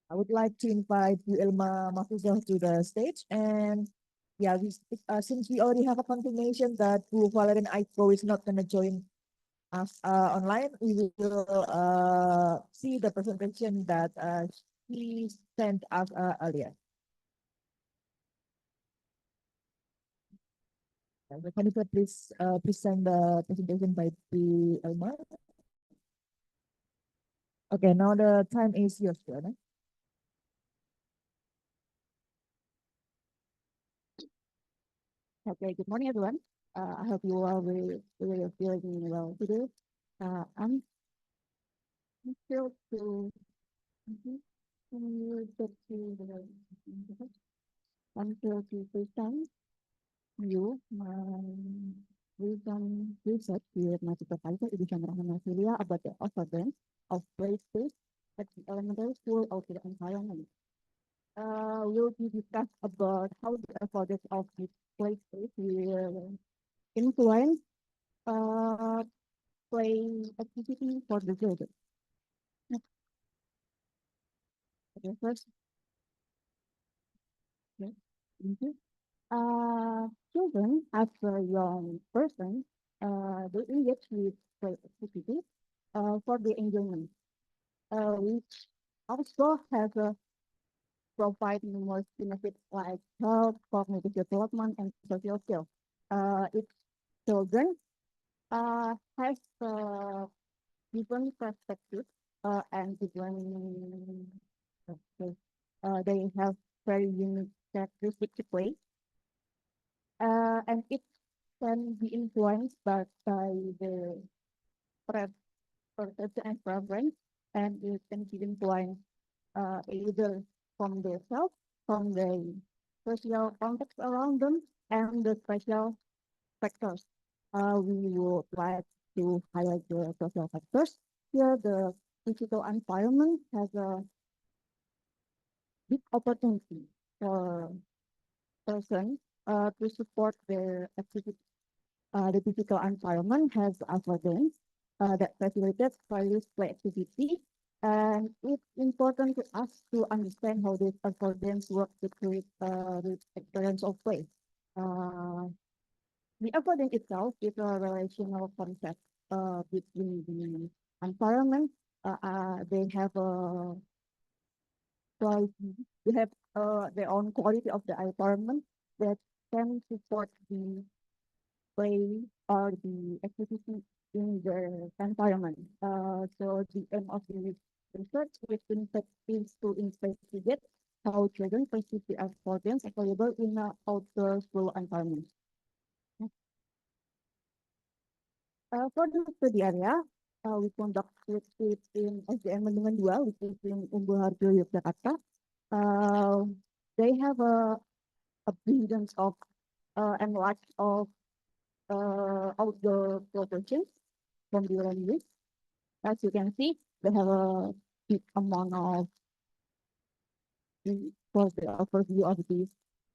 I would like to invite Bu Elma Mafuzah to the stage, and yeah, since we already have a confirmation that Bu Valerian Aiko is not going to join us online, we will see the presentation that he sent us earlier. Can you please present the presentation by Bu Elma? Okay, now the time is yours, Bu Elma. Okay, good morning, everyone. I hope you all will feeling well today. I'm thrilled to get to I'm thrilled to present you my recent research with my supervisor, Idishan Rahman Filia, about the occurrence of play space at the elementary school of the environment. Will be discussed about how the affordance of this play space will influence play activity for the children. Okay, first, yes, thank you. Children as a young person they engage with play activities for the enjoyment, which also has a provide numerous benefits like health, cognitive development, and social skills. Its children has different perspectives and different, okay, they have very unique characteristics to play, and it can be influenced by the pre- perception and preference, and it can be influenced either from themselves, from the social context around them, and the special factors. We would like to highlight the social factors. Here, the digital environment has a big opportunity for person to support their activity. The digital environment has affordance that facilitates various play activity, and it's important to us to understand how this affordance works to create the experience of play. Uh, the affordance itself is a relational concept between the environment. They have a quality, they have their own quality of the environment that can support the play or the activity in the environment. So the aim of the research is to investigate how children perceive the affordance available in an outdoor school environment. For the study area, we conducted it in SDN Mendungan 2, which is in Umbu Harjo, Yogyakarta. They have a abundance of and lots of outdoor proportions from the language. As you can see, they have a big amount of for the overview of this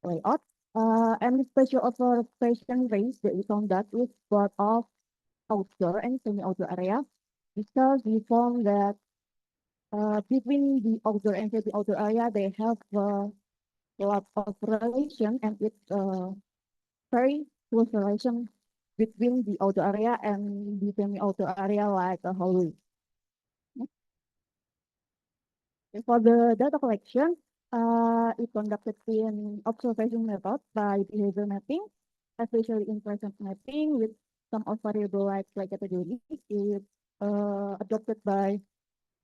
layout. And the special observation range that we conduct is part of outdoor and semi-outdoor area because we found that between the outdoor and semi-outdoor area, they have a lot of relation and it's very close relation between the outdoor area and the semi-outdoor area like a whole. For the data collection, it conducted in observation method by behavior mapping, especially in present mapping with some of variable like category is adopted by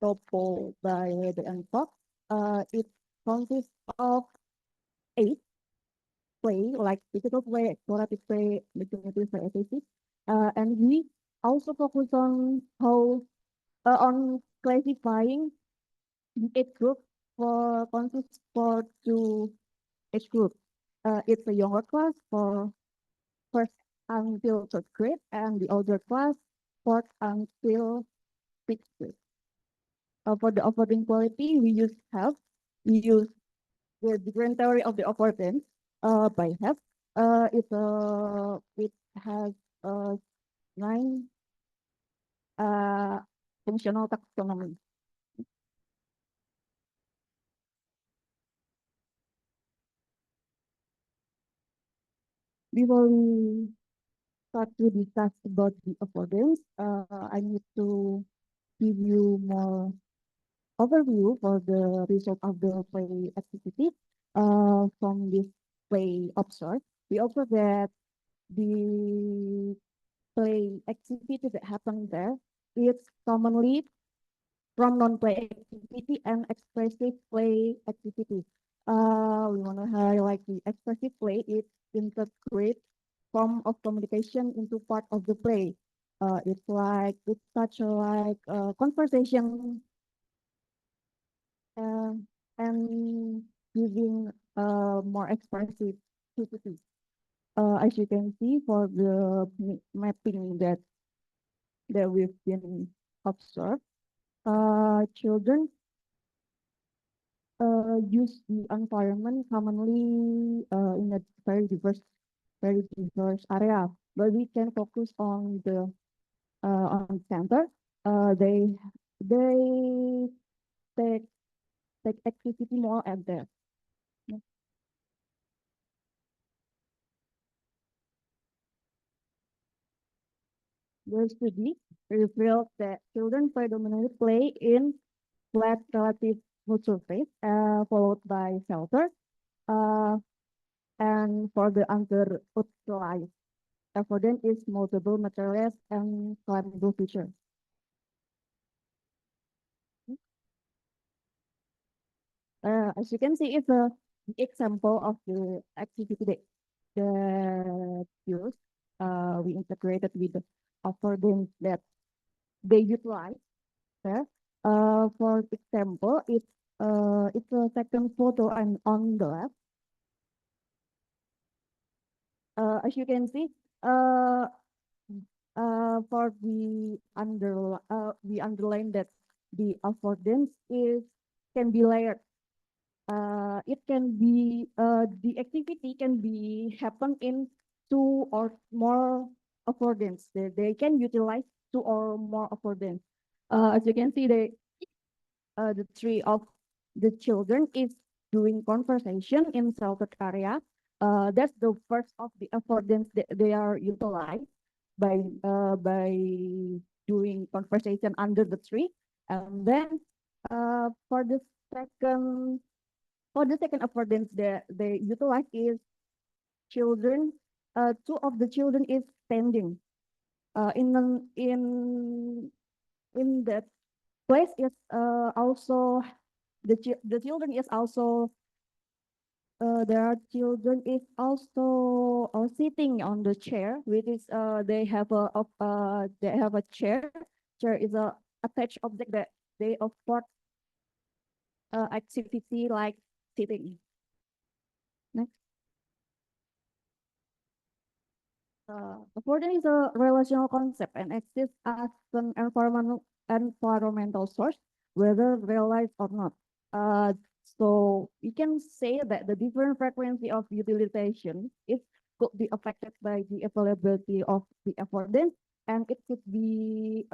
Topo by the NPOC. It consists of 8 play, like digital play, explorative play, imaginative play, etc. And we also focus on how on classifying the age group for consists for 2 age group. It's a younger class for first until 3rd grade and the older class 4th until 6th grade. For the affording quality, we use the different theory of the affordance by HEF. It has 9 functional taxonomy. Before we start to discuss about the affordance, I need to give you more overview for the result of the play activity. From this play observed, we observe that the play activity that happen there is commonly from non-play activity and expressive play activity. We want to highlight the expressive play. It integrates form of communication into part of the play. It's such like conversation and giving more expressive activity. As you can see for the mapping that we've been observed, children use the environment commonly in a very diverse area, but we can focus on the center. They take activity more at there. The study revealed that children predominantly play in flat relative wood surface, followed by shelter, uh, and for the underutilized affordance is multiple materials and climbable features. As you can see, it's a example of the activity that use. We integrated with the affordance that they utilize there. For example, it's a second photo and on the left. As you can see, uh, for we underline that the affordance is can be layered. It can be the activity can be happen in two or more affordance. They can utilize two or more affordance. As you can see, the three of the children is doing conversation in sheltered area. That's the first of the affordance that they are utilized by doing conversation under the tree. And then for the second affordance that they utilize is children. Two of the children is standing. In that place is also the children is also there are children is also sitting on the chair, which is they have a chair. Chair is a attached object that they afford activity like sitting. Next. Affordance is a relational concept and exists as an environmental source, whether realized or not. So we can say that the different frequency of utilization could be affected by the availability of the affordance, and it could be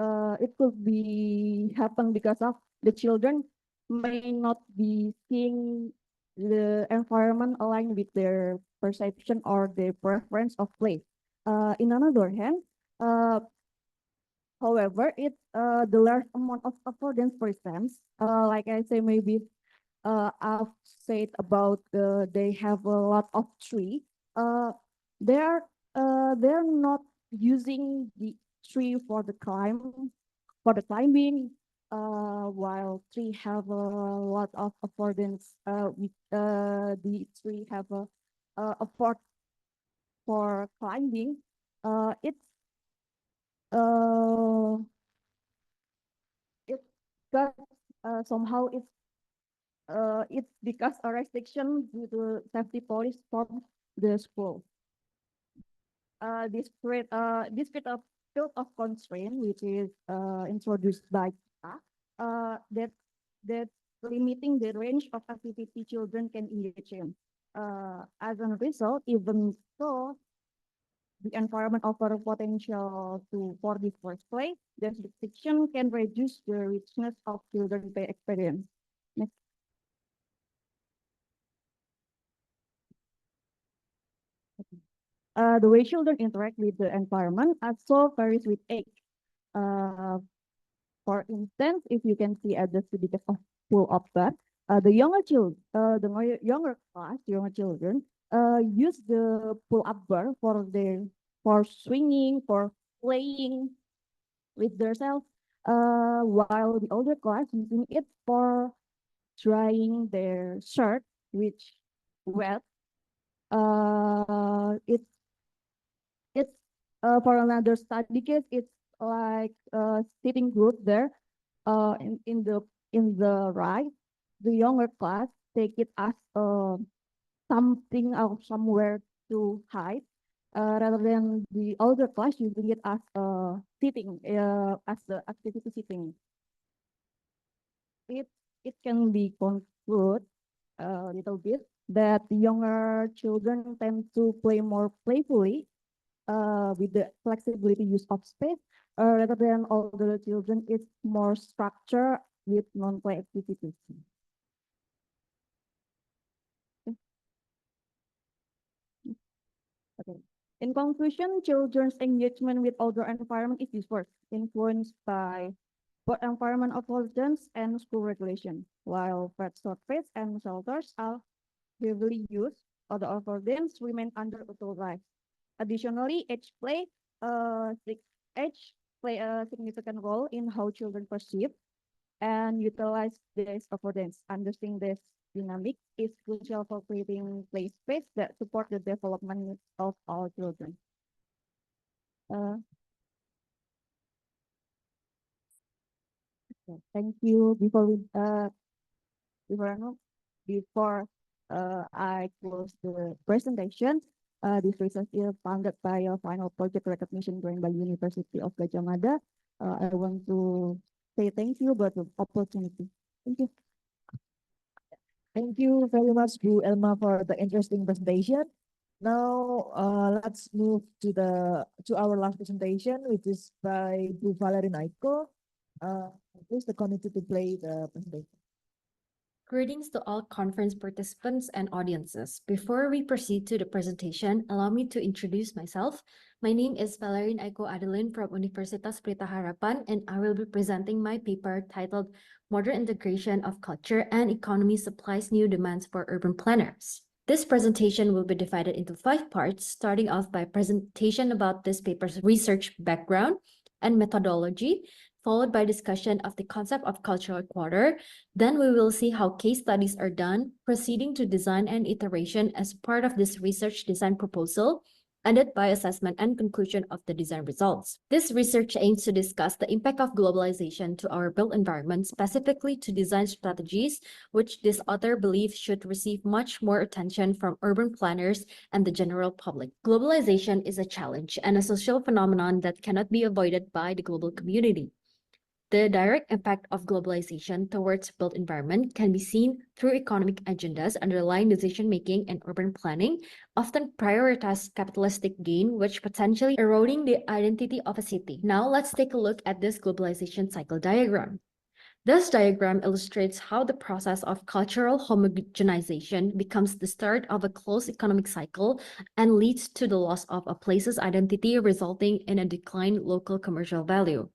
happen because of the children may not be seeing the environment aligned with their perception or their preference of play. In another hand, uh, however, the large amount of affordance presents, like I say, maybe I've said about they have a lot of tree. Uh, they're not using the tree for the climbing. While tree have a lot of affordance. The tree have afford for climbing. It's uh it got somehow it's because a restriction due to safety policy from the school. This create a field of constraint which is introduced by kita, that that limiting the range of activity children can engage in. As a result, even so, the environment offer potential for this first play, the restriction can reduce the richness of children play experience. Next. The way children interact with the environment also varies with age. Uh, for instance, if you can see at the study of pool of that, younger children, use the pull up bar for swinging, for playing with themselves, while the older class using it for drying their shirt, which wet. It It's for another study case, it's like sitting group there. In the right, the younger class take it as something or somewhere to hide, rather than the older class using it as sitting, as the activity sitting. It it can be concluded a little bit that the younger children tend to play more playfully with the flexibility use of space, rather than older children, it's more structure with non-play activities. Okay. In conclusion, children's engagement with outdoor environment is diverse, influenced by both environment affordance and school regulation. While pet surface and shelters are heavily used, other affordance remain underutilized. Additionally, age play a significant role in how children perceive and utilize this affordance. Understanding this dynamic is crucial for creating play space that support the development needs of all children. Thank you. Before I close the presentation, this research is funded by a final project recognition grant by University of Gajah Mada. I want to say thank you for the opportunity. Thank you. Thank you very much, Bu Elma, for the interesting presentation. Now, let's move to our last presentation, which is by Bu Valerie Aiko. Please the committee to play the presentation. Greetings to all conference participants and audiences. Before we proceed to the presentation, allow me to introduce myself. My name is Valerian Aiko Adeline from Universitas Pelita Harapan, and I will be presenting my paper titled Modern Integration of Culture and Economy Supplies New Demands for Urban Planners. This presentation will be divided into 5 parts, starting off by a presentation about this paper's research background and methodology, followed by discussion of the concept of cultural quarter. Then we will see how case studies are done, proceeding to design and iteration as part of this research design proposal, ended by assessment and conclusion of the design results. This research aims to discuss the impact of globalization to our built environment, specifically to design strategies, which this author believes should receive much more attention from urban planners and the general public. Globalization is a challenge and a social phenomenon that cannot be avoided by the global community. The direct impact of globalization towards built environment can be seen through economic agendas underlying decision-making and urban planning, often prioritize capitalistic gain, which potentially eroding the identity of a city. Now let's take a look at this globalization cycle diagram. This diagram illustrates how the process of cultural homogenization becomes the start of a closed economic cycle and leads to the loss of a place's identity, resulting in a declined local commercial value.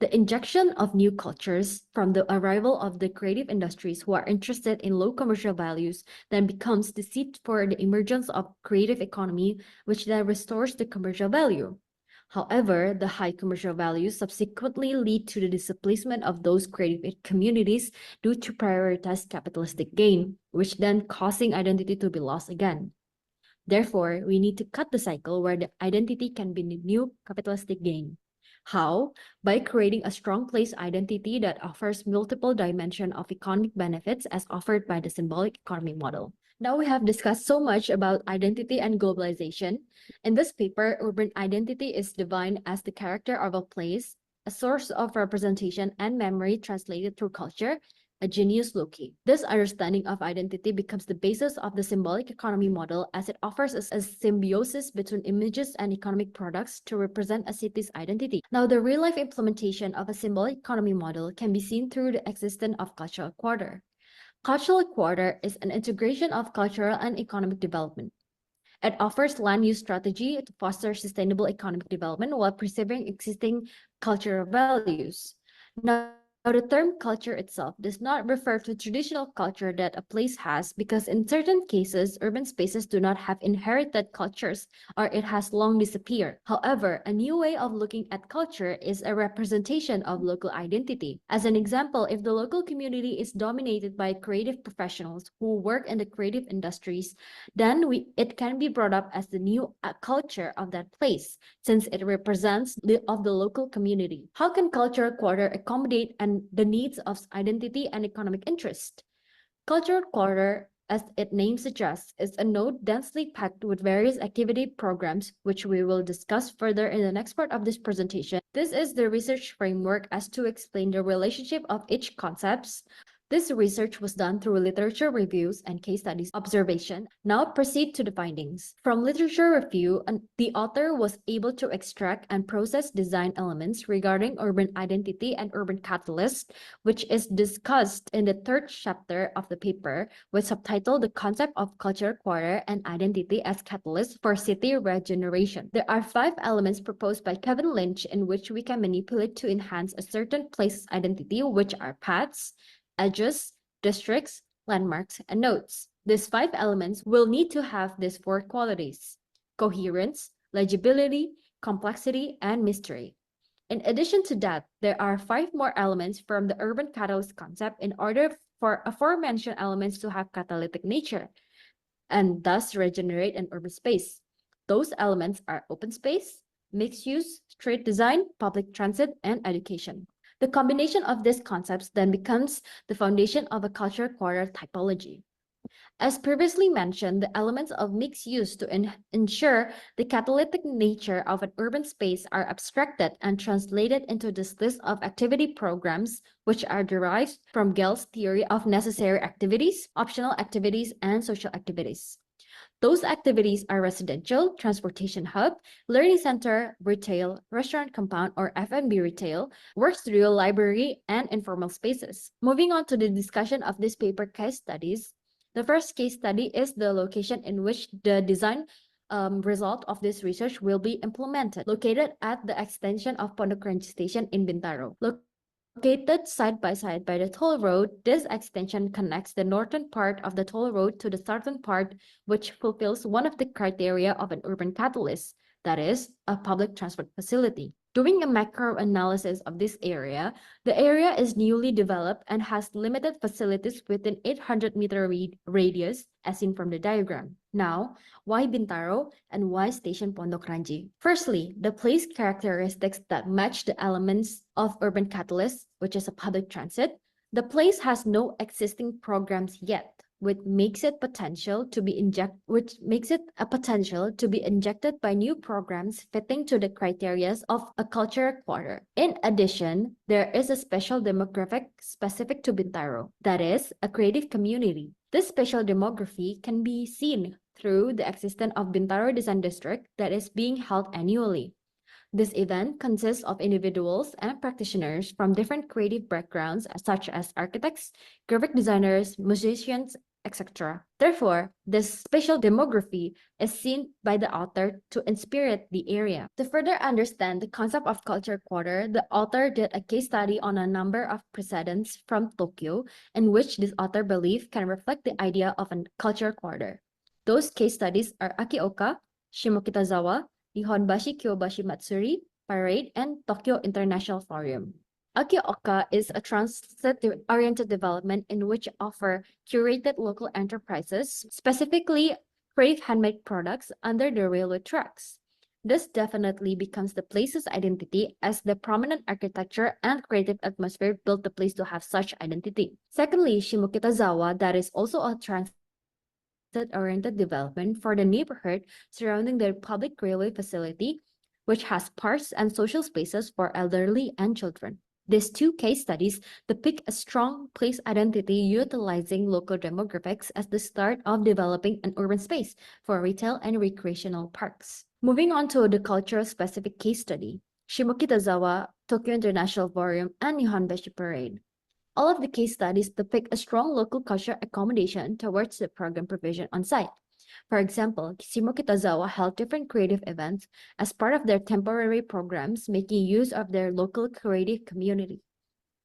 The injection of new cultures from the arrival of the creative industries who are interested in low commercial values then becomes the seed for the emergence of creative economy, which then restores the commercial value. However, the high commercial values subsequently lead to the displacement of those creative communities due to prioritized capitalistic gain, which then causing identity to be lost again. Therefore, we need to cut the cycle where the identity can be the new capitalistic gain. How? By creating a strong place identity that offers multiple dimensions of economic benefits as offered by the symbolic economy model. Now we have discussed so much about identity and globalization. In this paper, urban identity is defined as the character of a place, a source of representation and memory translated through culture, a genius loci. This understanding of identity becomes the basis of the symbolic economy model, as it offers us a symbiosis between images and economic products to represent a city's identity. Now, the real-life implementation of a symbolic economy model can be seen through the existence of cultural quarter. Cultural quarter is an integration of cultural and economic development. It offers land use strategy to foster sustainable economic development while preserving existing cultural values. Now, the term culture itself does not refer to traditional culture that a place has, because in certain cases, urban spaces do not have inherited cultures or it has long disappeared. However, a new way of looking at culture is a representation of local identity. As an example, if the local community is dominated by creative professionals who work in the creative industries, then it can be brought up as the new culture of that place, since it represents the local community. How can cultural quarter accommodate the needs of identity and economic interest? Cultural quarter, as its name suggests, is a node densely packed with various activity programs, which we will discuss further in the next part of this presentation. This is the research framework as to explain the relationship of each concepts This research was done through literature reviews and case studies observation. Now proceed to the findings. From literature review, the author was able to extract and process design elements regarding urban identity and urban catalyst, which is discussed in the third chapter of the paper, with subtitle The Concept of Culture Quarter and Identity as Catalyst for City Regeneration. There are 5 elements proposed by Kevin Lynch in which we can manipulate to enhance a certain place's identity, which are paths, edges, districts, landmarks, and nodes. These 5 elements will need to have these 4 qualities: coherence, legibility, complexity, and mystery. In addition to that, there are 5 more elements from the urban catalyst concept in order for aforementioned elements to have catalytic nature and thus regenerate an urban space. Those elements are open space, mixed use, street design, public transit, and education. The combination of these concepts then becomes the foundation of a culture quarter typology. As previously mentioned, the elements of mixed use to ensure the catalytic nature of an urban space are abstracted and translated into this list of activity programs, which are derived from Gell's theory of necessary activities, optional activities, and social activities. Those activities are residential, transportation hub, learning center, retail, restaurant compound or F&B retail, work studio, library, and informal spaces. Moving on to the discussion of this paper case studies, the first case study is the location in which the design result of this research will be implemented, located at the extension of Pondok Ranji Station in Bintaro. Located side by side by the toll road, this extension connects the northern part of the toll road to the southern part, which fulfills one of the criteria of an urban catalyst, that is, a public transport facility. Doing a macro analysis of this area, the area is newly developed and has limited facilities within 800-meter radius, as seen from the diagram. Now, why Bintaro and why Station Pondok Ranji? Firstly, the place characteristics that match the elements of urban catalyst, which is a public transit. The place has no existing programs yet, which makes it a potential to be injected by new programs fitting to the criteria of a culture quarter. In addition, there is a special demographic specific to Bintaro, that is, a creative community. This special demography can be seen through the existence of Bintaro Design District that is being held annually. This event consists of individuals and practitioners from different creative backgrounds, such as architects, graphic designers, musicians, etc. Therefore, this spatial demography is seen by the author to inspire the area. To further understand the concept of culture quarter, the author did a case study on a number of precedents from Tokyo, in which this author believed can reflect the idea of a culture quarter. Those case studies are Akioka, Shimokitazawa, Nihonbashi Kyobashi Matsuri, Parade, and Tokyo International Forum. Akioka is a transit-oriented development in which offer curated local enterprises, specifically creative handmade products under the railway tracks. This definitely becomes the place's identity, as the prominent architecture and creative atmosphere built the place to have such identity. Secondly, Shimokitazawa, that is also a transit-oriented development for the neighborhood surrounding the public railway facility, which has parks and social spaces for elderly and children. These 2 case studies depict a strong place identity utilizing local demographics as the start of developing an urban space for retail and recreational parks. Moving on to the cultural-specific case study, Shimokitazawa, Tokyo International Forum, and Nihonbashi Parade. All of the case studies depict a strong local cultural accommodation towards the program provision on site. For example, Shimokitazawa held different creative events as part of their temporary programs, making use of their local creative community.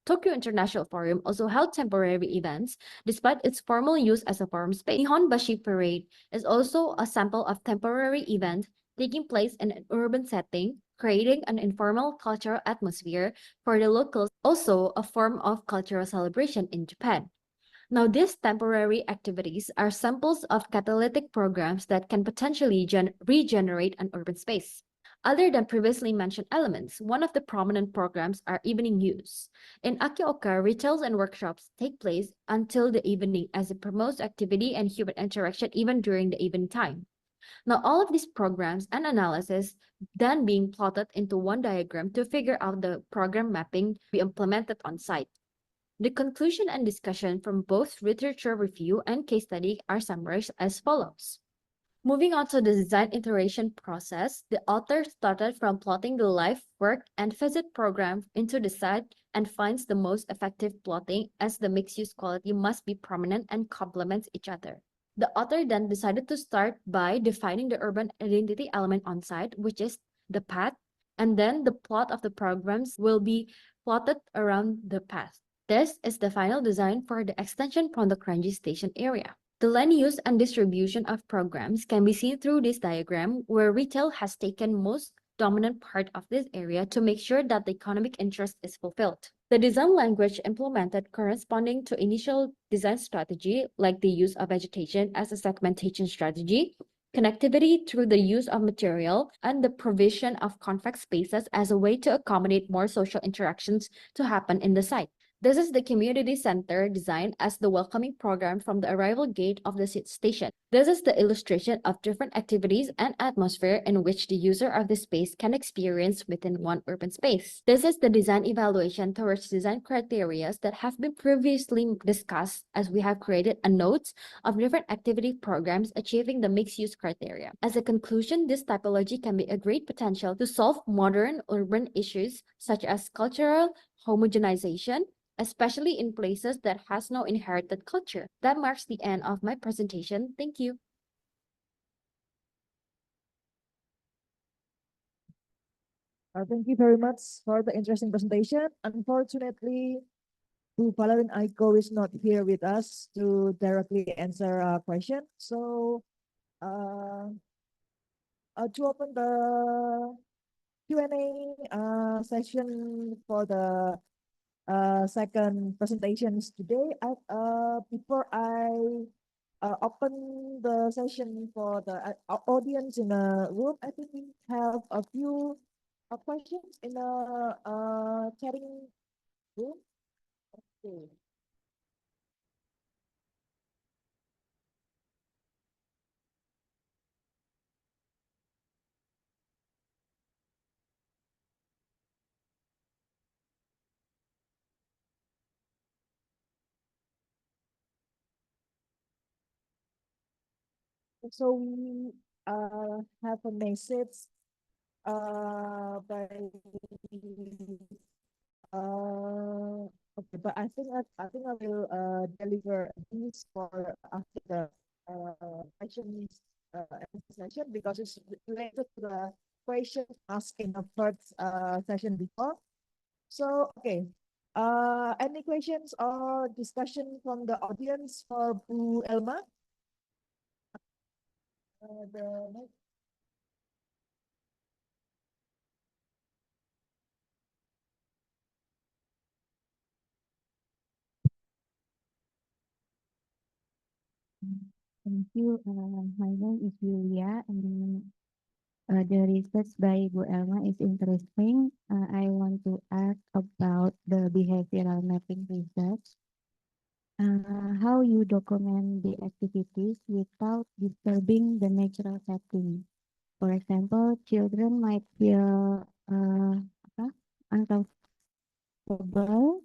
Tokyo International Forum also held temporary events despite its formal use as a forum space. Nihonbashi Parade is also a sample of temporary event taking place in an urban setting, creating an informal cultural atmosphere for the locals, also a form of cultural celebration in Japan. Now, these temporary activities are samples of catalytic programs that can potentially regenerate an urban space. Other than previously mentioned elements, one of the prominent programs are evening use. In Akioka, retails and workshops take place until the evening as it promotes activity and human interaction even during the evening time. Now, all of these programs and analysis then being plotted into one diagram to figure out the program mapping to be implemented on site. The conclusion and discussion from both literature review and case study are summarized as follows. Moving on to the design iteration process, the author started from plotting the life, work, and visit program into the site and finds the most effective plotting as the mixed-use quality must be prominent and complements each other. The author then decided to start by defining the urban identity element on site, which is the path, and then the plot of the programs will be plotted around the path. This is the final design for the extension from the Kranji station area. The land use and distribution of programs can be seen through this diagram, where retail has taken most dominant part of this area to make sure that the economic interest is fulfilled. The design language implemented corresponding to initial design strategy, like the use of vegetation as a segmentation strategy, connectivity through the use of material, and the provision of convex spaces as a way to accommodate more social interactions to happen in the site. This is the community center design as the welcoming program from the arrival gate of the station. This is the illustration of different activities and atmosphere in which the user of the space can experience within one urban space. This is the design evaluation towards design criteria that have been previously discussed, as we have created a note of different activity programs achieving the mixed-use criteria. As a conclusion, this typology can be a great potential to solve modern urban issues such as cultural homogenization, especially in places that has no inherited culture. That marks the end of my presentation. Thank you. Thank you very much for the interesting presentation. Unfortunately, Bu Valerin Aiko is not here with us to directly answer a question. So, to open the Q&A session for the second presentations today, before I open the session for the audience in the room, I think we have a few questions in the chatting room. Okay. So we have a message by okay, but I think I will deliver this for after the questions session, because it's related to the question asked in the first session before. So okay, any questions or discussion from the audience for Bu Elma? The mic. Thank you. My name is Yulia, and the research by Bu Elma is interesting. I want to ask about the behavioral mapping research. How you document the activities without disturbing the natural setting. For example, children might feel uncomfortable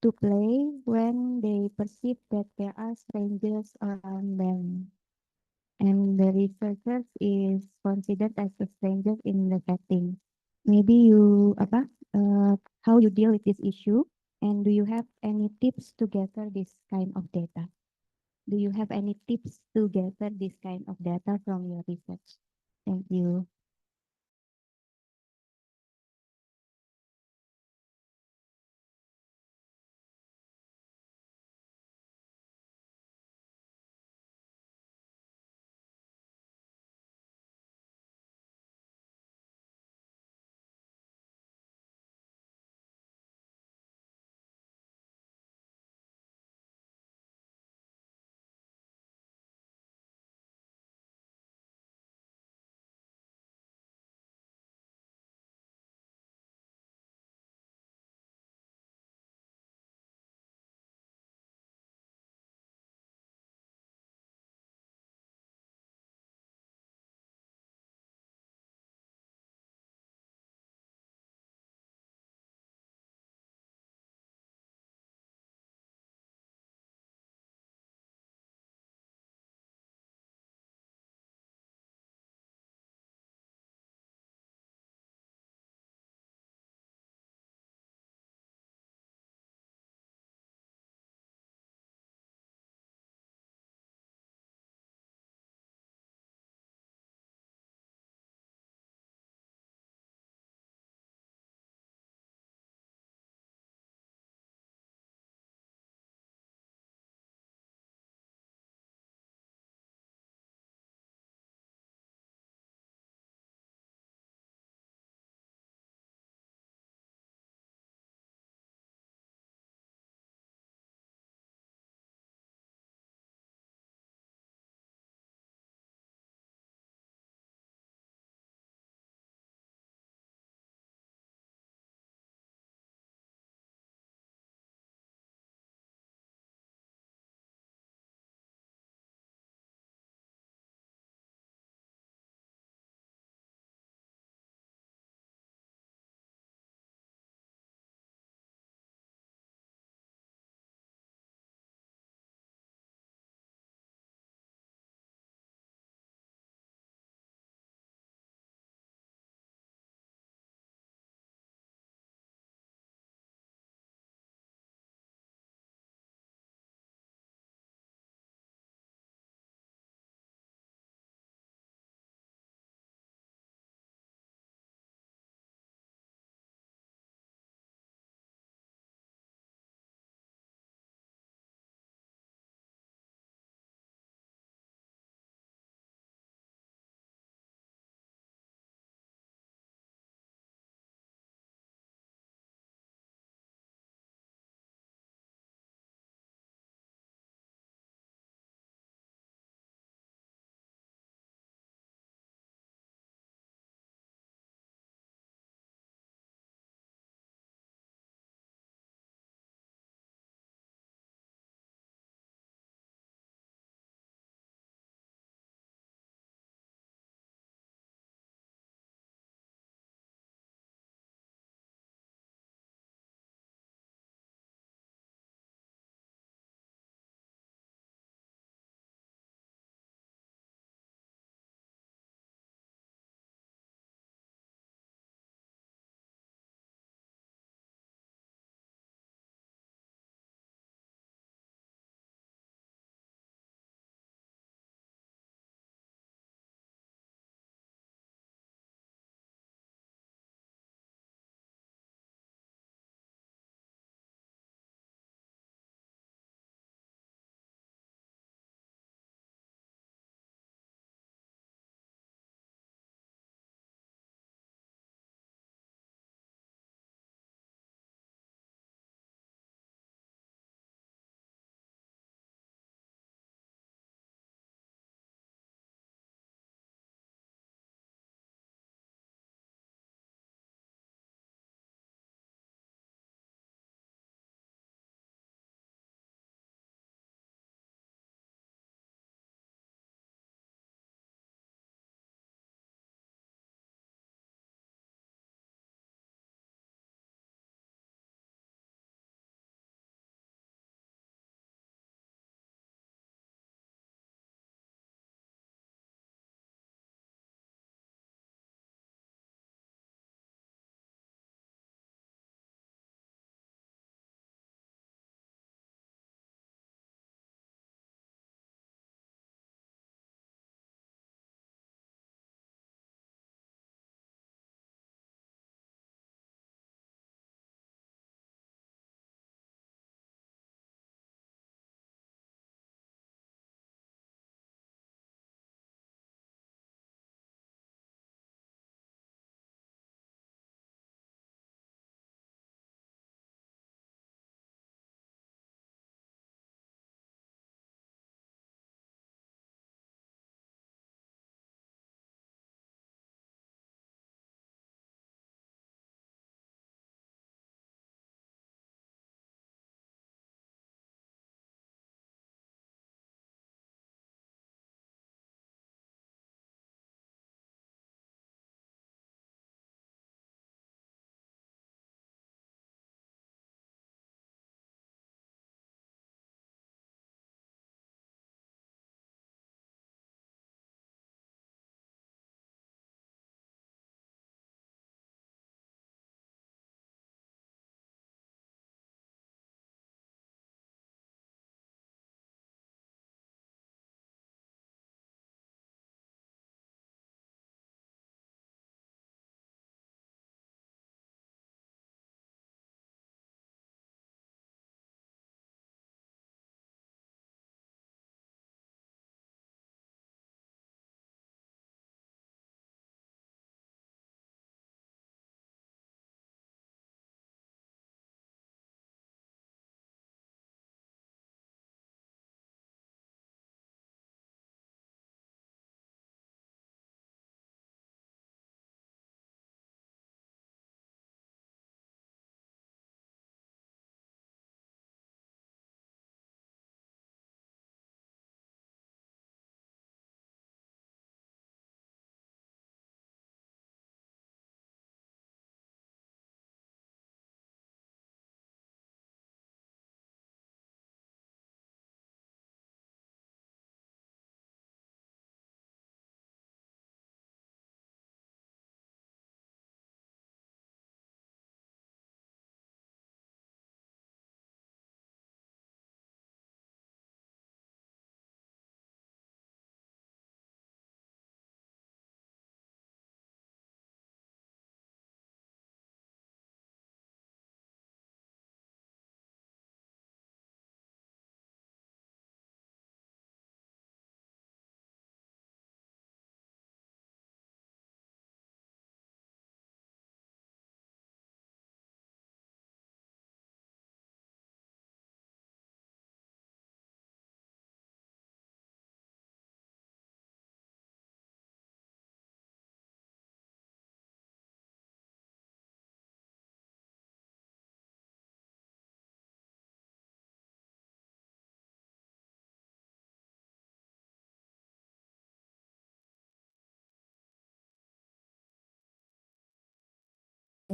to play when they perceive that there are strangers around them. And the researchers is considered as a stranger in the setting. Maybe how you deal with this issue, and do you have any tips to gather this kind of data? Do you have any tips to gather this kind of data from your research? Thank you.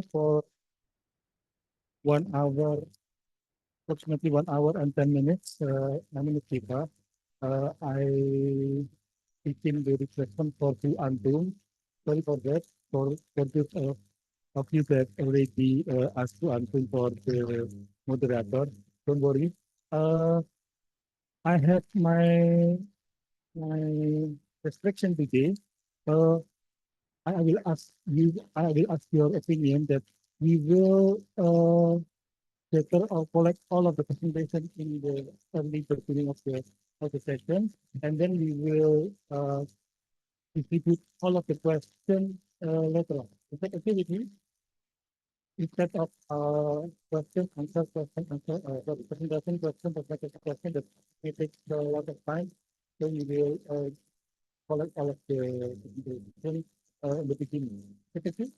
for 1 hour, approximately 1 hour and 10 minutes. My name is Kipa. I teaching the reflection for the unknown. Sorry for that. For this of you that already asked to answer for the moderator. Don't worry. Uh, I have my restriction today. Uh, I will ask you. I will ask your opinion that we will gather or collect all of the presentation in the early beginning of the session, and then we will distribute all of the questions later on. Is that okay with you? Instead of presentation, question, that may take a lot of time, so we will collect all of the questions in the beginning. Is that okay?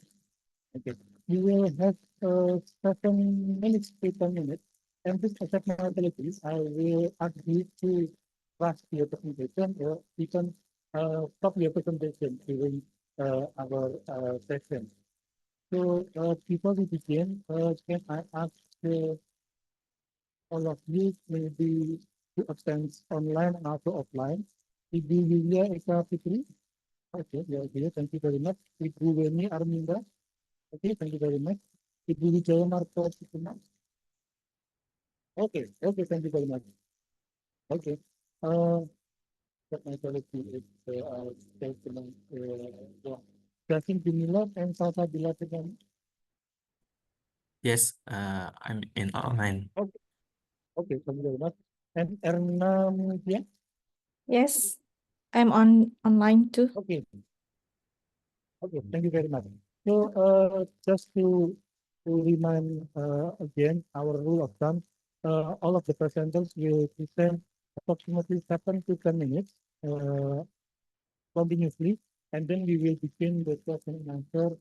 Okay. We will have 7 minutes to 10 minutes. And this assessment modalities, I will ask you to rush your presentation or you can stop your presentation during our session. So before we begin, can I ask all of you maybe to attend online and also offline? Ibu Yulia Eka Fitri. Okay, yeah, okay, thank you very much. Ibu Weni Arminda. Okay, thank you very much. Ibu Wijaya Marto Sukuma. Okay, okay, thank you very much. Okay. That my colleague is statement. Jasmine Jumila and Salsa Bilategan. Yes, I'm in online. Okay, okay, thank you very much. And Erna Mutia. Yes, I'm online too. Okay. Okay, thank you very much. So, just to remind again our rule of thumb, all of the presenters will present approximately 7 to 10 minutes continuously, and then we will begin the question and answer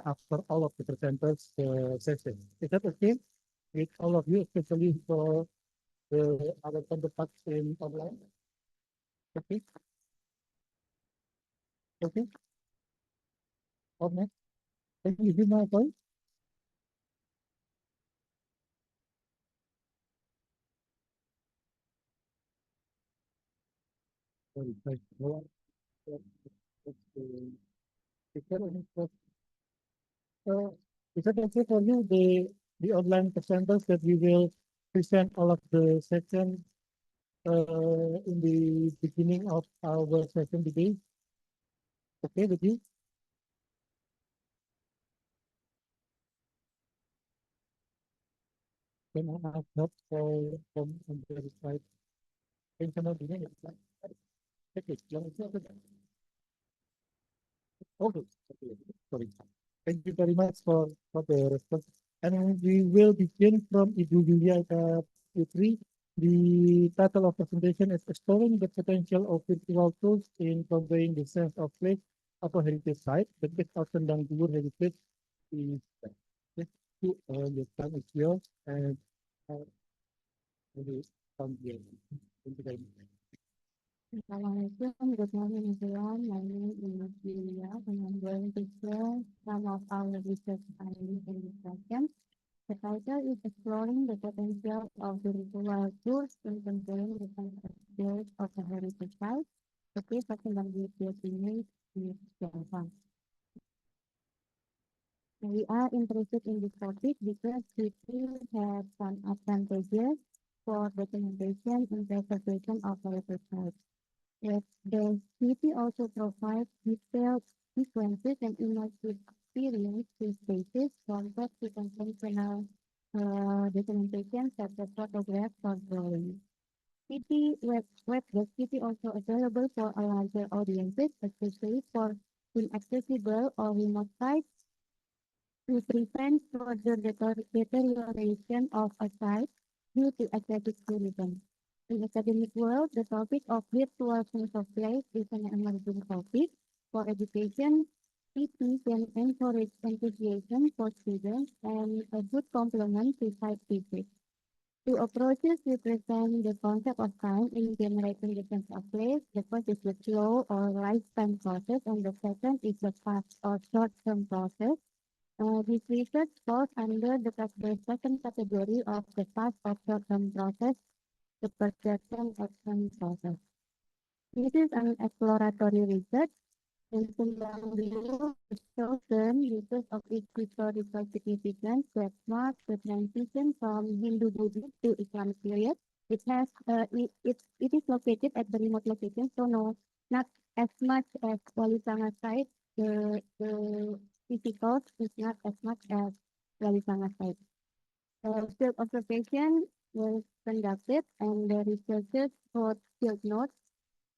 after all of the presenters session. Is that okay with all of you, especially for our counterparts in online? Okay. Okay. Okay. Can you hear my voice? Sorry, sorry. No, is there any question? Is that okay for you, the online presenters that we will present all of the session in the beginning of our session today? Okay with you? Can I ask help from the side? Can someone begin it? Okay, let me see. Okay, okay, sorry. Thank you very much for the response. And we will begin from Ibu Julia Putri. The title of presentation is Exploring the Potential of Virtual Tools in Conveying the Sense of Place of a Heritage Site. The big option down Gubur Heritage is your time is yours and maybe from here. Thank you very much. Assalamualaikum, good morning everyone. My name is Julia and I'm going to share some of our research findings in this session. The title is Exploring the Potential of the Ritual Tools in Conveying the Sense of a Heritage Site. Okay, dalam video ini dijelaskan. We are interested in this topic because we still have some advantages for documentation and preservation of heritage sites. Yes, the city also provides detailed sequences and immersive experience to spaces compared to conventional documentation such as photographs or drawings. The city also available for a larger audiences, especially for inaccessible or remote sites to prevent further deterioration of a site due to aesthetic tourism. In academic world, the topic of virtual sense of place is an emerging topic. For education, PT can encourage enthusiasm for students and a good complement to site visits. Two approaches represent the concept of time in generating the sense of place. The first is the slow or lifetime process, and the second is the fast or short-term process. This research falls under the second category of the fast of short-term process, the perception action process. This is an exploratory research mentioned down below has chosen uses of its historical significance that marks the transition from Hindu Buddhist to Islamic period. It is located at the remote location, so no, not as much as Walisanga site. The physical is not as much as Walisanga site. Field observation was conducted and the researchers wrote field notes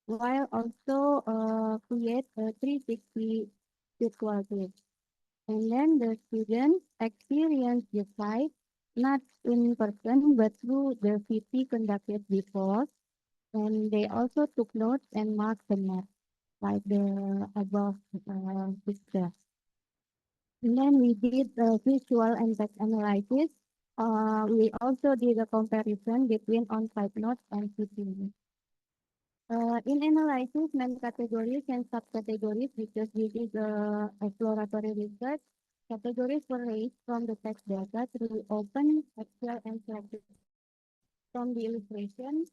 while also create a 360 virtual tour. And then the students experience the site not in person but through the VT conducted before. And they also took notes and marked the map like the above picture. And then we did the visual and text analysis. We also did a comparison between on-site notes and VT notes. In analysis, many categories and subcategories because this is exploratory research. Categories were raised from the text data through open, Excel, and selected. From the illustration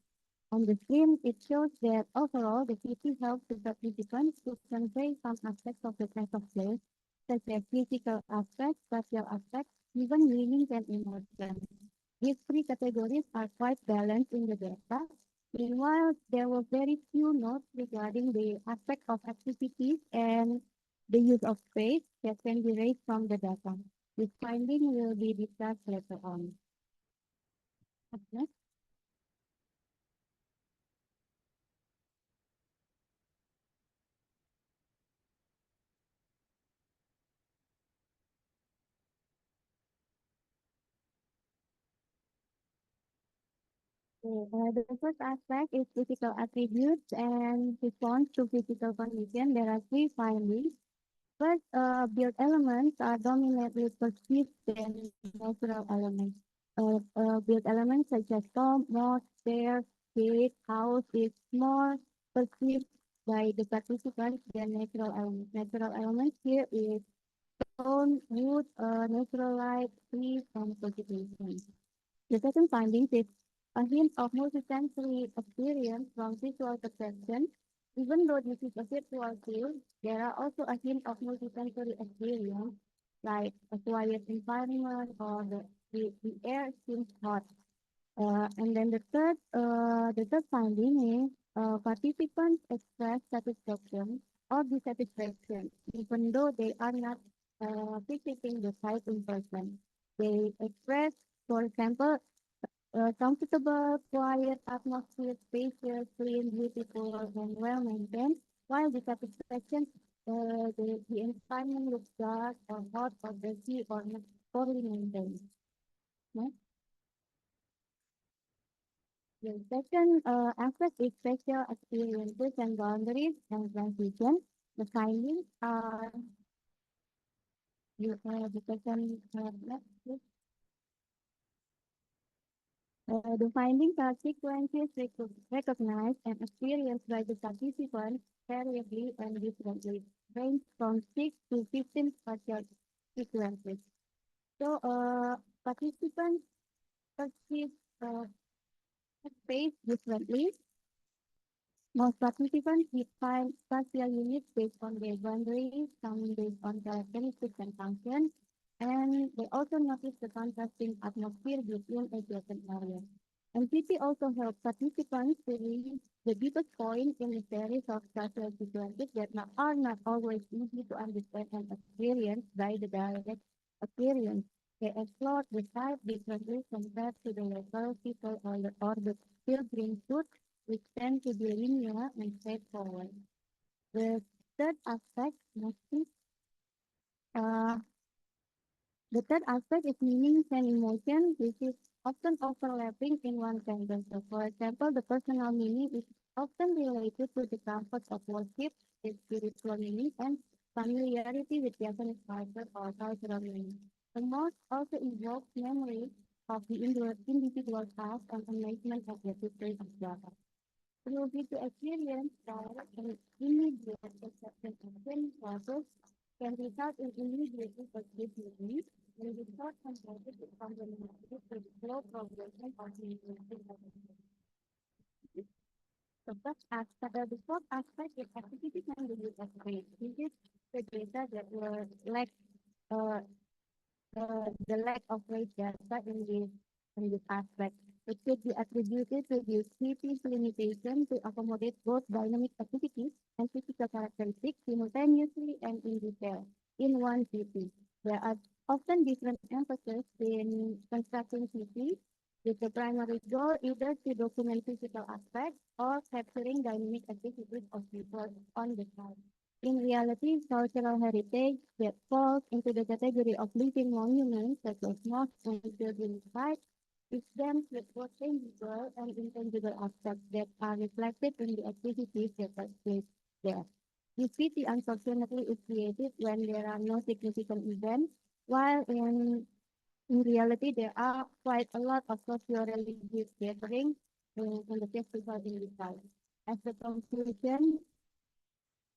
on the screen, it shows that overall the PT helps the participants to convey some aspects of the class of place, such as physical aspects, spatial aspects, even meaning and emotion. These three categories are quite balanced in the data. Meanwhile, there were very few notes regarding the aspect of activities and the use of space that can be raised from the data. This finding will be discussed later on. Next. The first aspect is physical attributes and response to physical condition. There are three findings. First, built elements are dominantly perceived than natural elements. Built elements such as stone, moss, stairs, gate, house is more perceived by the participants than natural elements. Natural elements here is stone, wood, natural light, trees, and vegetation. The second finding is a hint of multisensory experience from visual perception. Even though this is a virtual field, there are also a hint of multisensory experience, like a quiet environment or the air seems hot. And then the third finding is participants express satisfaction or dissatisfaction, even though they are not visiting the site in person. They express, for example, comfortable, quiet atmosphere, spacious, clean, beautiful, and well maintained. While dissatisfaction, the environment looks dark or hot or dirty or not poorly maintained. Next. The second aspect is spatial experiences and boundaries and transition. The findings are the second next, please. The findings are sequences recognized and experienced by the participants variably and differently, range from 6 to 15 spatial sequences. So, participants perceive space differently. Most participants define spatial units based on their boundaries, some based on characteristics and functions, and they also notice the contrasting atmosphere between adjacent areas. MCP also helps participants to reach the deepest point in a series of spatial sequences that are not always easy to understand and experience by the direct experience. They explore the site differently compared to the local people or the pilgrim route, which tend to be linear and straightforward. The third aspect, next please. The third aspect is meanings and emotion, which is often overlapping in one sentence. So, for example, the personal meaning is often related to the comfort of worship, its spiritual meaning, and familiarity with Japanese culture or cultural meaning. The most also invokes memory of the individual past and amazement of the history of Java. Through video experience, direct and immediate perception of things process can result in immediately positive release and the short converted to problematic with slow progression of the fourth aspect is activity can be used as grade. This is the data that were uh, the lack of race data in this aspect. It could be attributed to the city's limitation to accommodate both dynamic activities and physical characteristics simultaneously and in detail in one city. There are often different emphasis in constructing cities with the primary goal either to document physical aspects or capturing dynamic activities of people on the site. In reality, cultural heritage that falls into the category of living monuments such as mosques and building sites is then with both tangible and intangible aspects that are reflected in the activities that take place there. The city unfortunately is created when there are no significant events, while in reality there are quite a lot of socio-religious gatherings in the festival in the site. As a conclusion,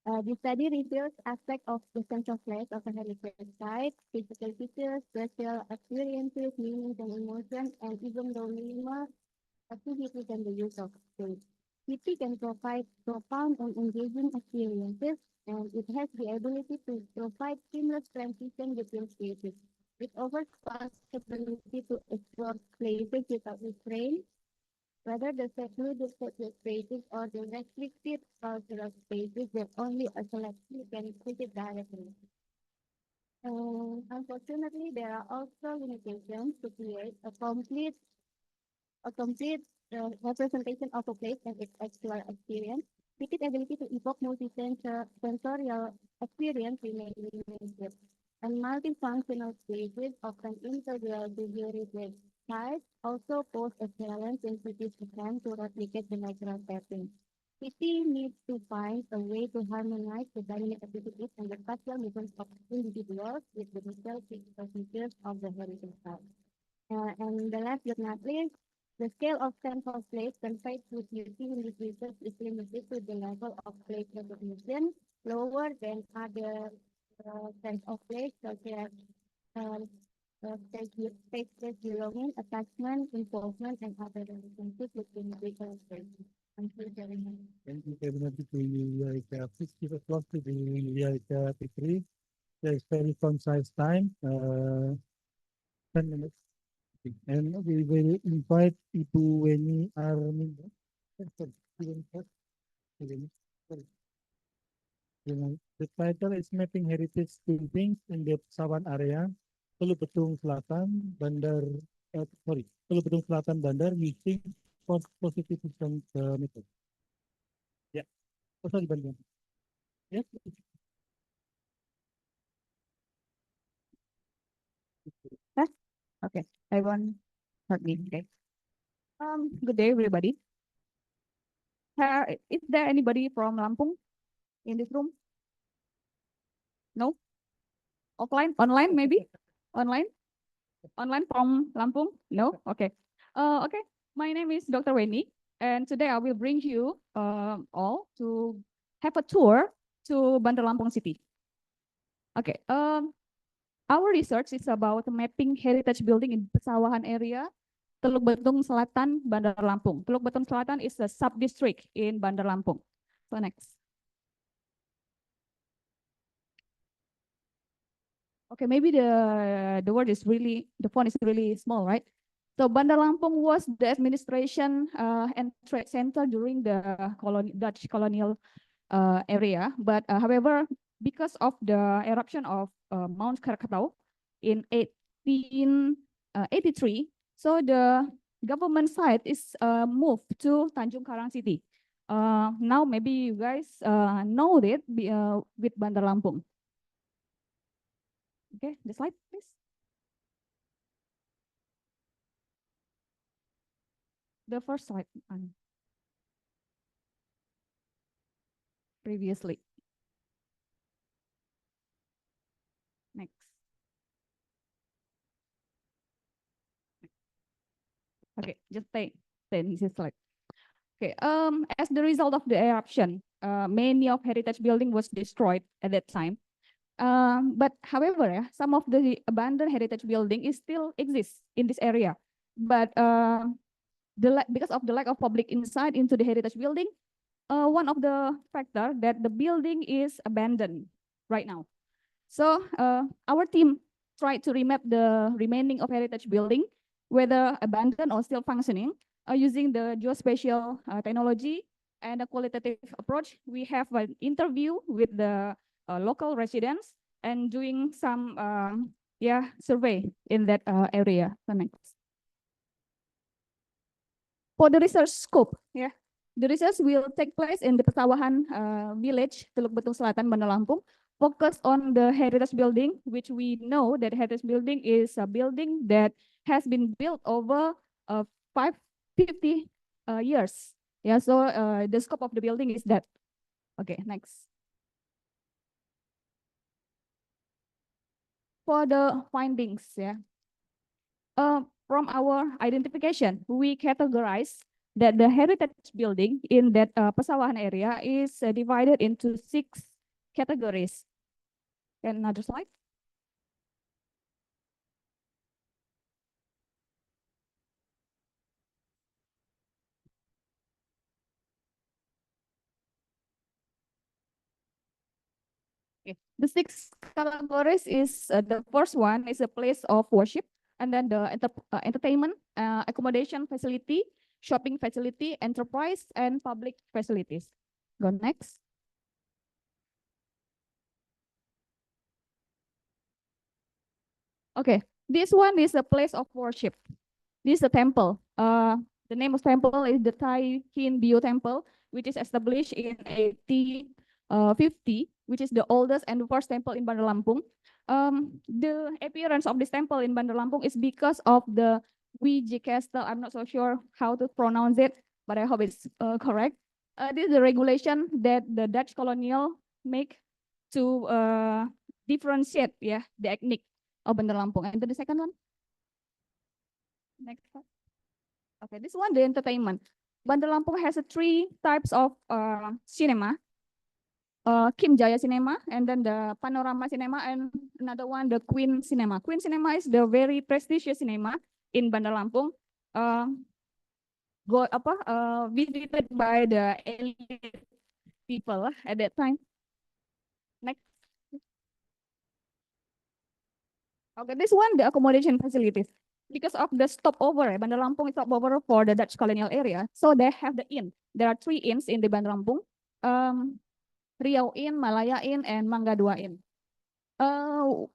the study reveals aspects of the central place of a heritage site, physical features, social experiences, meanings and emotions, and even though minimal activities and the use of space. City can provide profound and engaging experiences, and it has the ability to provide seamless transition between spaces. It offers possibility to explore places without restraint, whether the secluded sacred spaces or the restricted cultural spaces that only a select few can visit directly. Unfortunately, there are also limitations to create a complete representation of a place and its actual experience. With its ability to evoke multi-sensorial experience remains limited, and multifunctional spaces often integral to heritage sites also pose a challenge in cities' attempt to replicate the natural setting. City needs to find a way to harmonize the dynamic activities and the spatial movements of individuals with the natural physical features of the heritage site. And the last but not least, the scale of central place compared with beauty in this research is limited to the level of place recognition, lower than other sense of place, such as um, space belonging, attachment, involvement, and other relationships within the space. Thank you very much. Thank you very much to you, please give applause to the Fikri. There's very concise time, 10 minutes. And we will invite Ibu Weni Arminda. The title is Mapping Heritage Buildings in the Sawan Area, Teluk Betung Selatan, Teluk Betung Selatan, Bandar, using positive system method. Yeah. Oh, sorry, Bandar. Yes. Okay, I want start me. Okay. Good day, everybody. Is there anybody from Lampung in this room? No? Offline? Online, maybe? Online? Online from Lampung? No? Okay. Okay. My name is Dr. Weni, and today I will bring you all to have a tour to Bandar Lampung City. Okay. Our research is about mapping heritage building in Pesawahan area, Teluk Betung Selatan, Bandar Lampung. Teluk Betung Selatan is a sub-district in Bandar Lampung. So next. Okay, maybe the font is really small, right? So Bandar Lampung was the administration and trade center during the Dutch colonial area, but however, because of the eruption of Mount Krakatau in 1883, so the government site is moved to Tanjung Karang City. Now maybe you guys know it with Bandar Lampung. Okay, the slide, please. The first slide previously. Next. Okay, just stay in this slide. Okay, as the result of the eruption, many of heritage building was destroyed at that time. But however, some of the abandoned heritage building is still exists in this area. But because of the lack of public insight into the heritage building, one of the factor that the building is abandoned right now. So our team tried to remap the remaining of heritage building, whether abandoned or still functioning, using the geospatial technology and a qualitative approach. We have an interview with the local residents and doing some survey in that area. So next. For the research scope, the research will take place in the Pesawahan village, Teluk Betung Selatan, Bandar Lampung, focus on the heritage building, which we know that heritage building is a building that has been built over 550 years. Yeah, so the scope of the building is that. Okay, next. For the findings, from our identification, we categorize that the heritage building in that Pesawahan area is divided into 6 categories. And another slide. Okay. The 6 categories is the first one is a place of worship, and then the entertainment, accommodation facility, shopping facility, enterprise, and public facilities. Go next. Okay, this one is a place of worship. This is a temple. The name of temple is the Tai Hin Bio Temple, which is established in 1850, which is the oldest and the first temple in Bandar Lampung. The appearance of this temple in Bandar Lampung is because of the Wiji Castle. I'm not so sure how to pronounce it, but I hope it's correct. This is the regulation that the Dutch colonial make to differentiate the ethnic of Bandar Lampung. And then the second one. Next slide. Okay, this one, the entertainment. Bandar Lampung has 3 types of cinema. Kim Jaya Cinema, and then the Panorama Cinema, and another one, the Queen Cinema. Queen Cinema is the very prestigious cinema in Bandar Lampung. Visited by the elite people at that time. Next. Okay, this one, the accommodation facilities. Because of the stopover, Bandar Lampung is stopover for the Dutch colonial area. So they have the inn. There are 3 inns in the Bandar Lampung. Riau Inn, Malaya Inn, and Mangga Dua Inn.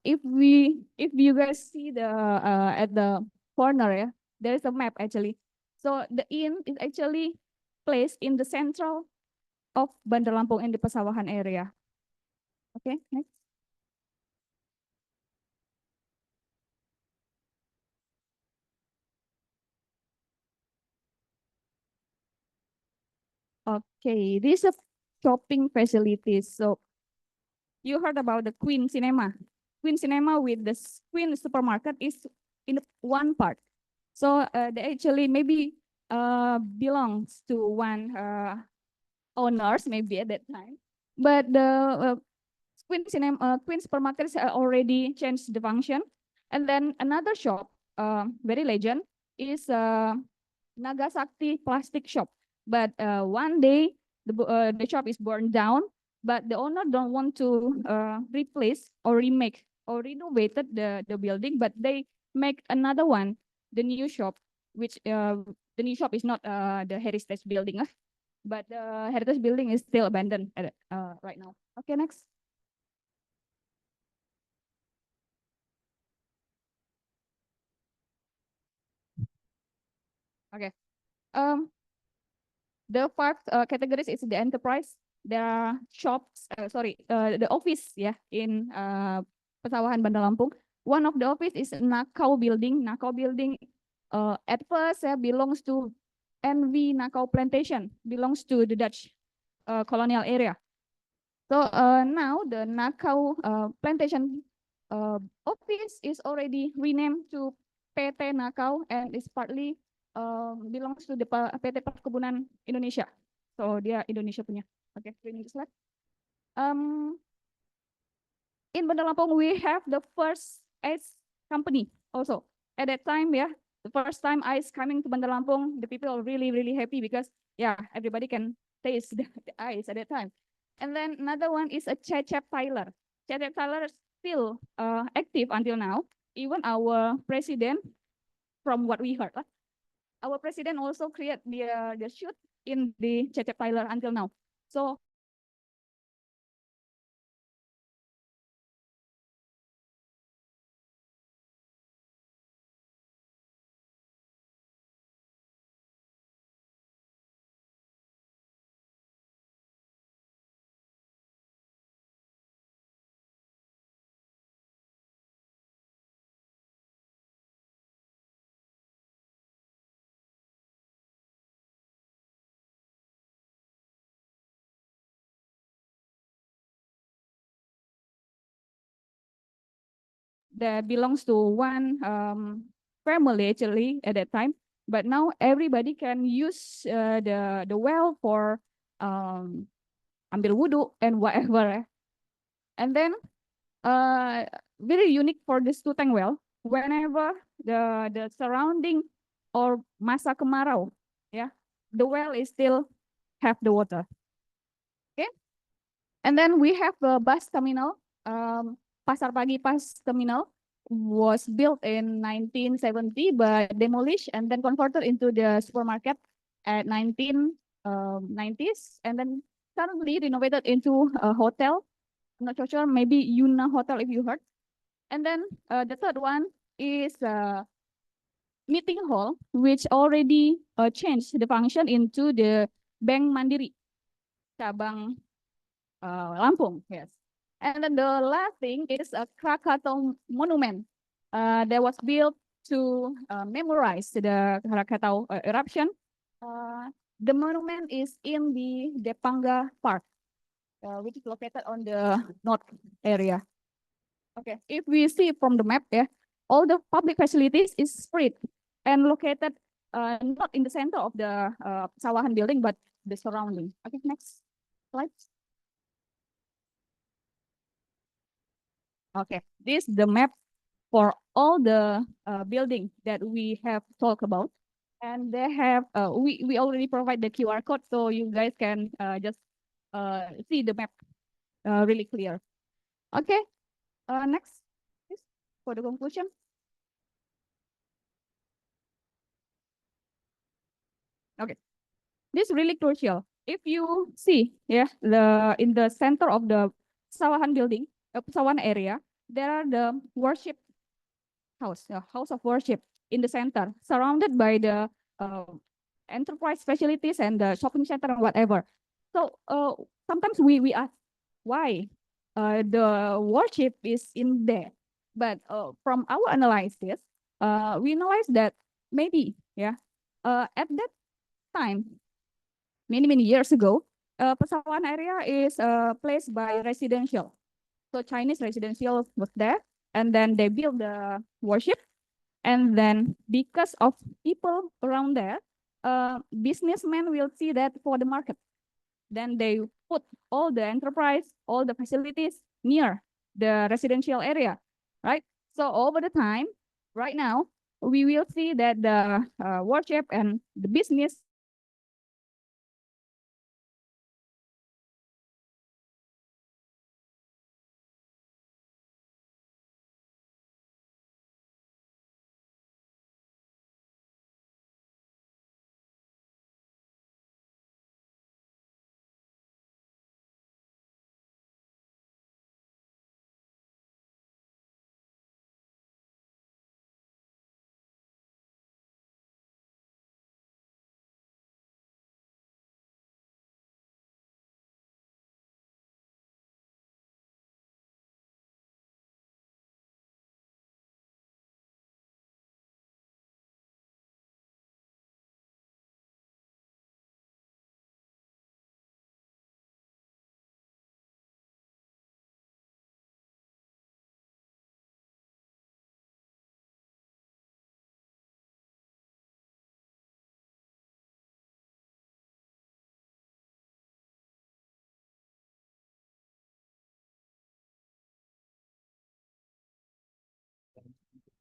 If you guys see the at the corner, there is a map actually. So the inn is actually placed in the central of Bandar Lampung in the Pesawahan area. Okay, next. Okay, these are shopping facilities. So you heard about the Queen Cinema. Queen Cinema with the Queen supermarket is in one part. So they actually maybe belongs to one owners maybe at that time. But the Queen Cinema, Queen supermarkets already changed the function. And then another shop, very legend, is Nagasaki plastic shop. But one day the shop is burned down, but the owner don't want to replace or remake or renovated the building, but they make another one, the new shop, which the new shop is not the heritage building, but the heritage building is still abandoned right now. Okay, next. Okay. The 5 categories is the enterprise. There are shops, the office, in Pesawahan, Bandar Lampung. One of the office is Nakau Building. Nakau Building, at first, belongs to NV Nakau Plantation, belongs to the Dutch colonial area. So now the Nakau Plantation office is already renamed to PT Nakau and is partly belongs to the PT Perkebunan Indonesia. So dia Indonesia punya. Okay, slide. in Bandar Lampung, we have the first ice company also. At that time, yeah, the first time ice coming to Bandar Lampung, the people are really, really happy because, yeah, everybody can taste the ice at that time. And then another one is a Cecep Tyler. Cecep Tyler is still active until now. Even our president, from what we heard, our president also create the shoot in the Cecep Tyler until now. So that belongs to one family actually at that time. But now everybody can use the well for ambil wudhu and whatever. And then very unique for this Tuteng well, whenever the surrounding or masa kemarau, yeah, the well is still have the water. Okay, and then we have the bus terminal. Pasar Pagi Bus Terminal was built in 1970 but demolished and then converted into the supermarket at 1990s and then currently renovated into a hotel. I'm not so sure, maybe Yuna Hotel if you heard. And then the third one is meeting hall, which already changed the function into the Bank Mandiri, cabang Lampung, yes. And then the last thing is a Krakatau monument that was built to memorize the Krakatau eruption. The monument is in the Depanga Park, which is located on the north area. Okay, if we see from the map, yeah, all the public facilities is spread and located not in the center of the Sawahan building, but the surrounding. Okay, next slide. Okay, this is the map for all the building that we have talked about. And they have, we already provide the QR code, so you guys can just see the map really clear. Okay, next, please, for the conclusion. Okay, this is really crucial. If you see, yeah, in the center of the Sawahan building, Sawahan area, there are the worship house, the house of worship in the center, surrounded by the enterprise facilities and the shopping center and whatever. So sometimes we ask why the worship is in there. But from our analysis, we analyze that maybe, yeah, at that time, many years ago, Pesawahan area is placed by residential. So Chinese residential was there, and then they built the worship. And then because of people around there, businessmen will see that for the market. Then they put all the enterprise, all the facilities near the residential area, right? So over the time, right now, we will see that the worship and the business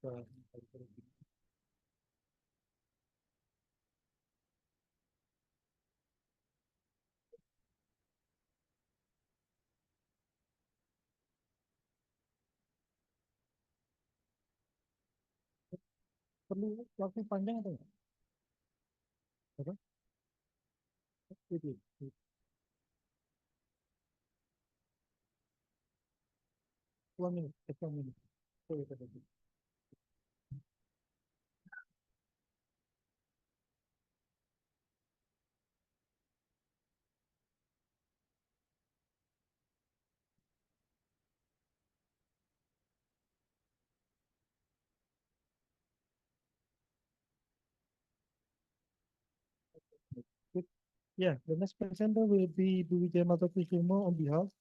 Perlu waktu panjang atau enggak? Apa? Itu. 2 menit, 2 menit. Sorry, sorry. Good. Yeah, the next presenter will be Bu Wijaya Matakusuma on behalf.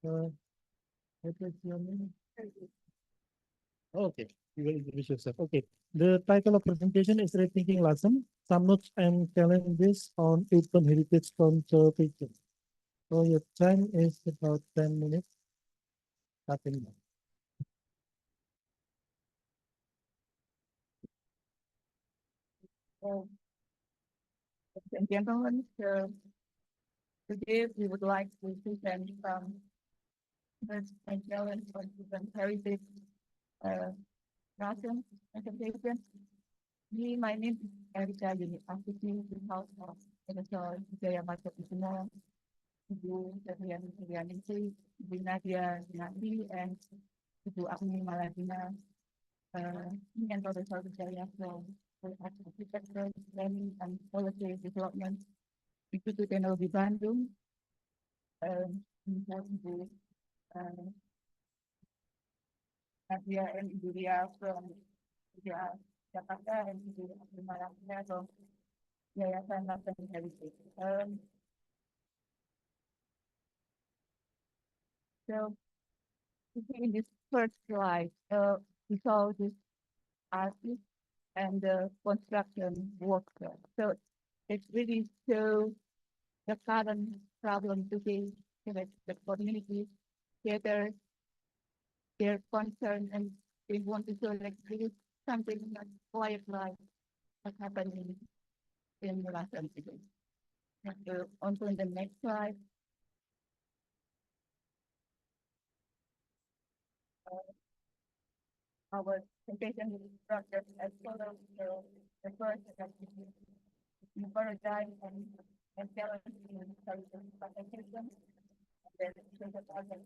What was your name? Okay, you will introduce yourself. Okay, the title of presentation is Rethinking Lesson, Some Notes and Challenges on Open Heritage Conservation. So your time is about 10 minutes. Starting now. And gentlemen, so today we would like to present some first and challenge on different heritage Russian presentation. My name is Erika Yuni Asuki, the house of Professor Wijaya Matakusuma, Ibu Febriani Febrianingsih, Ibu Nadia Nadi, and Ibu Agni Maladina, and Professor Wijaya from Architecture, Planning and Policy Development, Institut Teknologi Bandung, we have Ibu Nadia and Ibu Ria from Jakarta, and Ibu Agni Maladina from Yayasan Latin Heritage. So in this first slide, we saw this artist and the construction worker. So it really shows the current problem today, that the community gather their concern, and they want to show like this is something not quite like what's happening in the last today. So on to the next slide. Our presentation is structured as follows. So the first is paradigm and challenge in social participation. And then the other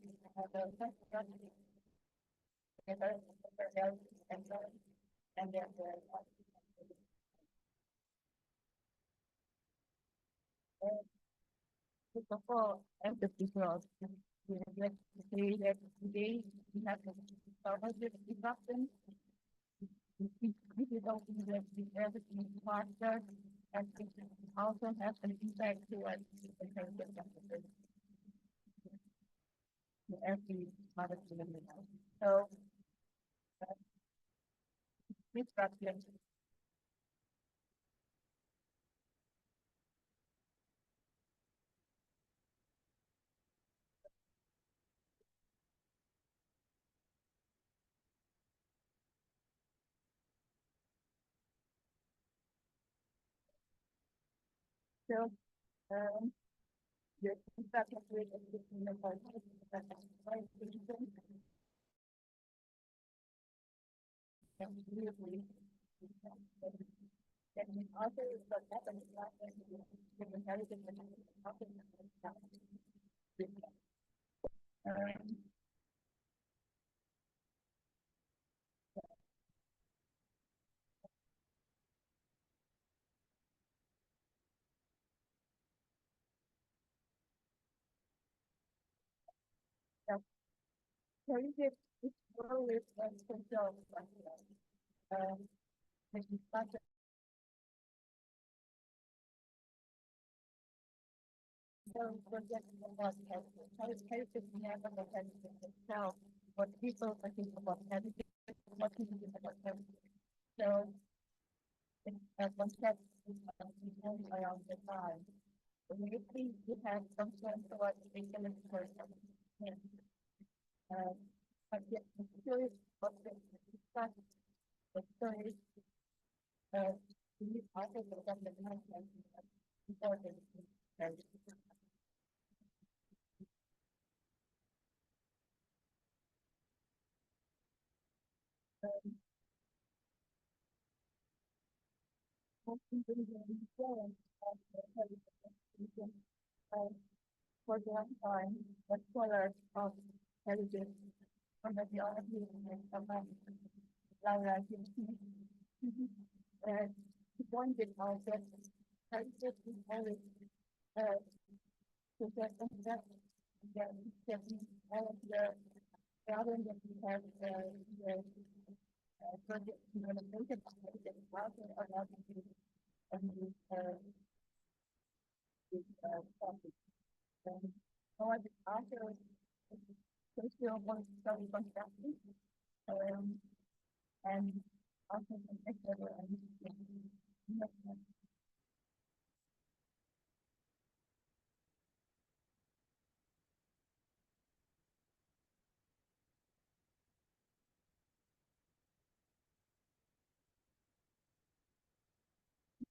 first strategy together and then first of all, empathy growth. We would like to say that today we have a budget disruption. This is also that we everything is faster, and it also has an impact to us in terms of every mother to the middle. So disruption. So the disruption rate of the and also what happens the inheritance heritage is always control. The discussion so forget about heritage never the heritage itself, what people think about heritage, what people think about heritage. So it's a concept is around the time. Immediately you have some sense of what particular person is. But yet the curious of the discussion stories, we also forgot the important. For the long time, the scholars of heritage from the theology of Laura he pointed out that heritage is always to get that all of the problem that we have project implementation of heritage also allowed to topic. However, after social study construction, and also some extra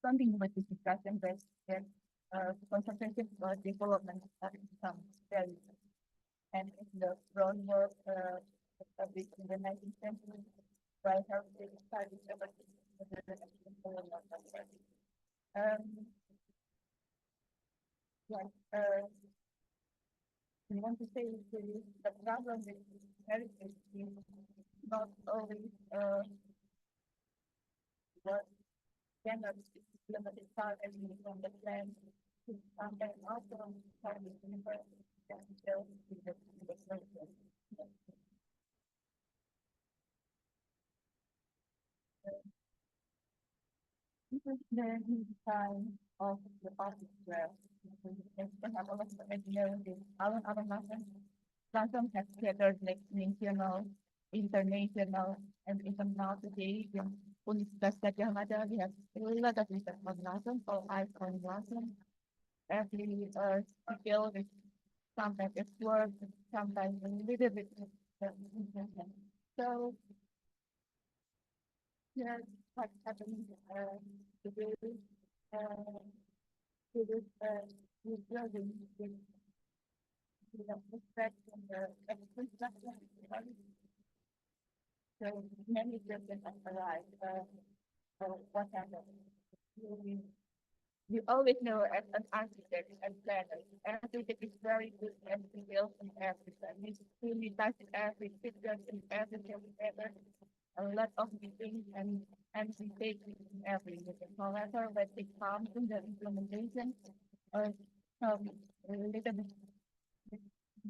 something with this discussion that concentration for development has become very and in the groundwork established in the 19th century by heritage studies about like we want to say the problem with heritage is not always what cannot limited time as we understand and also how we universe that still in the process. This is the design of the office where we have a lot of engineering in other matters. Platform has gathered like national, international, and even now today in Universitas Gadjah Mada, we have a lot of research on Latin or icon Latin. Every skill with sometimes it's work, sometimes a little bit. So here's what's happening today. To this new building with the respect and the infrastructure. So many different arrived. What happened? You always know as an architect and planner, architect is very good and details in everything. He really does every picture in everything ever. A lot of meetings and we take in every meeting. However, when it comes to the implementation, or a little bit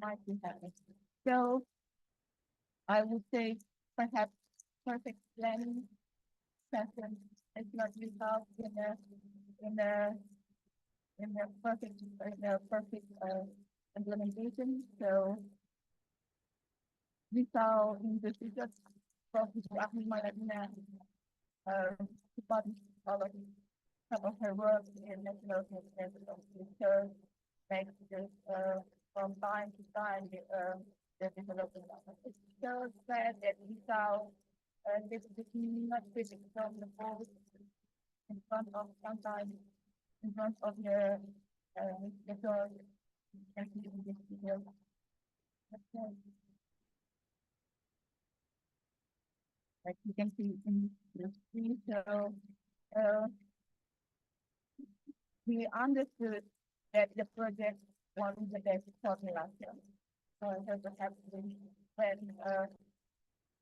might be happening. So I would say perhaps perfect planning session is not resolved in the perfect implementation. So we saw in the future Professor Ahmed Maladina published all of some of her work in national research, makes this from time to time the development of it. So sad that we saw this is not physics from the post in front of sometimes in front of the door and in this video. Like you can see in the screen, so we understood that the project was the best formula. So perhaps when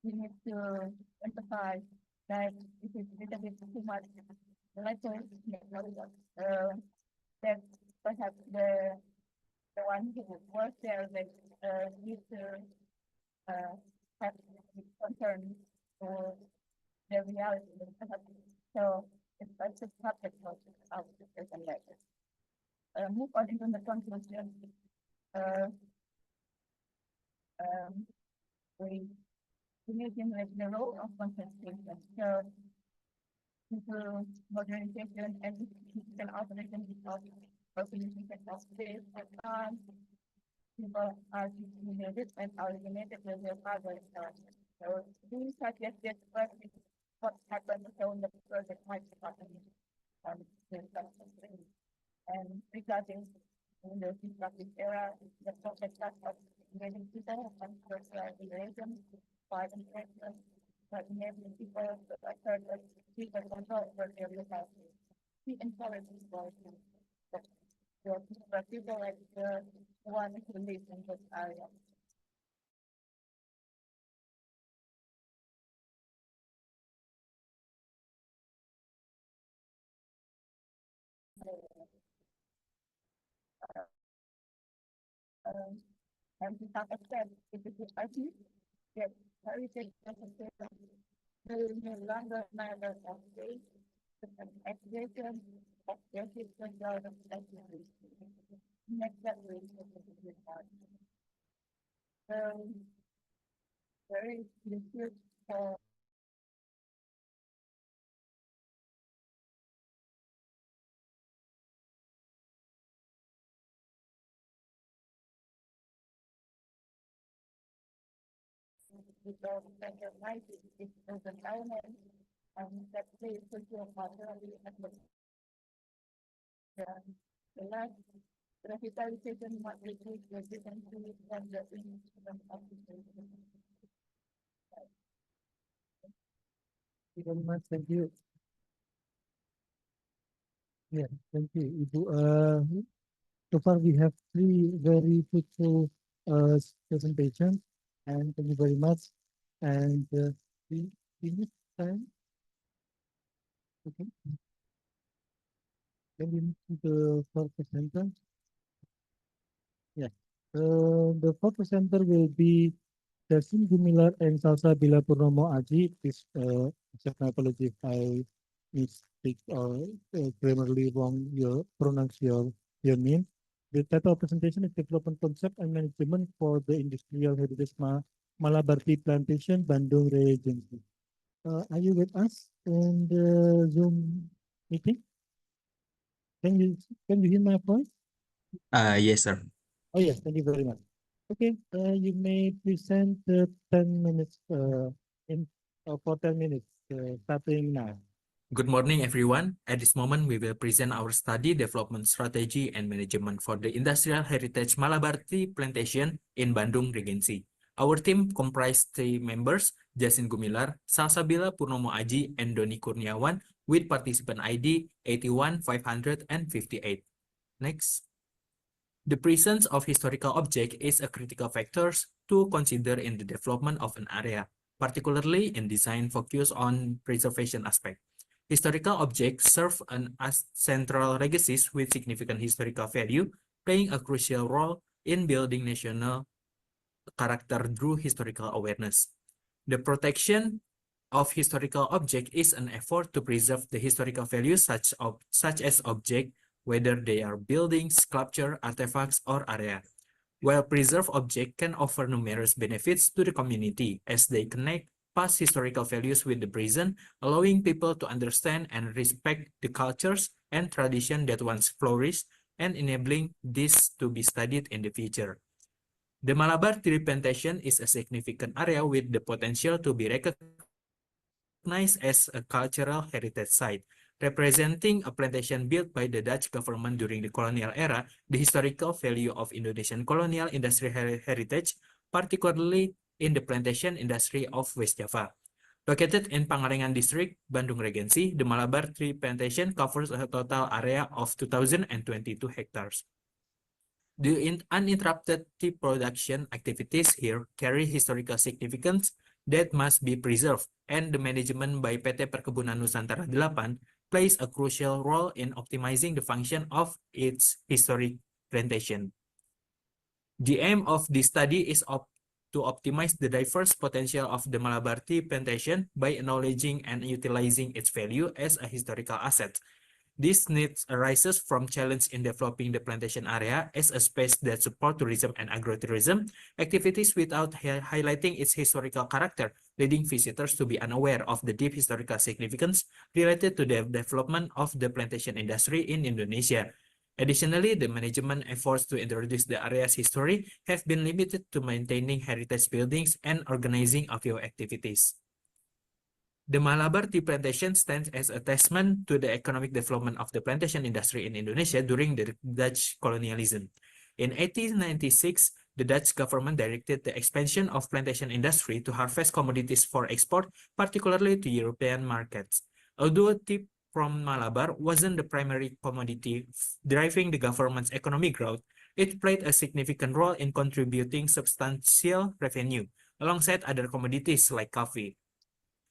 we need to emphasize that it is a little bit too much letters, that perhaps the one who works there that need to have concern for the reality. So it's such a subject of discussion later. Move on into the conclusion. We imagine like the role of concentration. So into modernization and physical operation of organization of space and time. People are humiliated and alienated with their father. So these suggested what happened when the project might happen. And regarding in the disruptive era, the project of getting people and personal relations, by interaction, but enabling people to assert a deeper control over their lives. He encourages people the people like the one who lives in this area. And to some extent, it is artists that heritage necessary. There is no longer matter of faith, but an expression of their history of activity. Next generation is art. There is research for because the life is an element that plays social culturally and the last revitalization might reduce the dependency from the instrument of the Very much, thank you. Yeah, thank you, Ibu. So far we have three very fruitful presentations, and thank you very much. And we need time. Okay. Then we move to the fourth presenter. Yeah. The fourth presenter will be Dasin Gumilar and Salsabila Purnomo Aji. Please accept my apology if I mistake or grammarly wrong your pronounce your name. The title of presentation is Development Concept and Management for the Industrial Heritage Malabarti Plantation, Bandung Regency. Are you with us in the Zoom meeting? Can you hear my voice? Yes, sir. Oh yes, thank you very much. Okay, you may present 10 minutes for 10 minutes starting now. Good morning, everyone. At this moment, we will present our study, development strategy, and management for the Industrial Heritage Malabarti Plantation in Bandung Regency. Our team comprised 3 members, Dasin Gumilar, Salsabila Purnomo Aji, and Doni Kurniawan, with participant ID 81558. Next. The presence of historical object is a critical factor to consider in the development of an area, particularly in design focused on preservation aspect. Historical objects serve as central legacies with significant historical value, playing a crucial role in building national character through historical awareness. The protection of historical object is an effort to preserve the historical values such as object, whether they are buildings, sculpture, artifacts, or area. While preserved objects can offer numerous benefits to the community as they connect past historical values with the present, allowing people to understand and respect the cultures and traditions that once flourished and enabling this to be studied in the future. The Malabar Tree Plantation is a significant area with the potential to be recognized as a cultural heritage site. Representing a plantation built by the Dutch government during the colonial era, the historical value of Indonesian colonial industrial heritage, particularly in the plantation industry of West Java. Located in Pangalengan District, Bandung Regency, the Malabar Tree Plantation covers a total area of 2,022 hectares. The uninterrupted tea production activities here carry historical significance that must be preserved, and the management by PT Perkebunan Nusantara 8 plays a crucial role in optimizing the function of its historic plantation. The aim of this study is to optimize the diverse potential of the Malabar Tea Plantation by acknowledging and utilizing its value as a historical asset. This need arises from challenge in developing the plantation area as a space that supports tourism and agrotourism activities without highlighting its historical character, leading visitors to be unaware of the deep historical significance related to the development of the plantation industry in Indonesia. Additionally, the management efforts to introduce the area's history have been limited to maintaining heritage buildings and organizing a few activities. The Malabar tea plantation stands as a testament to the economic development of the plantation industry in Indonesia during the Dutch colonialism. In 1896, the Dutch government directed the expansion of plantation industry to harvest commodities for export, particularly to European markets. Although tea from Malabar wasn't the primary commodity driving the government's economic growth, it played a significant role in contributing substantial revenue, alongside other commodities like coffee.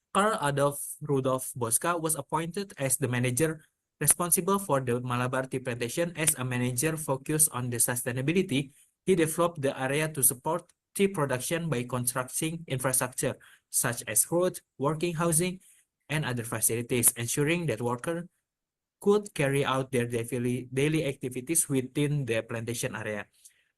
Karl Adolf Rudolf Bosca was appointed as the manager responsible for the Malabar tea plantation. As a manager focused on the sustainability, he developed the area to support tea production by constructing infrastructure such as roads, working housing, and other facilities, ensuring that workers could carry out their daily activities within the plantation area.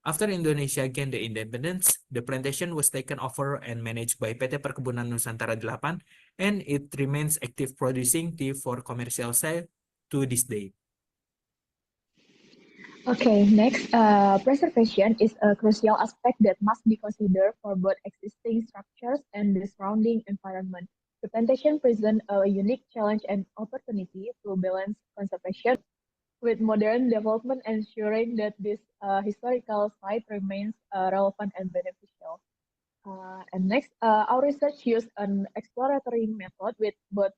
After Indonesia gained the independence, the plantation was taken over and managed by PT Perkebunan Nusantara 8, and it remains active producing tea for commercial sale to this day. Okay, next, preservation is a crucial aspect that must be considered for both existing structures and the surrounding environment. The plantation presents a unique challenge and opportunity to balance conservation with modern development, ensuring that this historical site remains relevant and beneficial. And next, our research used an exploratory method with both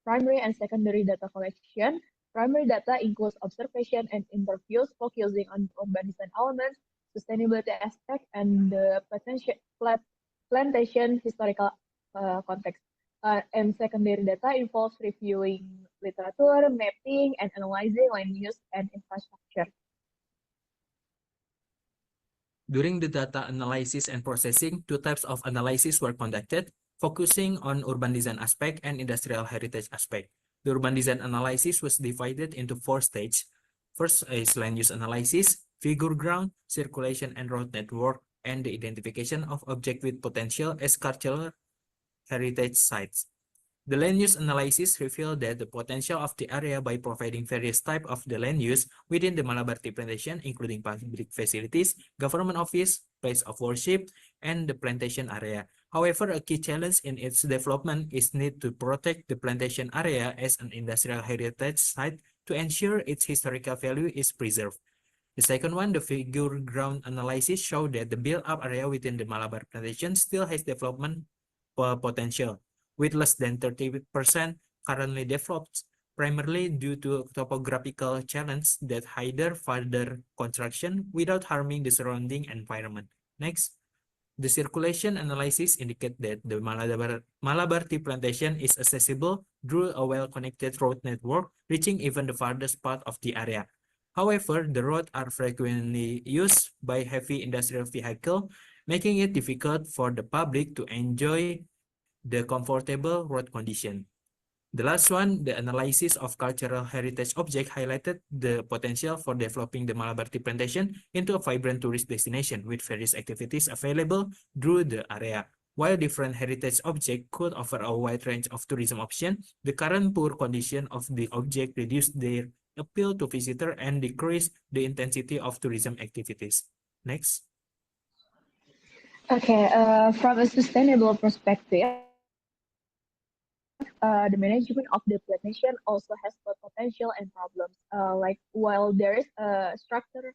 primary and secondary data collection. Primary data includes observation and interviews focusing on urban design elements, sustainability aspect, and the plantation historical context. And secondary data involves reviewing literature, mapping, and analyzing land use and infrastructure. During the data analysis and processing, two types of analysis were conducted, focusing on urban design aspect and industrial heritage aspect. The urban design analysis was divided into 4 stages. First is land use analysis, figure ground, circulation and road network, and the identification of objects with potential as cultural heritage sites. The land use analysis revealed that the potential of the area by providing various types of the land use within the Malabar tea plantation, including public facilities, government office, place of worship, and the plantation area. However, a key challenge in its development is need to protect the plantation area as an industrial heritage site to ensure its historical value is preserved. The second one, the figure ground analysis, showed that the built-up area within the Malabar plantation still has development potential, with less than 30% currently developed, primarily due to topographical challenges that hinder further construction without harming the surrounding environment. Next, the circulation analysis indicate that the Malabar tea plantation is accessible through a well-connected road network, reaching even the farthest part of the area. However, the roads are frequently used by heavy industrial vehicles, making it difficult for the public to enjoy the comfortable road condition. The last one, the analysis of cultural heritage object, highlighted the potential for developing the Malabar tea plantation into a vibrant tourist destination with various activities available through the area. While different heritage objects could offer a wide range of tourism options, the current poor condition of the object reduced their appeal to visitors and decreased the intensity of tourism activities. Next. Okay, from a sustainable perspective, the management of the plantation also has both potential and problems. Like while there is a structured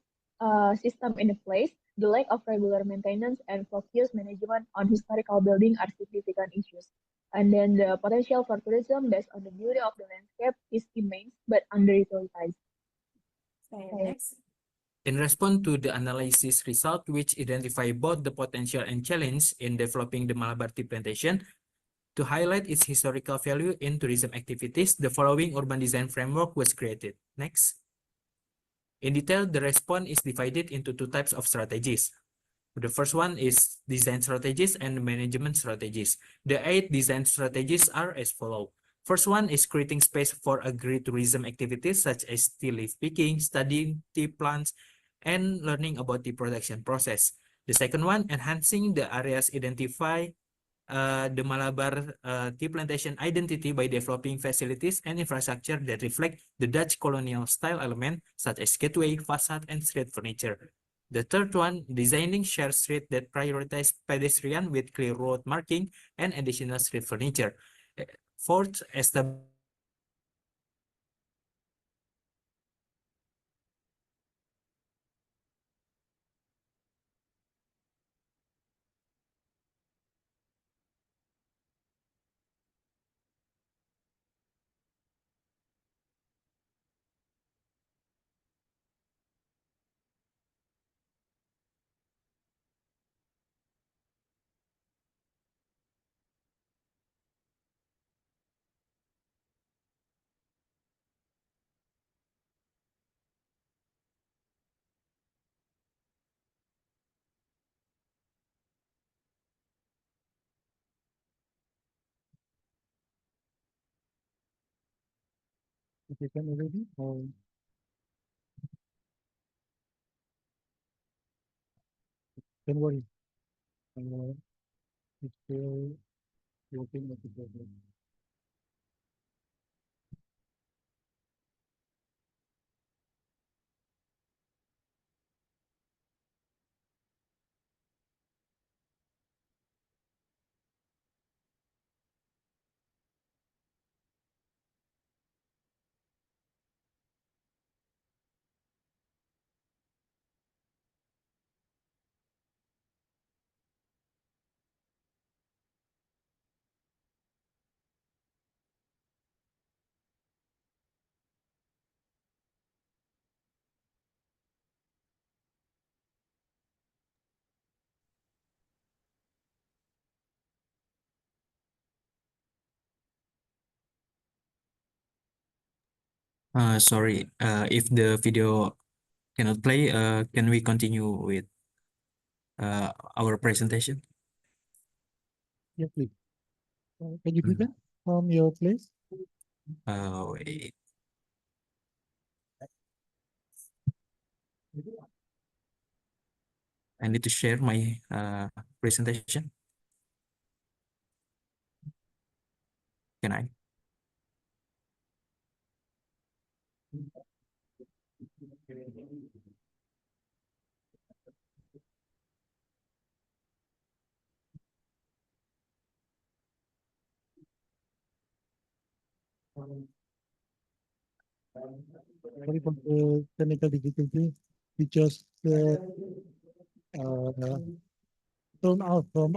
system in place, the lack of regular maintenance and focused management on historical building are significant issues. And then the potential for tourism based on the beauty of the landscape is immense but underutilized. Okay. Next. In response to the analysis result, which identify both the potential and challenge in developing the Malabar tea plantation, to highlight its historical value in tourism activities, the following urban design framework was created. Next. In detail, the response is divided into 2 types of strategies. The first one is design strategies and management strategies. The 8 design strategies are as follows. First one is creating space for agritourism activities such as tea leaf picking, studying tea plants, and learning about the production process. The second one, enhancing the areas identify the Malabar tea plantation identity by developing facilities and infrastructure that reflect the Dutch colonial style element such as gateway, facade, and street furniture. The third one, designing shared street that prioritize pedestrian with clear road marking and additional street furniture. Fourth, establish Okay, can already or don't worry. It's still working at the problem. sorry, if the video cannot play, can we continue with our presentation? Yeah, please. Can you do that from your place? Wait. I need to share my presentation. Can I? Sorry for the technical difficulty. We just thrown out from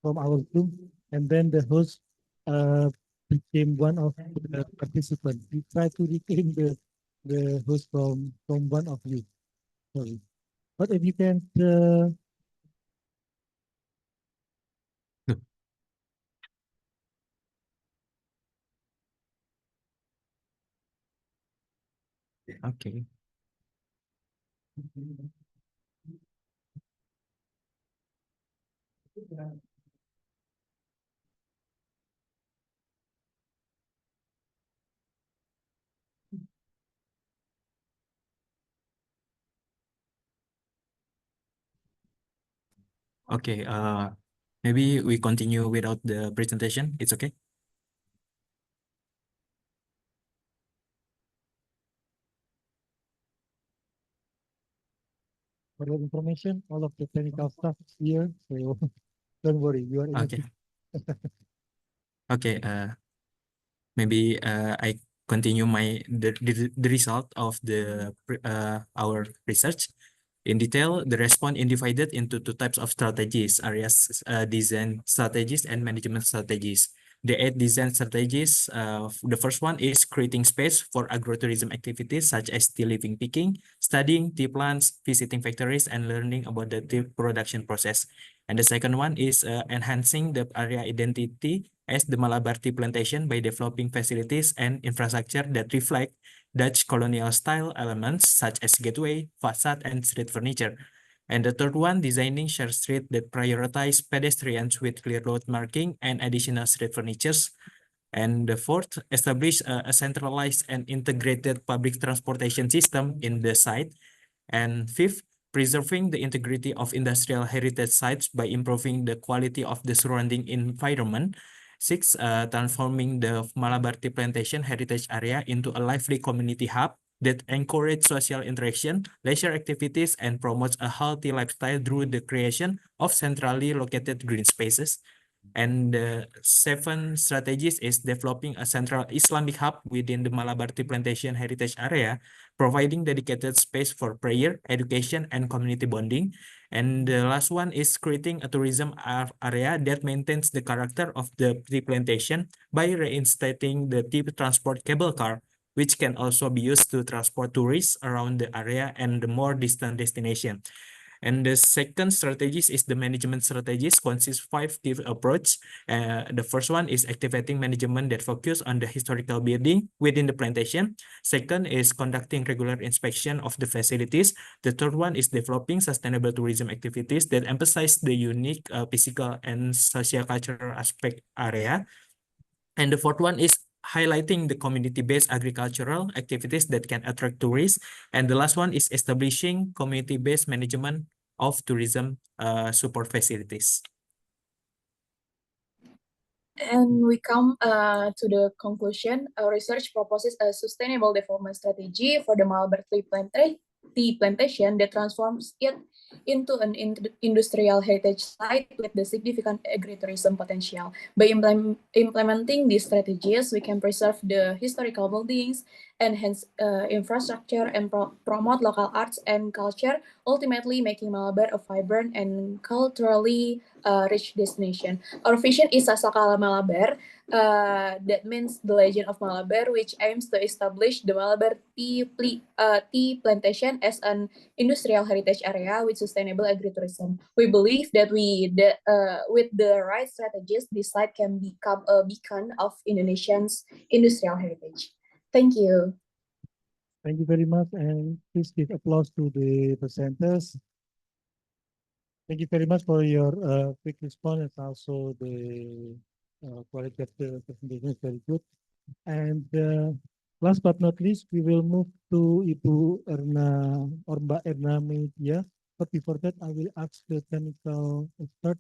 from our Zoom, and then the host became one of the participants. We try to retain the host from one of you. Sorry, but if you can Okay. Okay, maybe we continue without the presentation. It's okay? for your information, all of the technical stuff is here, so don't worry, you are in Okay. Okay, maybe I continue the result of our research. In detail, the response is divided into two types of strategies: areas design strategies and management strategies. The 8 design strategies, the first one is creating space for agrotourism activities such as tea leaving picking, studying tea plants, visiting factories, and learning about the tea production process. And the second one is enhancing the area identity as the Malabar tea plantation by developing facilities and infrastructure that reflect Dutch colonial style elements such as gateway, facade, and street furniture. And the third one, designing shared street that prioritize pedestrians with clear road marking and additional street furnitures. And the fourth, establish a centralized and integrated public transportation system in the site. And fifth, preserving the integrity of industrial heritage sites by improving the quality of the surrounding environment. Six, transforming the Malabar Tea Plantation heritage area into a lively community hub that encourage social interaction, leisure activities, and promotes a healthy lifestyle through the creation of centrally located green spaces. And the seventh strategies is developing a central Islamic hub within the Malabar Tea Plantation Heritage Area, providing dedicated space for prayer, education, and community bonding. And the last one is creating a tourism area that maintains the character of the tea plantation by reinstating the tea transport cable car, which can also be used to transport tourists around the area and the more distant destination. And the second strategies is the management strategies consists 5 key approach. The first one is activating management that focus on the historical building within the plantation. Second is conducting regular inspection of the facilities. The third one is developing sustainable tourism activities that emphasize the unique physical and socio-cultural aspect area. And the fourth one is highlighting the community-based agricultural activities that can attract tourists. And the last one is establishing community-based management of tourism support facilities. And we come to the conclusion. Our research proposes a sustainable development strategy for the Malabar tea plantation that transforms it into an industrial heritage site with the significant agritourism potential. By implementing these strategies, we can preserve the historical buildings, enhance infrastructure, and promote local arts and culture, ultimately making Malabar a vibrant and culturally rich destination. Our vision is Sasakala Malabar, that means the legend of Malabar, which aims to establish the Malabar tea plantation as an industrial heritage area with sustainable agritourism. We believe that with the right strategies, this site can become a beacon of Indonesia's industrial heritage. Thank you. Thank you very much, and please give applause to the presenters. Thank you very much for your quick response, and also the quality of the presentation is very good. And last but not least, we will move to Ibu Erna or Mbak Erna Media. But before that, I will ask the technical expert.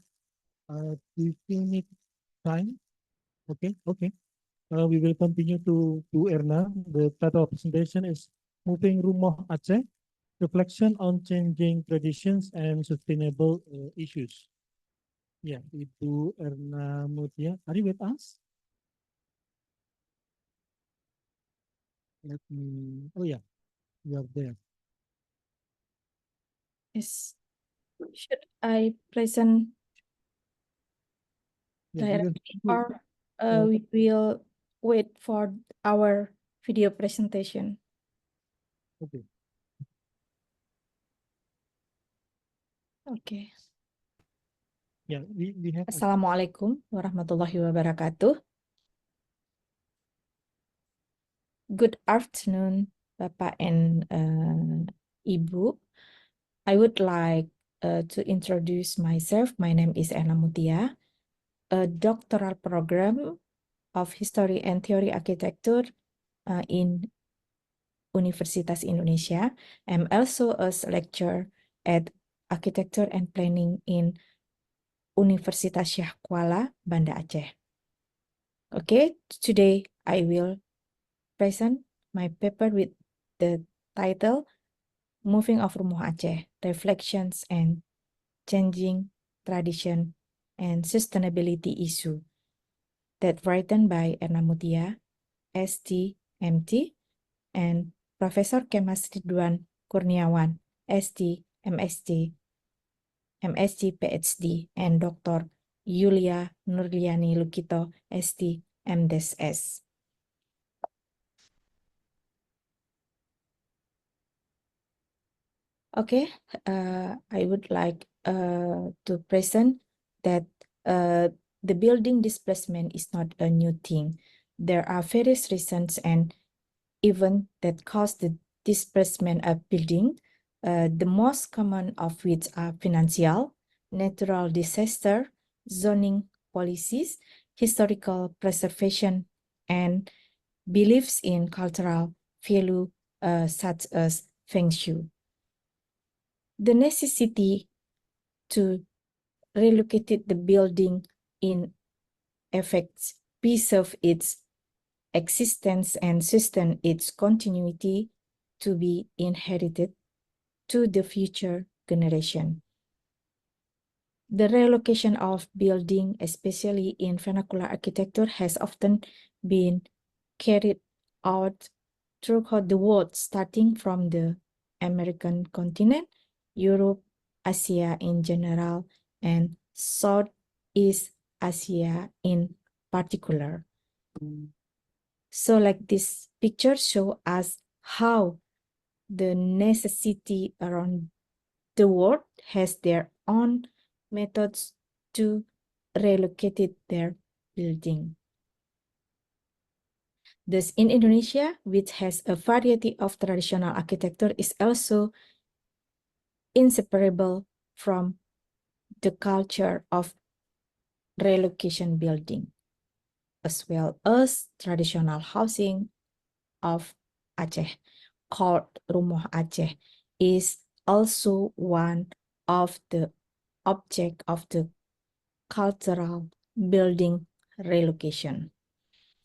Do you still need time? Okay, okay. We will continue to Erna. The title of presentation is Moving Rumah Aceh, Reflection on Changing Traditions and Sustainable Issues. Yeah, Ibu Erna Mutia, are you with us? Let me, oh yeah, you are there. Yes. Should I present Yeah, directly or we will wait for our video presentation? Okay. Okay. Yeah, we have. Assalamualaikum warahmatullahi wabarakatuh. Good afternoon, Bapak and Ibu. I would like to introduce myself. My name is Erna Mutia, a doctoral program of History and Theory Architecture in Universitas Indonesia. I'm also a lecturer at Architecture and Planning in Universitas Syah Kuala, Banda Aceh. Okay, today I will present my paper with the title Moving of Rumah Aceh, Reflections and Changing Tradition and Sustainability Issue, that written by Erna Mutia, ST, MT, and Professor Kemas Ridwan Kurniawan, ST, MSc, PhD, and Dr. Yulia Nurliani Lukito, ST, MDes. Okay, I would like to present that the building displacement is not a new thing. There are various reasons and events that cause the displacement of building. The most common of which are financial, natural disaster, zoning policies, historical preservation, and beliefs in cultural value such as Feng Shui. The necessity to relocate the building in effect preserve its existence and sustain its continuity to be inherited to the future generation. The relocation of building, especially in vernacular architecture, has often been carried out throughout the world, starting from the American continent, Europe, Asia in general, and Southeast Asia in particular. So like this picture show us how the necessity around the world has their own methods to relocate their building. Thus, in Indonesia, which has a variety of traditional architecture, is also inseparable from the culture of relocation building, as well as traditional housing of Aceh, called Rumah Aceh, is also one of the object of the cultural building relocation.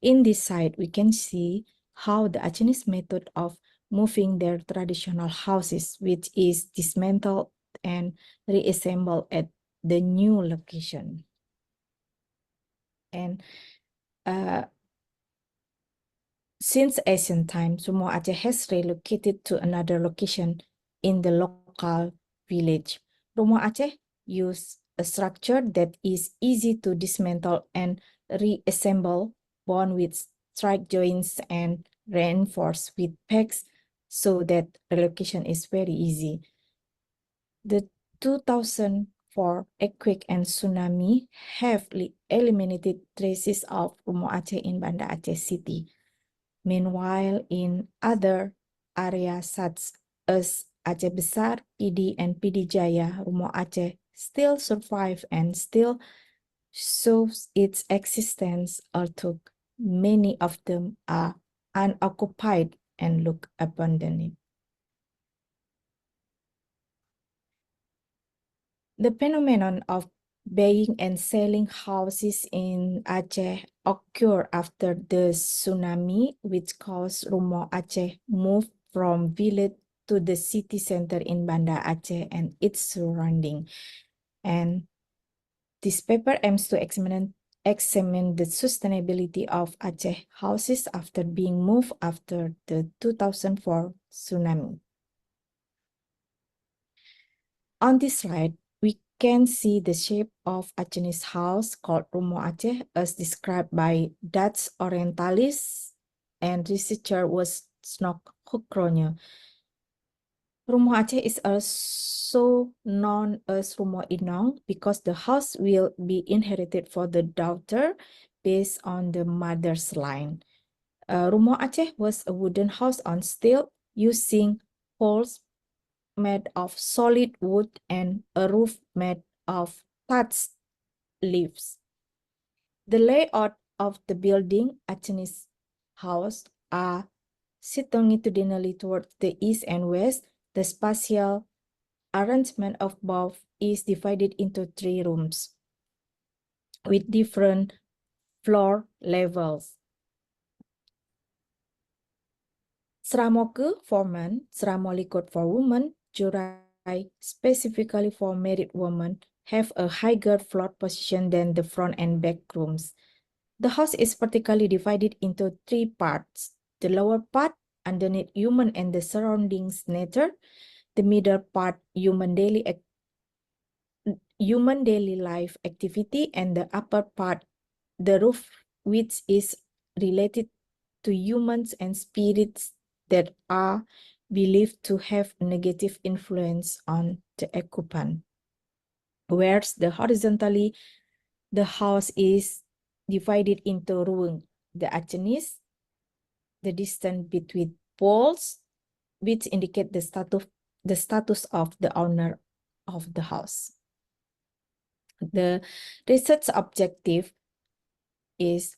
In this site, we can see how the Acehnese method of moving their traditional houses, which is dismantled and reassembled at the new location. And since ancient times, Rumah Aceh has relocated to another location in the local village. Rumah Aceh use a structure that is easy to dismantle and reassemble, bound with strike joints and reinforced with pegs, so that relocation is very easy. The 2004 earthquake and tsunami have eliminated traces of Rumah Aceh in Banda Aceh City. Meanwhile, in other areas such as Aceh Besar, PD, and PD Jaya, Rumah Aceh still survive and still shows its existence, although many of them are unoccupied and look abandoned. The phenomenon of buying and selling houses in Aceh occurred after the tsunami, which caused Rumah Aceh move from village to the city center in Banda Aceh and its surrounding. And this paper aims to examine the sustainability of Aceh houses after being moved after the 2004 tsunami. On this slide, we can see the shape of Acehnese house called Rumah Aceh as described by Dutch orientalist and researcher was Snok Hukronje. Rumah Aceh is also known as Rumah Inong because the house will be inherited for the daughter based on the mother's line. Rumah Aceh was a wooden house on stilts using poles made of solid wood and a roof made of thatched leaves. The layout of the building, Acehnese house, are longitudinally towards the east and west. The spatial arrangement of both is divided into 3 rooms with different floor levels. Sramoke for men, Sramolikot for women, Jurai specifically for married women, have a higher floor position than the front and back rooms. The house is particularly divided into 3 parts. The lower part, underneath human and the surroundings nature. The middle part, human daily life activity, and the upper part, the roof, which is related to humans and spirits that are believed to have a negative influence on the occupant. Whereas horizontally, the house is divided into ruang, the Acehnese, the distance between walls, which indicate the status of the owner of the house. The research objective is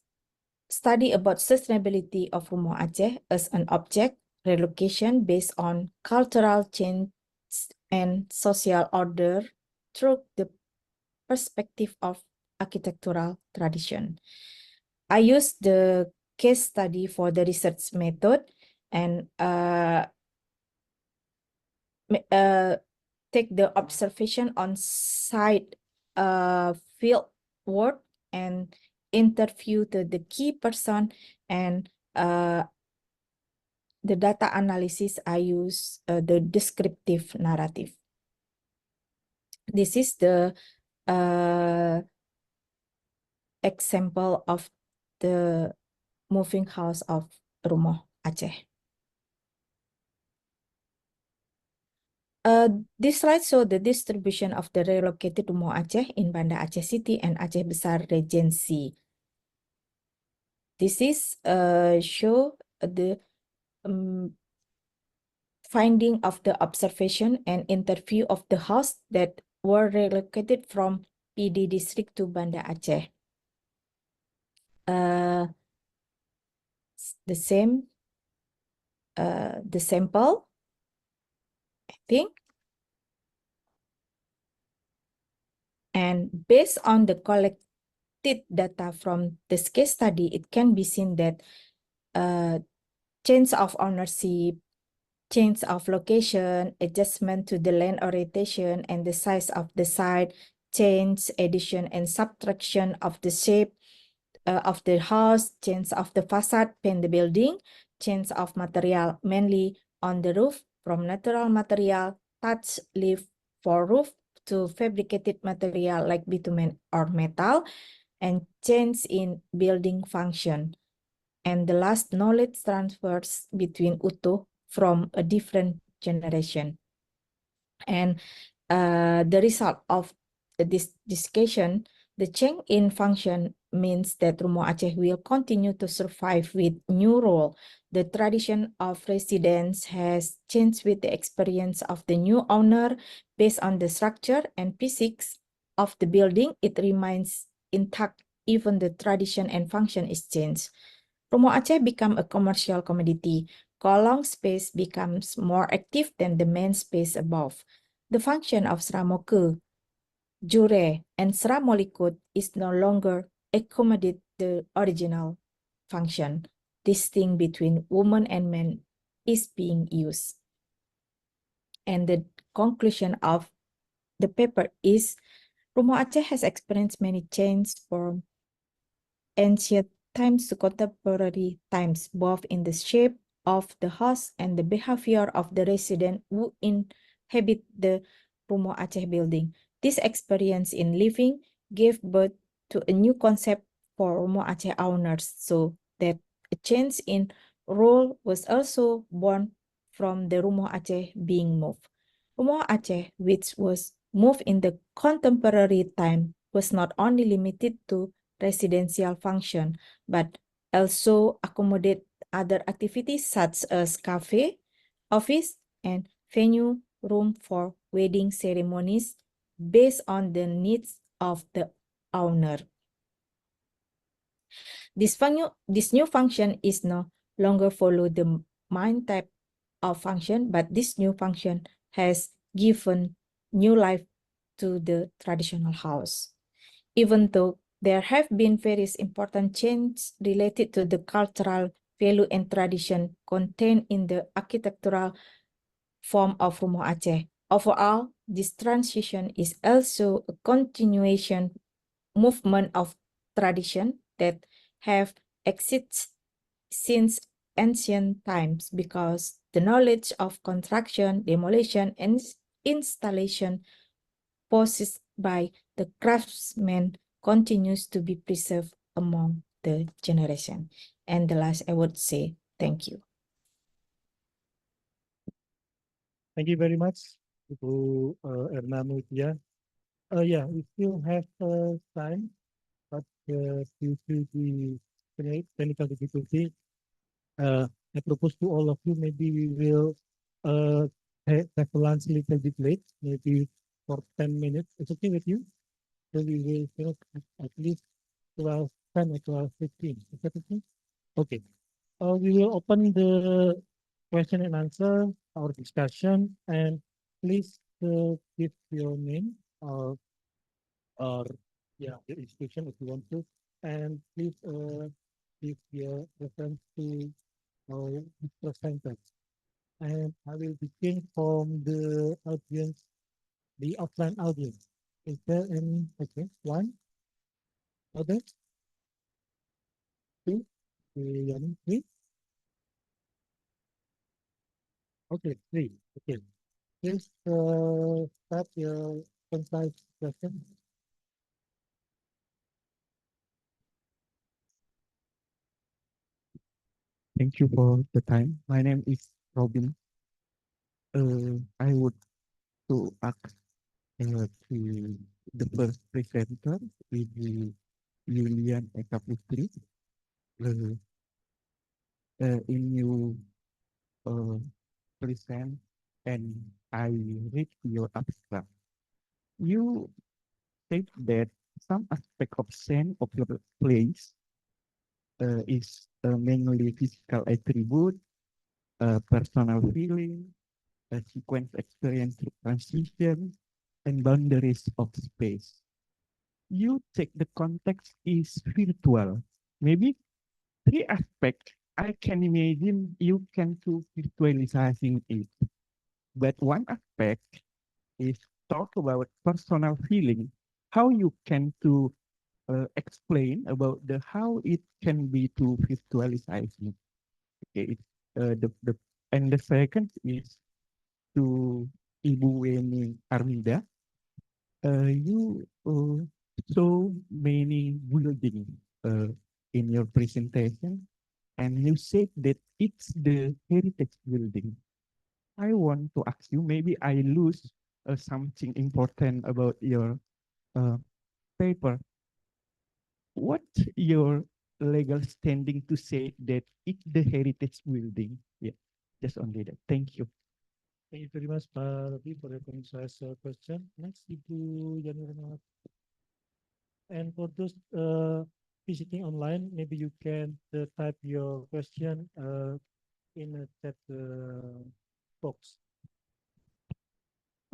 study about sustainability of Rumah Aceh as an object relocation based on cultural change and social order through the perspective of architectural tradition. I use the case study for the research method and take the observation on site field work and interview the key person, and the data analysis, I use the descriptive narrative. This is the example of the moving house of Rumoh Aceh. This slide shows the distribution of the relocated Rumoh Aceh in Banda Aceh City and Aceh Besar Regency. This is show the finding of the observation and interview of the house that were relocated from PD district to Banda Aceh. The same, the sample, I think. And based on the collected data from this case study, it can be seen that change of ownership, change of location, adjustment to the land orientation and the size of the site, change, addition, and subtraction of the shape of the house, change of the facade, paint the building, change of material, mainly on the roof, from natural material, thatch leaf for roof, to fabricated material like bitumen or metal, and change in building function. And the last, knowledge transfers between utuh from a different generation. And the result of this discussion, the change in function means that Rumoh Aceh will continue to survive with new role. The tradition of residence has changed with the experience of the new owner. Based on the structure and physics of the building, it remains intact even the tradition and function is changed. Rumoh Aceh become a commercial commodity. Kolong space becomes more active than the main space above. The function of Sramoke, Jure, and Sramolikut is no longer accommodate the original function. Distinct between woman and man is being used. And the conclusion of the paper is Rumoh Aceh has experienced many changes from ancient times to contemporary times, both in the shape of the house and the behavior of the resident who inhabit the Rumoh Aceh building. This experience in living gave birth to a new concept for Rumoh Aceh owners, so that a change in role was also born from the Rumoh Aceh being moved. Rumoh Aceh, which was moved in the contemporary time, was not only limited to residential function, but also accommodate other activities such as cafe, office, and venue room for wedding ceremonies based on the needs of the owner. This new function is no longer follow the main type of function, but this new function has given new life to the traditional house. Even though there have been various important changes related to the cultural value and tradition contained in the architectural form of Rumoh Aceh. Overall, this transition is also a continuation movement of tradition that have existed since ancient times, because the knowledge of construction, demolition, and installation possessed by the craftsmen continues to be preserved among the generation. And the last, I would say, thank you. Thank you very much to Erna Mutia. Yeah, we still have time, but due to the technical difficulty, I propose to all of you, maybe we will have lunch a little bit late, maybe for 10 minutes. It's okay with you? So we will finish at least 12:10 or 12:15. Is that okay? Okay. We will open the question and answer, our discussion, and please give your name or yeah, the institution if you want to, and please give your reference to our presenters. And I will begin from the audience, the offline audience. Is there any, okay, one, other, two, Yani, three? Okay, three, okay. Please, start your concise question. Thank you for the time. My name is Robin. I would to ask to the first presenter, Ibu Yulian Eka Putri. In you present and I read your abstract. You state that some aspect of sense of your place is mainly physical attribute, personal feeling, sequence experience transition, and boundaries of space. You take the context is virtual. Maybe three aspects I can imagine you can do virtualizing it. But one aspect is talk about personal feeling, how you can to explain about the how it can be to virtualizing. Okay, the and the second is to Ibu Weni Armida. You so many building in your presentation, and you said that it's the heritage building. I want to ask you, maybe I lose something important about your uh, paper. What your legal standing to say that it's the heritage building? Yeah, just only that. Thank you. Thank you very much, Pak Robi, for your concise question. Next, Ibu Yani Renawati. And for those visiting online, maybe you can type your question in a chat box.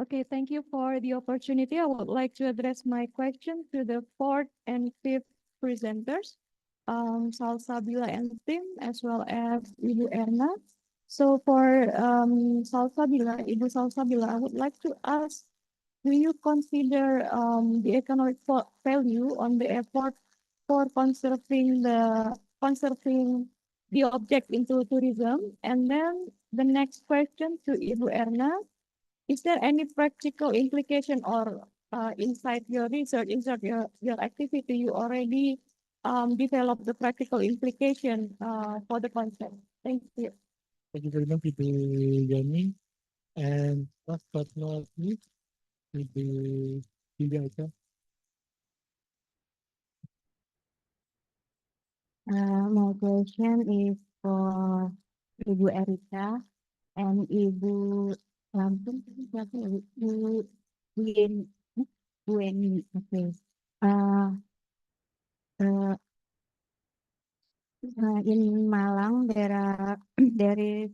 Okay, thank you for the opportunity. I would like to address my question to the fourth and fifth presenters, Salsabila and Tim, as well as Ibu Erna. So for Salsabila, Ibu Salsabila, I would like to ask, do you consider the economic value on the effort for conserving the object into tourism? And then the next question to Ibu Erna. Is there any practical implication or inside your research, inside your activity, you already developed the practical implication for the concept? Thank you. Thank you very much, Ibu Yani. And last but not least, Ibu Yulia Eka. My question is for Ibu Erika and Ibu Lampung. Siapa ya? Bu Eni. Okay. Uh, in Malang, there is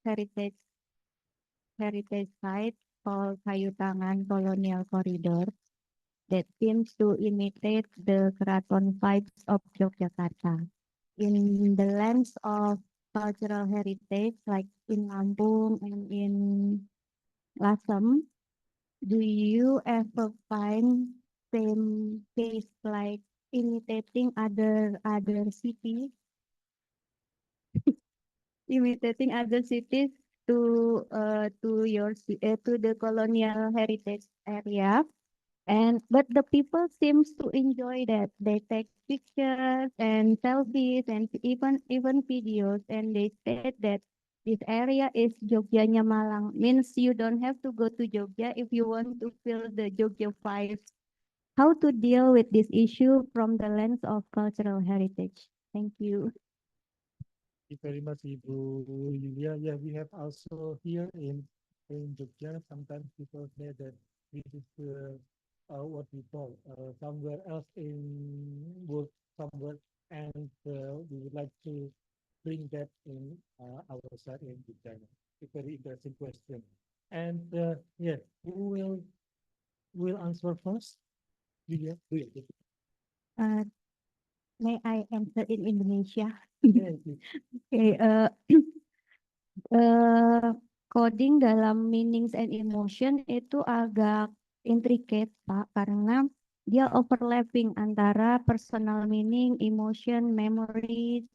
heritage site called Kayu Tangan Colonial Corridor that seems to imitate the Keraton vibes of Yogyakarta. In the lens of cultural heritage, like in Lampung and in Lasem, do you ever find same case like imitating other cities, imitating other cities to the colonial heritage area? And but the people seems to enjoy that. They take pictures and selfies and even videos, and they said that this area is Jogjanya Malang. Means you don't have to go to Jogja if you want to feel the Jogja vibes. How to deal with this issue from the lens of cultural heritage? Thank you. Thank you very much, Ibu Yulia. Yeah, we have also here in Jogja, sometimes people say that this is what we call somewhere else in work somewhere, and we would like to bring that in our side in Jogja. It's a very interesting question. And yeah, who will answer first? Yulia. Uh, may I answer in Indonesia? Yeah, please. Okay. Coding dalam meanings and emotion itu agak intricate, Pak, karena dia overlapping antara personal meaning, emotion, memories,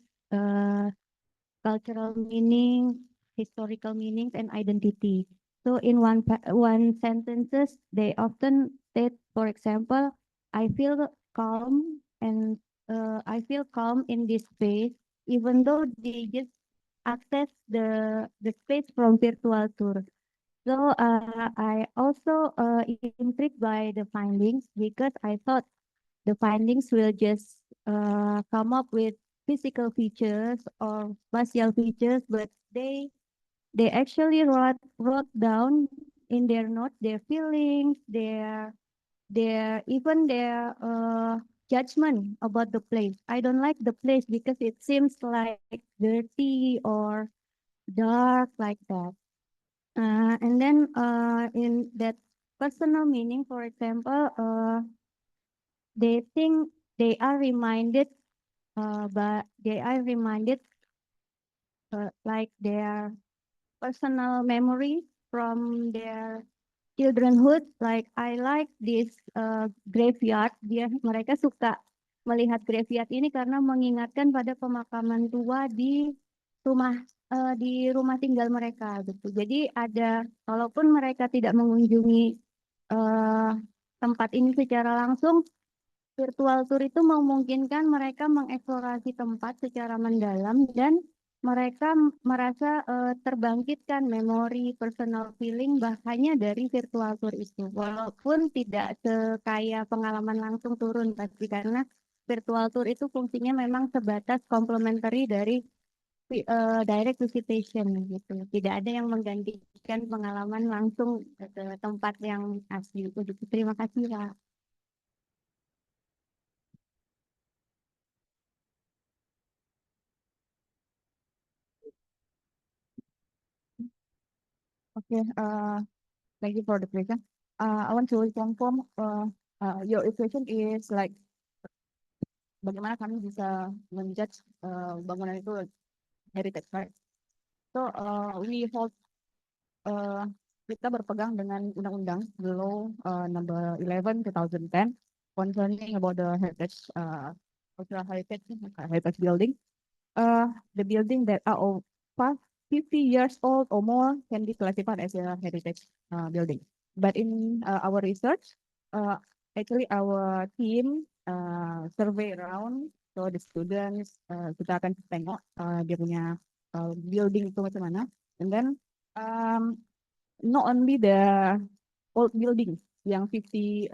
cultural meaning, historical meanings, and identity. So in one sentences, they often state, for example, I feel calm and I feel calm in this space, even though they just access the space from virtual tour. So I also intrigued by the findings because I thought the findings will just come up with physical features or spatial features, but they actually wrote down in their notes their feelings, their even their judgment about the place. I don't like the place because it seems like dirty or dark like that. And then in that personal meaning, for example, they think they are reminded, but they are reminded like their personal memory from their childrenhood. Like I like this graveyard. Mereka suka melihat graveyard ini karena mengingatkan pada pemakaman tua rumah di rumah tinggal mereka gitu. Jadi ada walaupun mereka tidak mengunjungi eh, tempat ini secara langsung, virtual tour itu memungkinkan mereka mengeksplorasi tempat secara mendalam dan mereka merasa terbangkitkan memori, personal feeling bahkannya dari virtual tour itu. Walaupun tidak sekaya pengalaman langsung turun pasti karena virtual tour itu fungsinya memang sebatas complementary dari direct visitation gitu. Tidak ada yang menggantikan pengalaman langsung ke tempat yang asli itu. Gitu. Terima kasih, Pak. Okay, thank you for the question. I want to confirm your equation is like bagaimana kami bisa menjudge bangunan itu heritage, right? So we hold kita berpegang dengan undang-undang law number 11 2010 concerning about the heritage cultural heritage building. The building that are past 50 years old or more can be classified as a heritage building. But in our research, actually our team survey around, so the students kita akan tengok dia punya building itu macam mana, and then not only the old building yang 50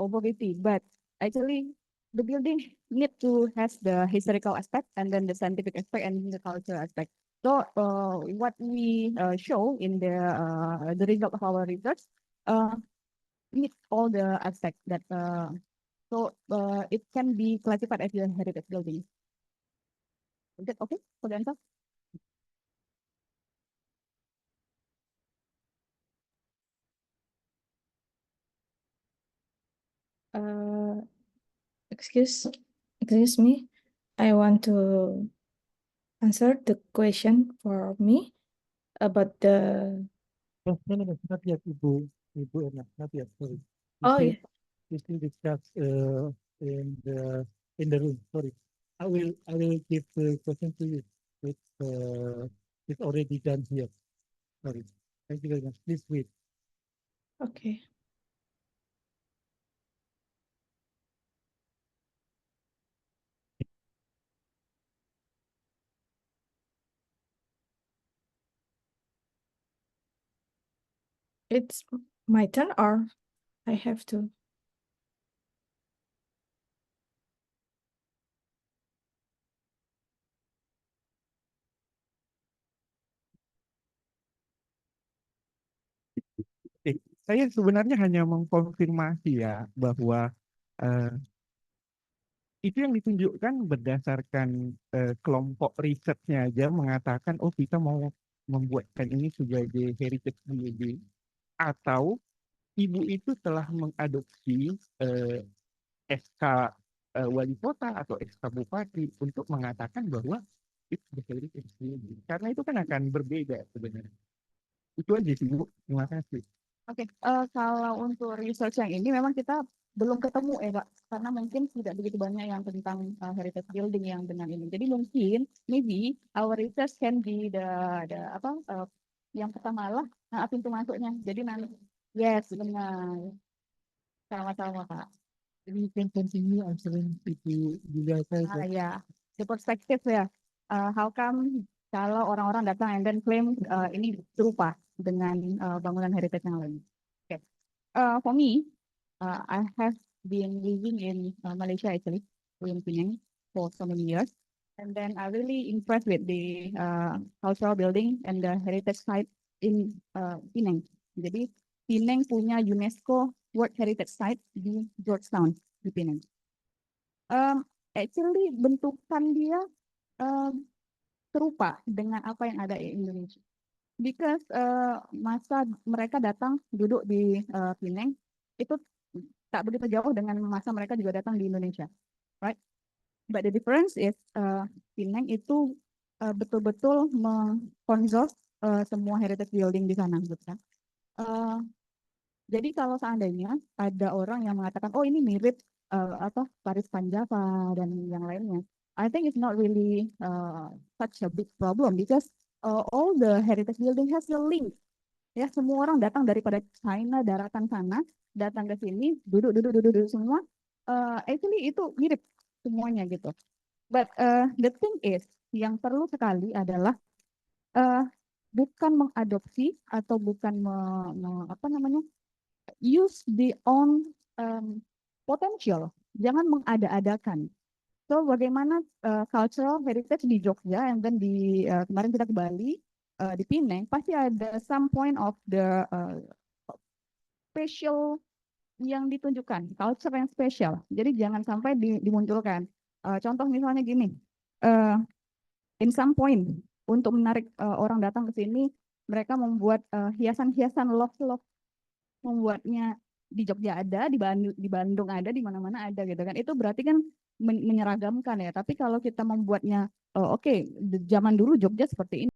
but actually the building need to has the historical aspect and then the scientific aspect and the cultural aspect. So what we show in the result of our research meet all the aspects that so it can be classified as a heritage building. Is that okay for the answer? Uh, excuse me. I want to answer the question for me about the. No, not yet, Ibu Erna, not yet, sorry. Oh, yeah. We still discuss in the room, sorry. I will give the question to you. It's already done here. Sorry. Thank you very much. Please wait. Okay. It's my turn or I have to? Saya sebenarnya hanya mengkonfirmasi ya bahwa itu yang ditunjukkan berdasarkan kelompok risetnya aja mengatakan oh kita mau membuatkan ini sebagai heritage building atau ibu itu telah mengadopsi SK wali kota atau SK bupati untuk mengatakan bahwa itu heritage building karena itu kan akan berbeda sebenarnya. Itu aja sih Bu, terima kasih. Oke, kalau untuk research yang ini memang kita belum ketemu ya Kak, karena mungkin tidak begitu banyak yang tentang heritage building yang dengan ini. Jadi mungkin maybe our research can be the apa yang pertama lah pintu masuknya. Jadi nanti yes benar sama-sama Kak. Maybe you can continue answering if Julia says that. Ya, the perspective ya. How come kalau orang-orang datang and then claim ini serupa dengan bangunan heritage yang lain. Okay. For me, I have been living in Malaysia actually, in Penang for so many years. And then I really impressed with the cultural building and the heritage site in Penang. Jadi Penang punya UNESCO World Heritage Site di Georgetown di Penang. Actually bentukan dia serupa dengan apa yang ada di Indonesia. Because masa mereka datang duduk di Penang itu tak begitu jauh dengan masa mereka juga datang di Indonesia, right? But the difference is Penang itu betul-betul mengkonserv semua heritage building di sana, gitu kan? Jadi kalau seandainya ada orang yang mengatakan, oh ini mirip apa Paris Van Java dan yang lainnya, I think it's not really such a big problem because all the heritage building has a link. Ya, semua orang datang daripada China, daratan sana, datang ke sini, duduk semua. Actually itu mirip semuanya gitu. But the thing is, yang perlu sekali adalah bukan mengadopsi atau bukan apa namanya use the own potential. Jangan mengada-adakan. So bagaimana cultural heritage di Jogja, and then di kemarin kita ke Bali, di Penang, pasti ada some point of the special yang ditunjukkan, culture yang spesial. Jadi jangan sampai dimunculkan. Contoh misalnya gini, in some point untuk menarik orang datang ke sini, mereka membuat hiasan-hiasan love, membuatnya di Jogja ada, di Bandung ada, di mana-mana ada gitu kan. Itu berarti kan menyeragamkan ya. Tapi kalau kita membuatnya, oke, zaman dulu Jogja seperti ini.